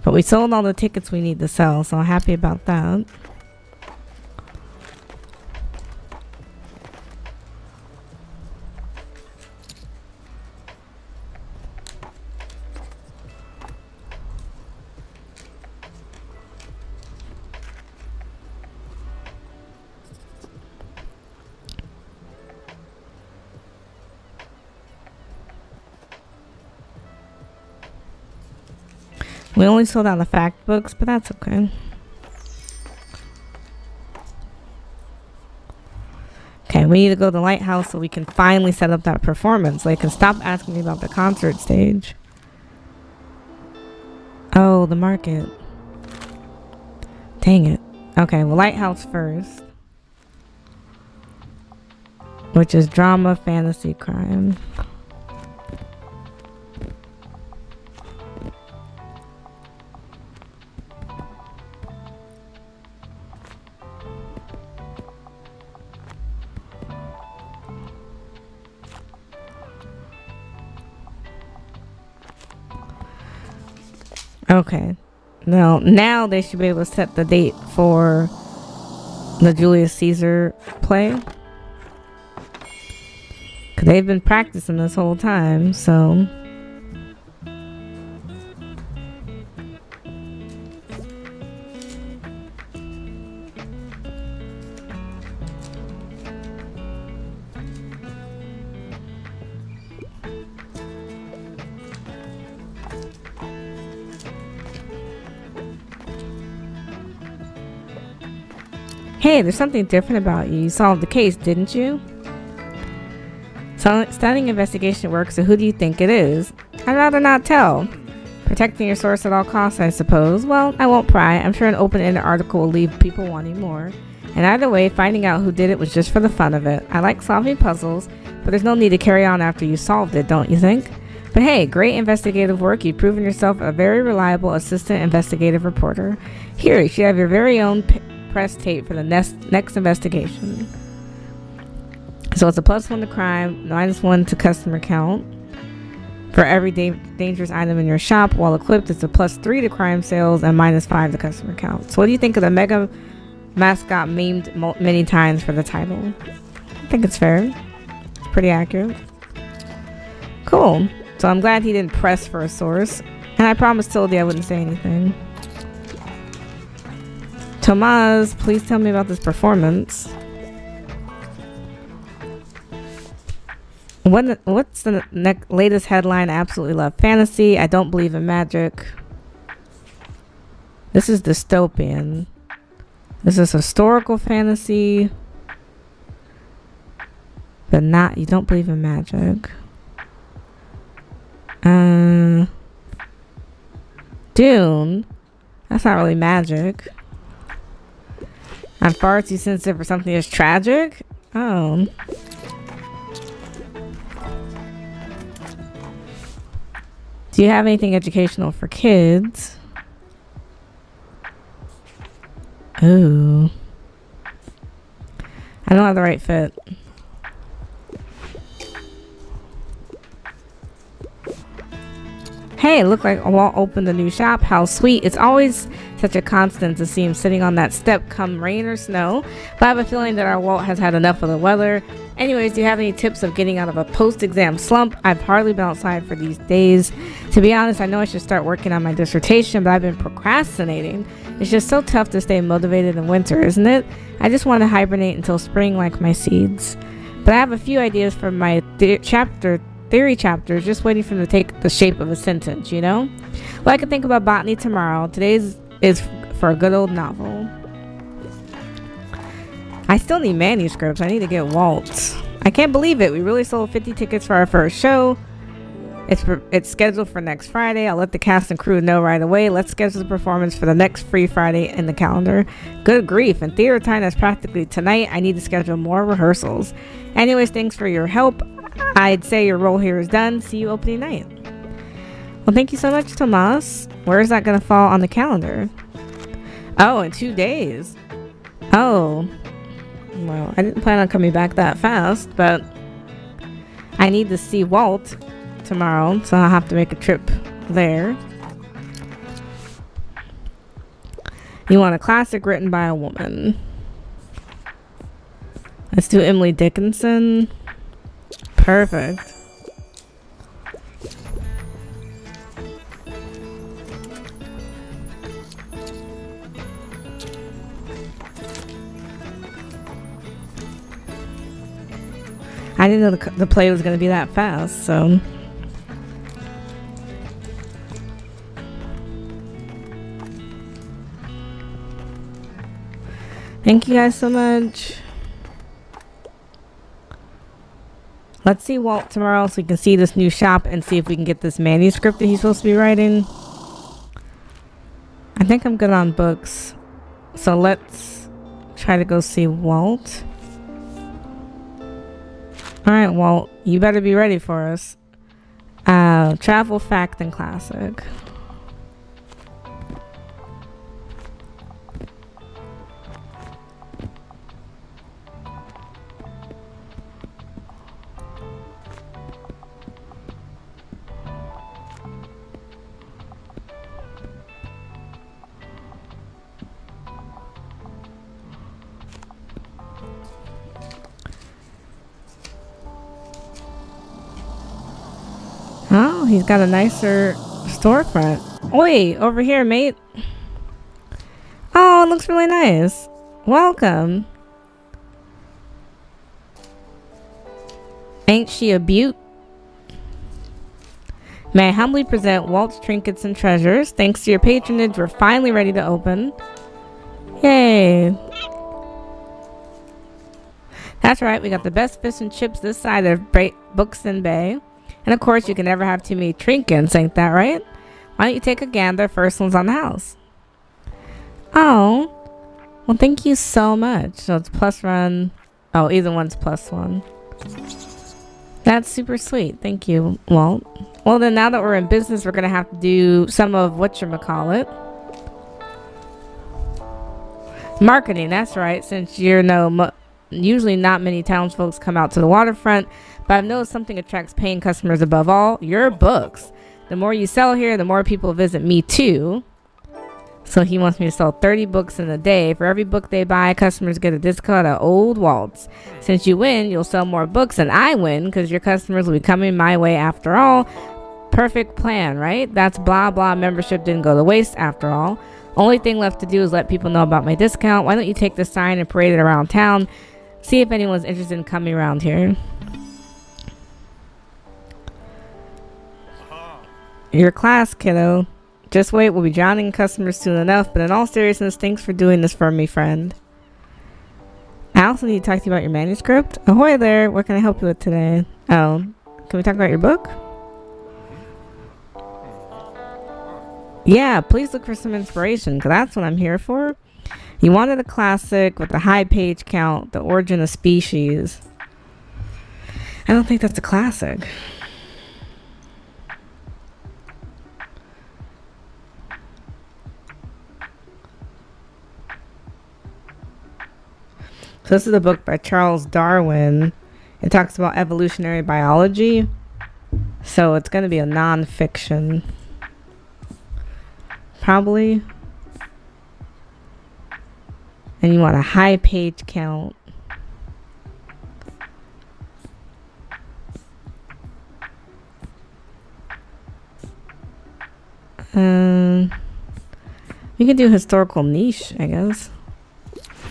S1: But we sold all the tickets we need to sell, so I'm happy about that. We only sold out the fact books, but that's okay. Okay, we need to go to the lighthouse so we can finally set up that performance. Like, and stop asking me about the concert stage. Oh, the market. Dang it. Okay, well, lighthouse first. Which is drama, fantasy, crime. Okay. Now they should be able to set the date for the Julius Caesar play. 'Cause they've been practicing this whole time, so. Hey, there's something different about you. You solved the case, didn't you? So, studying investigation work, so who do you think it is? I'd rather not tell. Protecting your source at all costs, I suppose. Well, I won't pry. I'm sure an open-ended article will leave people wanting more. And either way, finding out who did it was just for the fun of it. I like solving puzzles, but there's no need to carry on after you solved it, don't you think? But hey, great investigative work. You've proven yourself a very reliable assistant investigative reporter. Here, you should have your very own press tape for the next investigation. So it's a +1 to crime, -1 to customer count. For every dangerous item in your shop while equipped, it's a +3 to crime sales and -5 to customer count. So what do you think of the mega mascot memed many times for the title? I think it's fair. It's pretty accurate. Cool. So I'm glad he didn't press for a source. And I promised Tildy I wouldn't say anything. Tomas, please tell me about this performance. What's the latest headline? I absolutely love fantasy. I don't believe in magic. This is dystopian. This is historical fantasy. But not, you don't believe in magic. Dune. That's not really magic. I'm far too sensitive for something that's tragic. Oh. Do you have anything educational for kids? Ooh. I don't have the right fit. Hey, look like Walt opened a new shop. How sweet. It's always such a constant to see him sitting on that step come rain or snow. But I have a feeling that our Walt has had enough of the weather. Anyways, do you have any tips of getting out of a post-exam slump? I've hardly been outside for these days. To be honest, I know I should start working on my dissertation, but I've been procrastinating. It's just so tough to stay motivated in winter, isn't it? I just want to hibernate until spring like my seeds. But I have a few ideas for my theory chapters, just waiting for them to take the shape of a sentence, you know? Well, I can think about botany tomorrow. Today's is for a good old novel. I still need manuscripts. I need to get Walt. I can't believe it. We really sold 50 tickets for our first show. It's scheduled for next Friday. I'll let the cast and crew know right away. Let's schedule the performance for the next free Friday in the calendar. Good grief. And theater time is practically tonight. I need to schedule more rehearsals. Anyways, thanks for your help. I'd say your role here is done. See you opening night. Well, thank you so much, Tomas. Where is that going to fall on the calendar? Oh, in 2 days. Oh. Well, I didn't plan on coming back that fast, but I need to see Walt tomorrow, so I'll have to make a trip there. You want a classic written by a woman. Let's do Emily Dickinson. Perfect. I didn't know the play was going to be that fast, so. Thank you guys so much. Let's see Walt tomorrow so we can see this new shop and see if we can get this manuscript that he's supposed to be writing. I think I'm good on books. So let's try to go see Walt. Alright, Walt, you better be ready for us. Travel, fact, and classic. Oh, he's got a nicer storefront. Wait, over here, mate. Oh, it looks really nice. Welcome. Ain't she a beaut? May I humbly present Walt's Trinkets and Treasures. Thanks to your patronage, we're finally ready to open. Yay. That's right, we got the best fish and chips this side of Books and Bay. And of course, you can never have too many trinkets, ain't that right? Why don't you take a gander? First one's on the house. Oh, well, thank you so much. So it's plus run. Oh, either one's +1. That's super sweet. Thank you, Walt. Well, then now that we're in business, we're going to have to do some of whatchamacallit. Marketing, that's right. Since usually not many townsfolk come out to the waterfront, but I've noticed something attracts paying customers above all: your books. The more you sell here, the more people visit me too. So he wants me to sell 30 books in a day. For every book they buy, customers get a discount at Old Walt's. Since you win, you'll sell more books, and I win because your customers will be coming my way after all. Perfect plan, right? That's blah blah. Membership didn't go to waste after all. Only thing left to do is let people know about my discount. Why don't you take the sign and parade it around town? See if anyone's interested in coming around here. Your class, kiddo. Just wait, we'll be drowning customers soon enough. But in all seriousness, thanks for doing this for me, friend. I also need to talk to you about your manuscript. Ahoy there, what can I help you with today? Oh, can we talk about your book? Yeah, please look for some inspiration, because that's what I'm here for. You wanted a classic with a high page count, The Origin of Species. I don't think that's a classic. So this is a book by Charles Darwin. It talks about evolutionary biology. So it's going to be a non-fiction. Probably. And you want a high page count. You can do historical niche, I guess.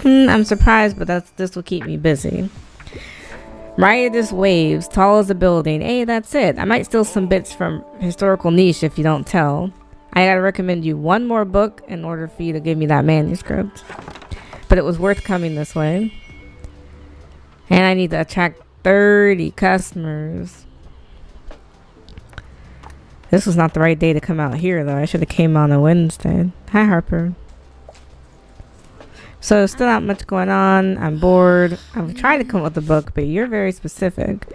S1: I'm surprised, but this will keep me busy. Riotous waves, tall as a building. Hey, that's it. I might steal some bits from historical niche if you don't tell. I gotta recommend you one more book in order for you to give me that manuscript. But it was worth coming this way. And I need to attract 30 customers. This was not the right day to come out here, though. I should have came on a Wednesday. Hi, Harper. So, still not much going on. I'm bored. I've tried to come up with a book, but you're very specific.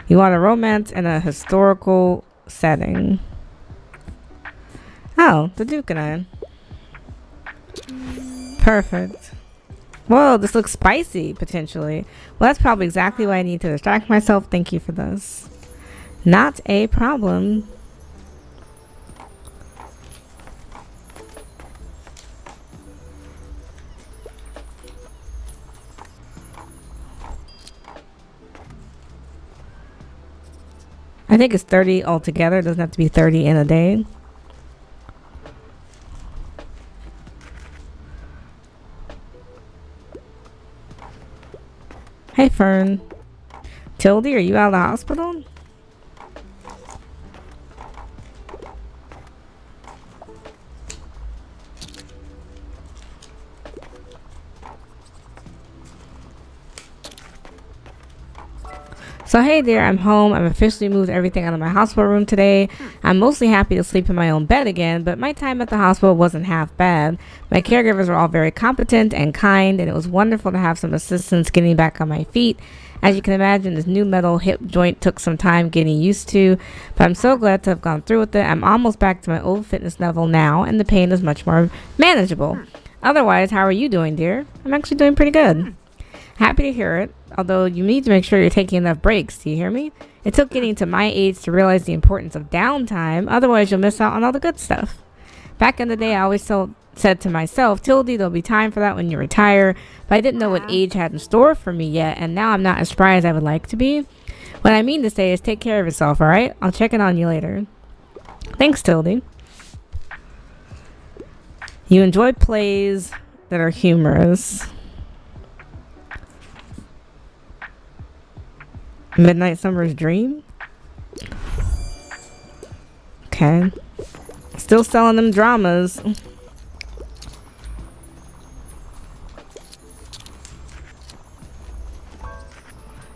S1: You want a romance in a historical setting. Oh, the Duke and I. Perfect. Whoa, this looks spicy, potentially. Well, that's probably exactly what I need to distract myself. Thank you for this. Not a problem. I think it's 30 altogether. It doesn't have to be 30 in a day. Hey, Fern. Tildy, are you out of the hospital? So hey there, I'm home. I've officially moved everything out of my hospital room today. I'm mostly happy to sleep in my own bed again, but my time at the hospital wasn't half bad. My caregivers were all very competent and kind, and it was wonderful to have some assistance getting back on my feet. As you can imagine, this new metal hip joint took some time getting used to, but I'm so glad to have gone through with it. I'm almost back to my old fitness level now, and the pain is much more manageable. Otherwise, how are you doing, dear? I'm actually doing pretty good. Happy to hear it, although you need to make sure you're taking enough breaks. Do you hear me? It took getting to my age to realize the importance of downtime, otherwise you'll miss out on all the good stuff. Back in the day, I always said to myself, Tildy, there'll be time for that when you retire, but I didn't know what age had in store for me yet, and now I'm not as spry as I would like to be. What I mean to say is take care of yourself, alright? I'll check in on you later. Thanks, Tildy. You enjoy plays that are humorous. Midnight Summer's Dream? Okay. Still selling them dramas.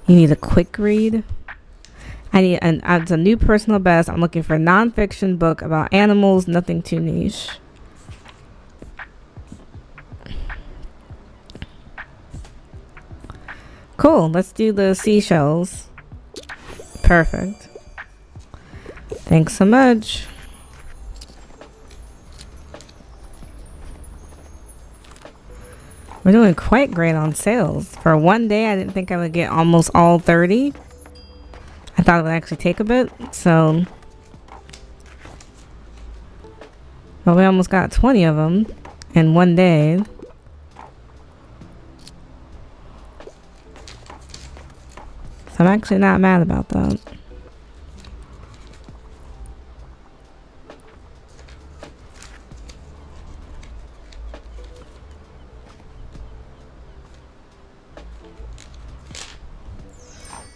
S1: You need a quick read? It's a new personal best. I'm looking for a non-fiction book about animals, nothing too niche. Cool, let's do the seashells. Perfect. Thanks so much. We're doing quite great on sales. For one day, I didn't think I would get almost all 30. I thought it would actually take a bit, so. Well, we almost got 20 of them in one day. So I'm actually not mad about that.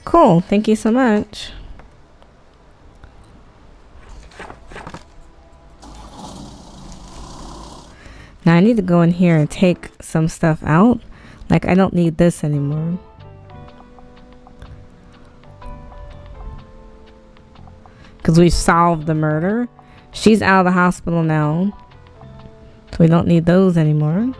S1: Cool, thank you so much. Now I need to go in here and take some stuff out. Like I don't need this anymore. Because we've solved the murder. She's out of the hospital now. So we don't need those anymore.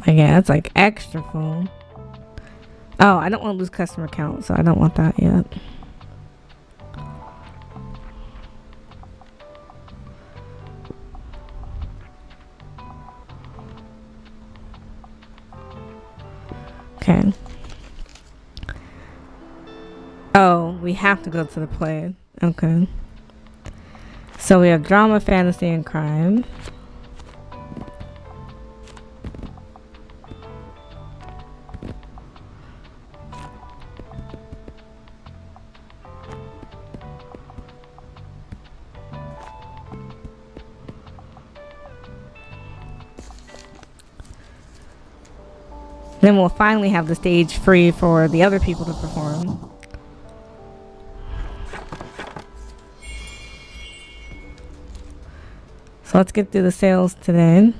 S1: Like, yeah, it's like extra full. Oh, I don't want to lose customer count, so I don't want that yet. Okay. Oh, we have to go to the play. Okay. So we have drama, fantasy, and crime. Then we'll finally have the stage free for the other people to perform. So let's get through the sales today.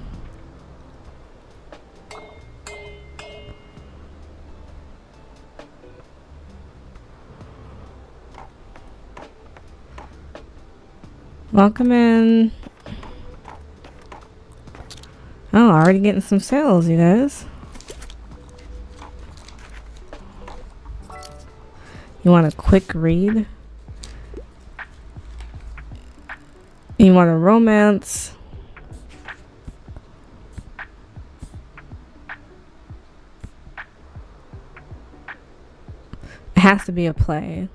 S1: Welcome in. Oh, already getting some sales, you guys. You want a quick read? You want a romance? It has to be a play.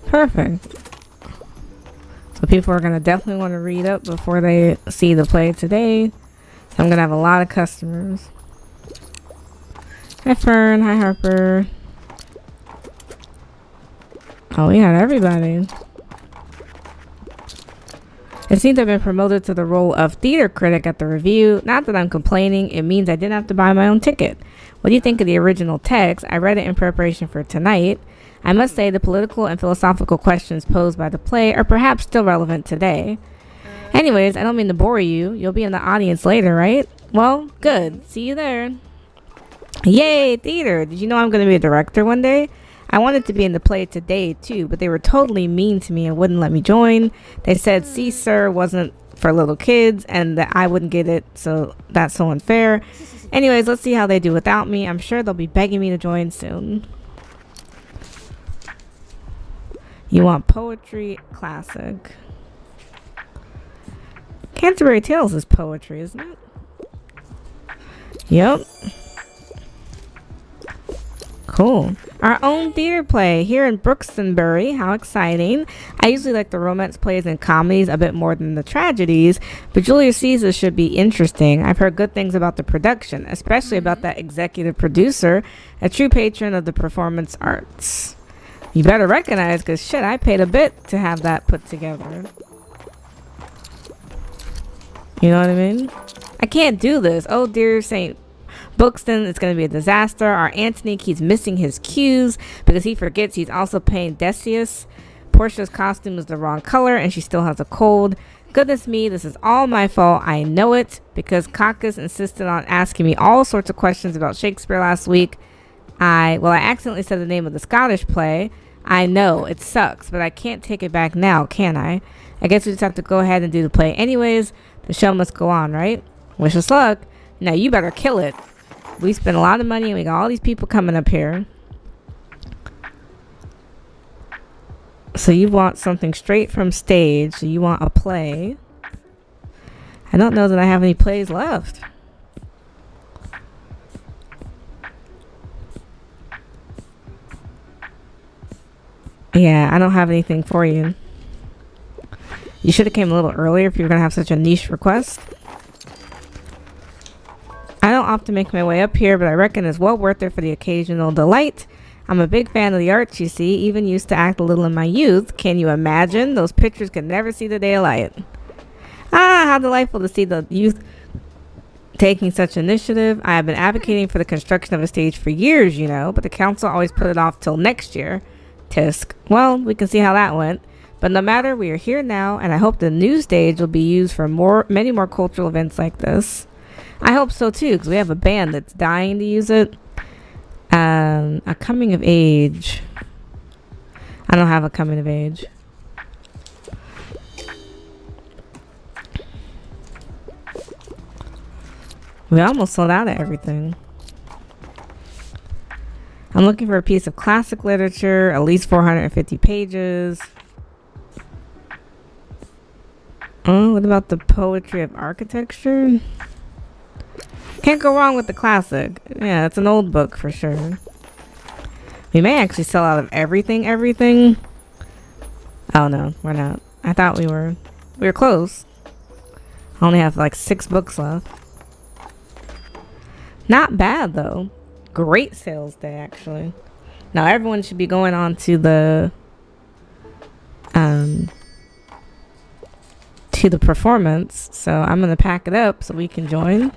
S1: Perfect. So people are going to definitely want to read up before they see the play today. So I'm going to have a lot of customers. Hi Fern, hi Harper. Oh, we had everybody. It seems I've been promoted to the role of theater critic at the review. Not that I'm complaining, it means I didn't have to buy my own ticket. What do you think of the original text? I read it in preparation for tonight. I must say the political and philosophical questions posed by the play are perhaps still relevant today. Anyways, I don't mean to bore you. You'll be in the audience later, right? Well, good. See you there. Yay, theater. Did you know I'm going to be a director one day? I wanted to be in the play today, too, but they were totally mean to me and wouldn't let me join. They said, see, sir, wasn't for little kids and that I wouldn't get it, so that's so unfair. Anyways, let's see how they do without me. I'm sure they'll be begging me to join soon. You want poetry? Classic. Canterbury Tales is poetry, isn't it? Yep. Cool. Our own theater play here in Brooksonbury. How exciting. I usually like the romance plays and comedies a bit more than the tragedies, but Julius Caesar should be interesting. I've heard good things about the production, especially about that executive producer, a true patron of the performance arts. You better recognize, because shit, I paid a bit to have that put together. You know what I mean? I can't do this. Oh, dear Saint Buxton, it's going to be a disaster. Our Antony keeps missing his cues because he forgets he's also playing Decius. Portia's costume is the wrong color and she still has a cold. Goodness me, this is all my fault. I know it because Caucus insisted on asking me all sorts of questions about Shakespeare last week. I accidentally said the name of the Scottish play. I know, it sucks, but I can't take it back now, can I? I guess we just have to go ahead and do the play anyways. The show must go on, right? Wish us luck. Now you better kill it. We spent a lot of money and we got all these people coming up here. So you want something straight from stage. So you want a play. I don't know that I have any plays left. Yeah, I don't have anything for you. You should have came a little earlier if you were going to have such a niche request. I don't often make my way up here, but I reckon it's well worth it for the occasional delight. I'm a big fan of the arts, you see. Even used to act a little in my youth. Can you imagine? Those pictures could never see the day of light. Ah, how delightful to see the youth taking such initiative. I have been advocating for the construction of a stage for years, you know, but the council always put it off till next year. Tisk. Well, we can see how that went. But no matter, we are here now, and I hope the new stage will be used for many more cultural events like this. I hope so too, because we have a band that's dying to use it. A coming of age. I don't have a coming of age. We almost sold out of everything. I'm looking for a piece of classic literature, at least 450 pages. Oh, what about the poetry of architecture? Can't go wrong with the classic. Yeah, it's an old book for sure. We may actually sell out of everything. Oh no, we're not. I thought we were close. I only have like 6 books left. Not bad though. Great sales day actually. Now everyone should be going on to the performance, so I'm gonna pack it up so we can join.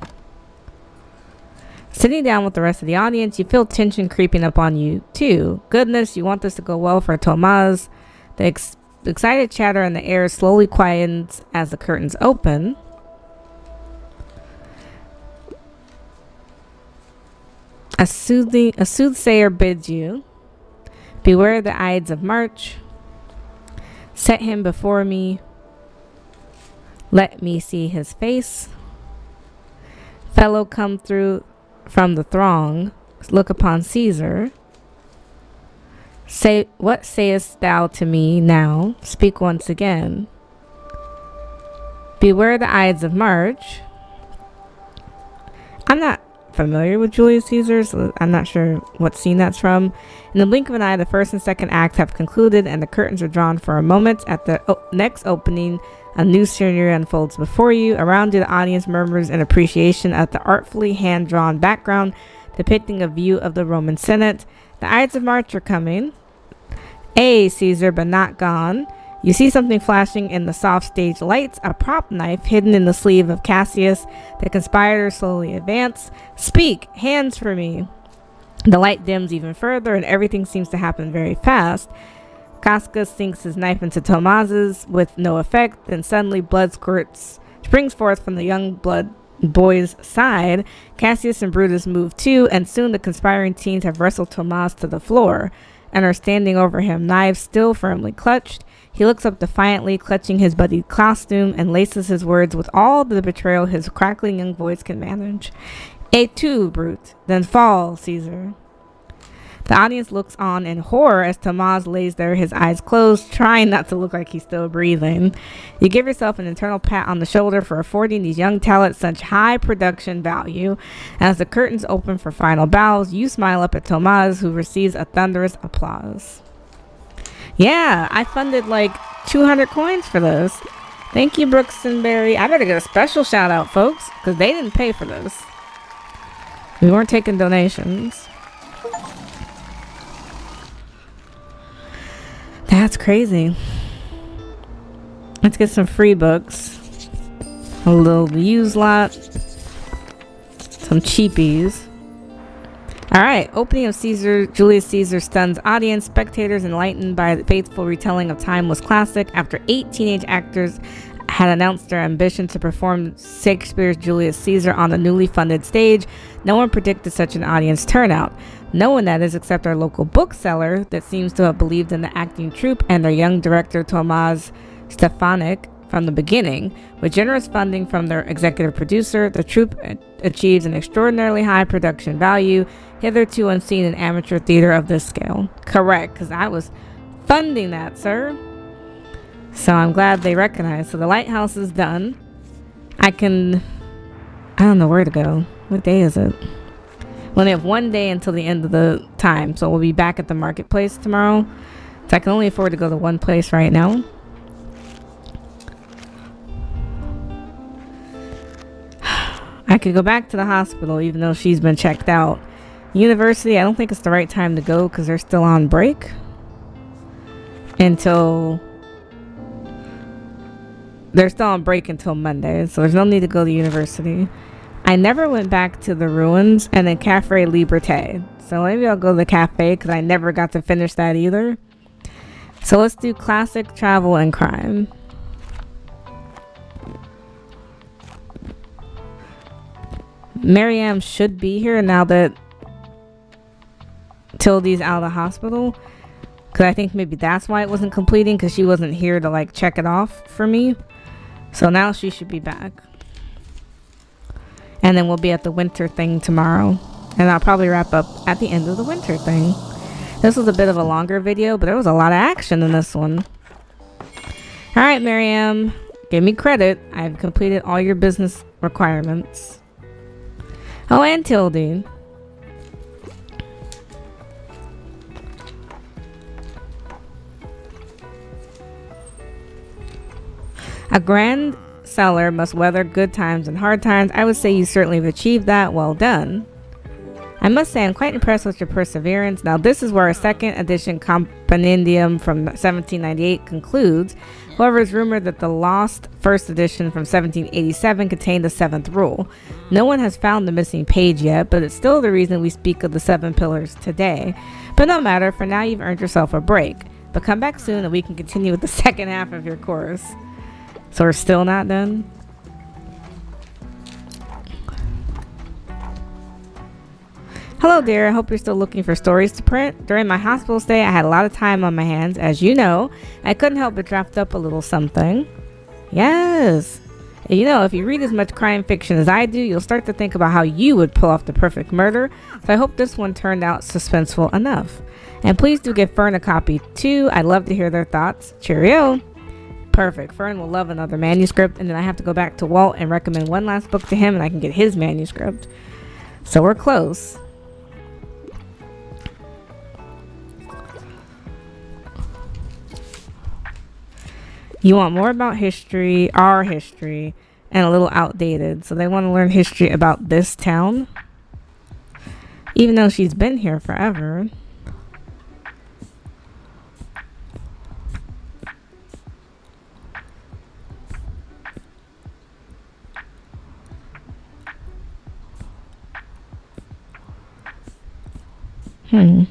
S1: Sitting down with the rest of the audience, you feel tension creeping up on you too. Goodness, you want this to go well for Tomas. The excited chatter in the air slowly quietens as the curtains open. A soothsayer bids you, beware the Ides of March. Set him before me. Let me see his face. Fellow come through from the throng. Look upon Caesar. Say, what sayest thou to me now? Speak once again. Beware the Ides of March. I'm not familiar with Julius Caesar, so I'm not sure what scene that's from. In the blink of an eye, the first and second act have concluded and the curtains are drawn for a moment. At the next opening, a new scenery unfolds before you. Around you, the audience murmurs in appreciation at the artfully hand-drawn background depicting a view of the Roman Senate. The Ides of March are coming. Caesar, but not gone. You see something flashing in the soft stage lights, a prop knife hidden in the sleeve of Cassius. The conspirators slowly advance. Speak, hands for me. The light dims even further, and everything seems to happen very fast. Casca sinks his knife into Tomas's with no effect, then suddenly blood springs forth from the young blood boy's side. Cassius and Brutus move too, and soon the conspiring teens have wrestled Tomas to the floor and are standing over him, knives still firmly clutched. He looks up defiantly, clutching his buddy's costume, and laces his words with all the betrayal his crackling young voice can manage. Et tu, brute, then fall, Caesar. The audience looks on in horror as Tomas lays there, his eyes closed, trying not to look like he's still breathing. You give yourself an internal pat on the shoulder for affording these young talents such high production value. As the curtains open for final bows, you smile up at Tomas, who receives a thunderous applause. Yeah, I funded like 200 coins for this. Thank you, Brooks and Barry. I better get a special shout out, folks, because they didn't pay for this. We weren't taking donations. That's crazy. Let's get some free books. A little used lot. Some cheapies. Alright, opening of Julius Caesar stuns audience. Spectators enlightened by the faithful retelling of time was classic. After 8 teenage actors had announced their ambition to perform Shakespeare's Julius Caesar on the newly funded stage, no one predicted such an audience turnout. No one, that is, except our local bookseller that seems to have believed in the acting troupe and their young director Tomas Stefanik from the beginning. With generous funding from their executive producer, the troupe achieves an extraordinarily high production value, hitherto unseen in amateur theater of this scale. Correct, because I was funding that, sir. So I'm glad they recognize. So the lighthouse is done. I don't know where to go. What day is it? We only have 1 day until the end of the time, so we'll be back at the marketplace tomorrow. So I can only afford to go to one place right now. I could go back to the hospital even though she's been checked out. University, I don't think it's the right time to go because they're still on break until Monday, so there's no need to go to university. I never went back to the ruins and then Cafe Liberté, so maybe I'll go to the cafe because I never got to finish that either. So let's do classic, travel, and crime. Mariam should be here now that Tildy's out of the hospital, because I think maybe that's why it wasn't completing, because she wasn't here to like check it off for me. So now she should be back, and then we'll be at the winter thing tomorrow, and I'll probably wrap up at the end of the winter thing. This was a bit of a longer video, but there was a lot of action in this one. All right, Mariam, give me credit. I've completed all your business requirements. Oh, and Tildy. A grand seller must weather good times and hard times. I would say you certainly have achieved that. Well done. I must say I'm quite impressed with your perseverance. Now this is where our second edition compendium from 1798 concludes. However, it's rumored that the lost first edition from 1787 contained the 7th rule. No one has found the missing page yet, but it's still the reason we speak of the 7 pillars today. But no matter, for now you've earned yourself a break. But come back soon and we can continue with the second half of your course. So we're still not done? Hello dear, I hope you're still looking for stories to print. During my hospital stay, I had a lot of time on my hands. As you know, I couldn't help but draft up a little something. Yes. You know, if you read as much crime fiction as I do, you'll start to think about how you would pull off the perfect murder. So I hope this one turned out suspenseful enough. And please do give Fern a copy too. I'd love to hear their thoughts. Cheerio. Perfect. Fern will love another manuscript, and then I have to go back to Walt and recommend one last book to him, and I can get his manuscript. So we're close. You want more about history, our history, and a little outdated. So they want to learn history about this town, even though she's been here forever. Hmm.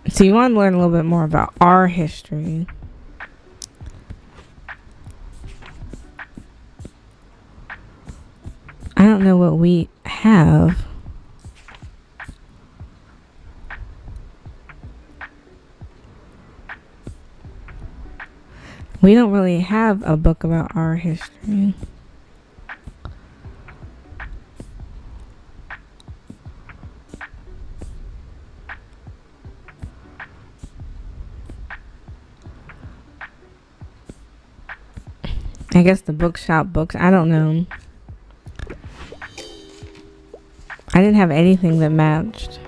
S1: So you want to learn a little bit more about our history. I don't know what we have. We don't really have a book about our history. I guess the bookshop books. I don't know. I didn't have anything that matched.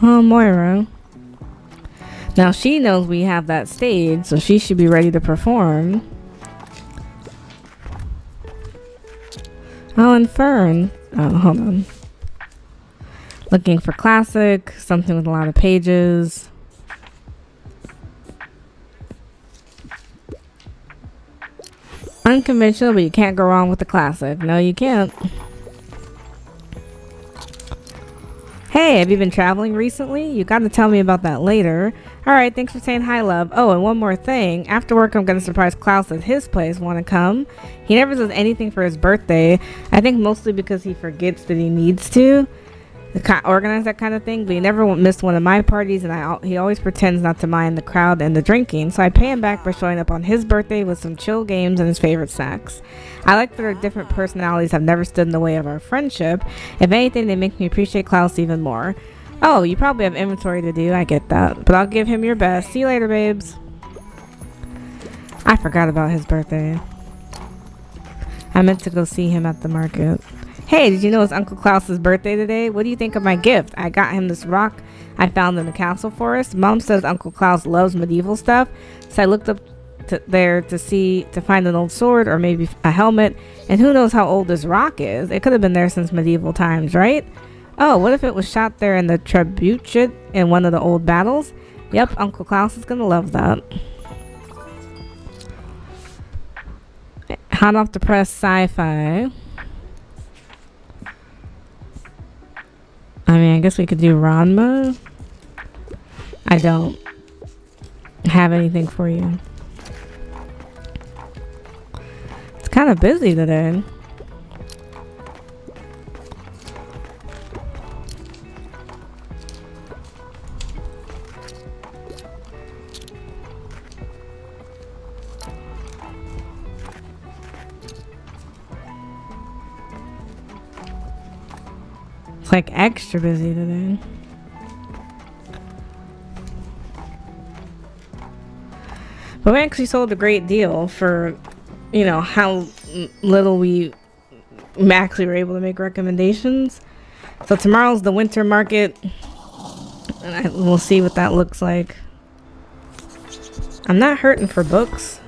S1: Oh, Moira. Now she knows we have that stage, so she should be ready to perform. Oh, and Fern. Oh, hold on. Looking for classic, something with a lot of pages. Unconventional, but you can't go wrong with the classic. No, you can't. Hey, have you been traveling recently? You got to tell me about that later. All right, thanks for saying hi, love. Oh, and one more thing. After work, I'm going to surprise Klaus at his place. Want to come? He never does anything for his birthday. I think mostly because he forgets that he needs to organize that kind of thing, but he never missed one of my parties, and he always pretends not to mind the crowd and the drinking, so I pay him back by showing up on his birthday with some chill games and his favorite snacks. I like that our different personalities have never stood in the way of our friendship. If anything, they make me appreciate Klaus even more. Oh, you probably have inventory to do, I get that, but I'll give him your best. See you later, babes. I forgot about his birthday. I meant to go see him at the market. Hey, did you know it's Uncle Klaus's birthday today? What do you think of my gift? I got him this rock I found in the castle forest. Mom says Uncle Klaus loves medieval stuff, so I looked up to find an old sword or maybe a helmet, and who knows how old this rock is. It could have been there since medieval times, right? Oh, what if it was shot there in the trebuchet in one of the old battles? Yep, Uncle Klaus is gonna love that. Hot off the press sci-fi. I mean, I guess we could do Ranma. I don't have anything for you. It's kind of busy today. It's like extra busy today. But we actually sold a great deal for, how little we actually were able to make recommendations. So tomorrow's the winter market, and we'll see what that looks like. I'm not hurting for books.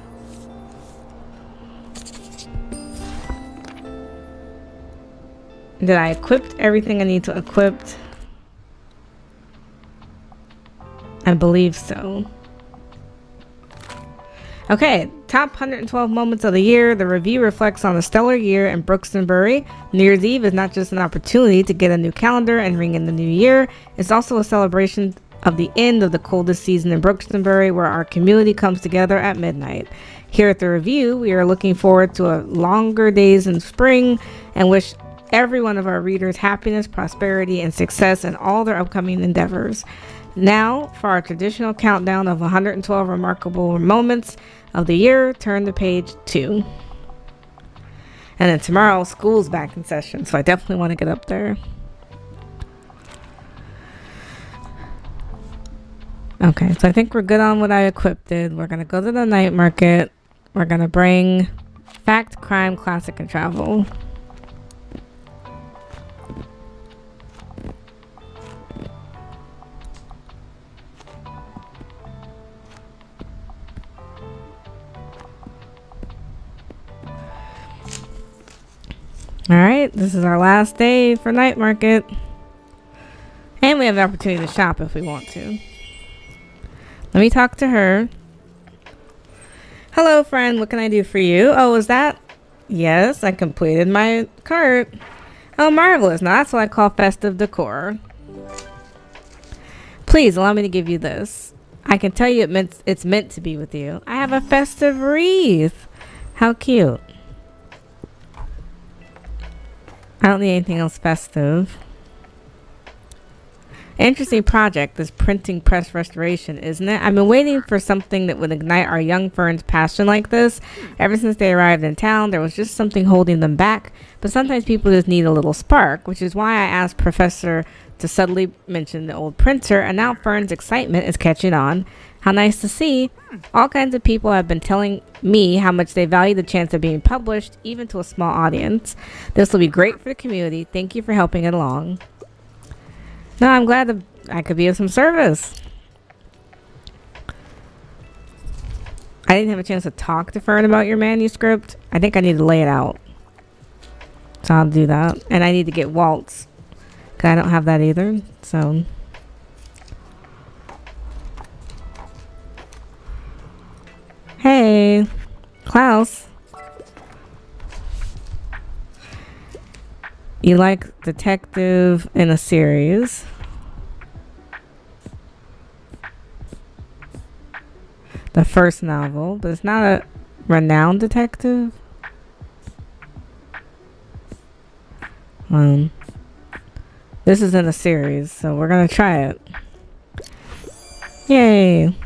S1: Did I equip everything I need to equip? I believe so. Okay, top 112 moments of the year. The review reflects on a stellar year in Brooksonbury. New Year's Eve is not just an opportunity to get a new calendar and ring in the new year. It's also a celebration of the end of the coldest season in Brooksonbury, where our community comes together at midnight. Here at the review, we are looking forward to a longer days in spring and wish every one of our readers happiness, prosperity, and success in all their upcoming endeavors. Now, for our traditional countdown of 112 remarkable moments of the year, turn to page 2. And then tomorrow, school's back in session, so I definitely want to get up there. Okay, so I think we're good on what I equipped. We're going to go to the night market. We're going to bring fact, crime, classic, and travel. Alright, this is our last day for night market. And we have the opportunity to shop if we want to. Let me talk to her. Hello, friend. What can I do for you? Oh, is that? Yes, I completed my cart. Oh, marvelous. Now that's what I call festive decor. Please allow me to give you this. I can tell you it's meant to be with you. I have a festive wreath. How cute. I don't need anything else festive. Interesting project, this printing press restoration, isn't it? I've been waiting for something that would ignite our young ferns' passion like this. Ever since they arrived in town, there was just something holding them back. But sometimes people just need a little spark, which is why I asked Professor to subtly mention the old printer, and now Fern's excitement is catching on. How nice to see. All kinds of people have been telling me how much they value the chance of being published, even to a small audience. This will be great for the community. Thank you for helping it along. No, I'm glad that I could be of some service. I didn't have a chance to talk to Fern about your manuscript. I think I need to lay it out. So I'll do that. And I need to get Walt's, because I don't have that either. So hey, Klaus. You like detective in a series. The first novel, but it's not a renowned detective. This is in a series, so we're gonna try it. Yay.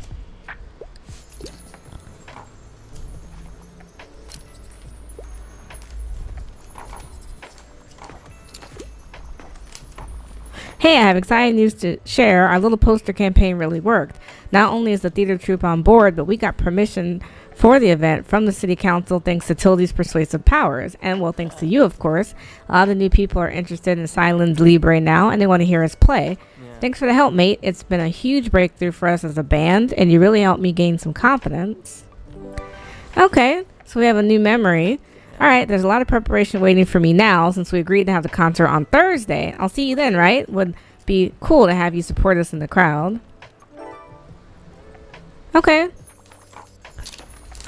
S1: Hey, I have exciting news to share. Our little poster campaign really worked. Not only is the theater troupe on board, but we got permission for the event from the city council thanks to Tildy's persuasive powers. And well, thanks to you, of course. A lot of the new people are interested in Silence Libre now, and they want to hear us play. Yeah. Thanks for the help, mate. It's been a huge breakthrough for us as a band, and you really helped me gain some confidence. Okay, so we have a new memory. All right, there's a lot of preparation waiting for me now since we agreed to have the concert on Thursday. I'll see you then, right? Would be cool to have you support us in the crowd. Okay.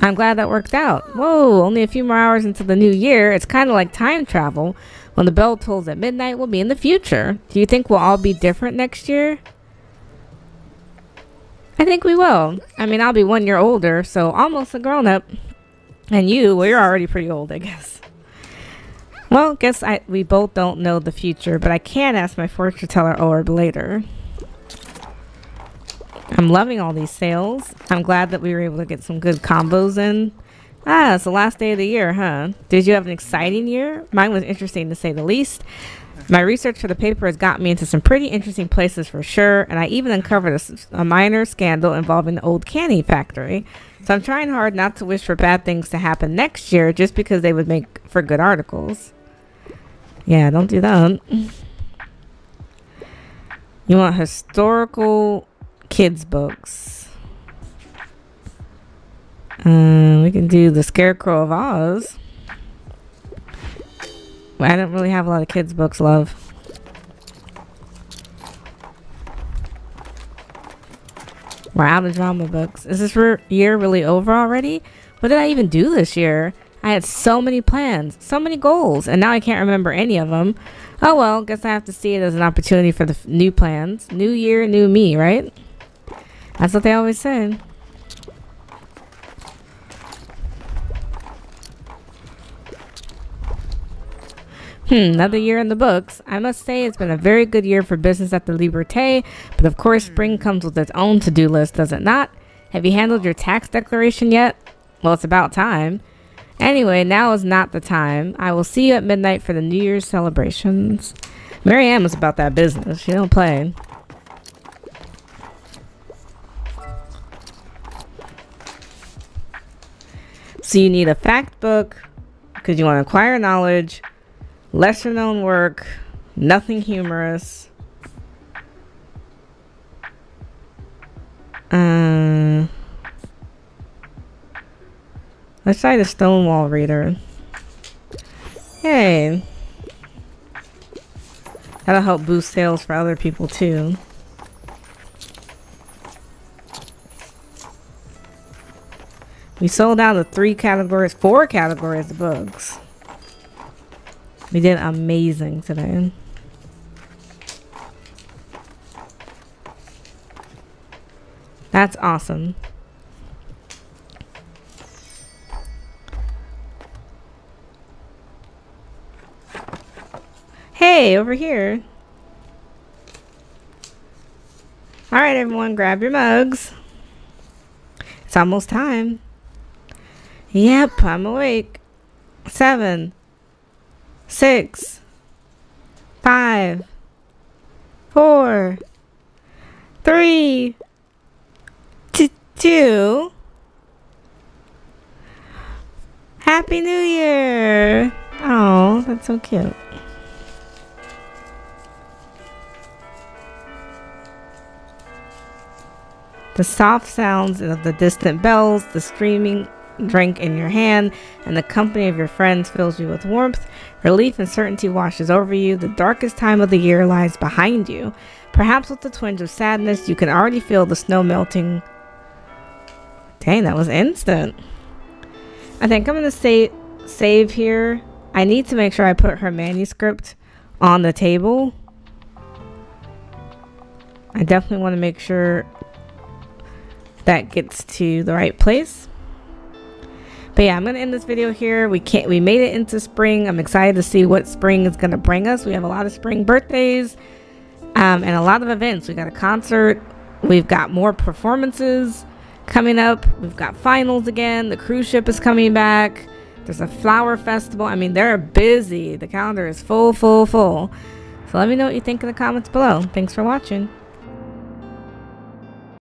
S1: I'm glad that worked out. Whoa, only a few more hours into the new year. It's kind of like time travel. When the bell tolls at midnight, we'll be in the future. Do you think we'll all be different next year? I think we will. I mean, I'll be 1 year older, so almost a grown-up. And you, well, you're already pretty old, I guess. Well, we both don't know the future, but I can ask my fortune teller orb later. I'm loving all these sales. I'm glad that we were able to get some good combos in. Ah, it's the last day of the year, huh? Did you have an exciting year? Mine was interesting to say the least. My research for the paper has got me into some pretty interesting places for sure, and I even uncovered a minor scandal involving the old candy factory. So I'm trying hard not to wish for bad things to happen next year just because they would make for good articles. Yeah, don't do that. You want historical kids books. We can do The Scarecrow of Oz. I don't really have a lot of kids books, love. We're out of drama books. Is this year really over already? What did I even do this year? I had so many plans, so many goals, and now I can't remember any of them. Oh well, guess I have to see it as an opportunity for the new plans. New year, new me, right? That's what they always say. Another year in the books. I must say it's been a very good year for business at the Liberté, but of course spring comes with its own to-do list, does it not? Have you handled your tax declaration yet? Well, it's about time. Anyway, now is not the time. I will see you at midnight for the New Year's celebrations. Mary Ann was about that business. She don't play. So you need a fact book because you want to acquire knowledge, lesser known work, nothing humorous. Let's try the Stonewall Reader. Yay. That'll help boost sales for other people too. We sold out of 4 categories of books. We did amazing today. That's awesome. Hey, over here. All right, everyone, grab your mugs. It's almost time. Yep, I'm awake. 7, 6, 5, 4, 3, 2. Happy New Year. Oh, that's so cute. The soft sounds of the distant bells, the streaming drink in your hand, and the company of your friends fills you with warmth. Relief and certainty washes over you. The darkest time of the year lies behind you. Perhaps with a twinge of sadness, you can already feel the snow melting. Dang, that was instant. I think I'm going to save here. I need to make sure I put her manuscript on the table. I definitely want to make sure that gets to the right place. But yeah, I'm gonna end this video here. We made it into spring. I'm excited to see what spring is gonna bring us. We have a lot of spring birthdays and a lot of events. We got a concert, we've got more performances coming up, we've got finals again, the cruise ship is coming back, there's a flower festival. I mean, they're busy. The calendar is full. So let me know what you think in the comments below. Thanks for watching.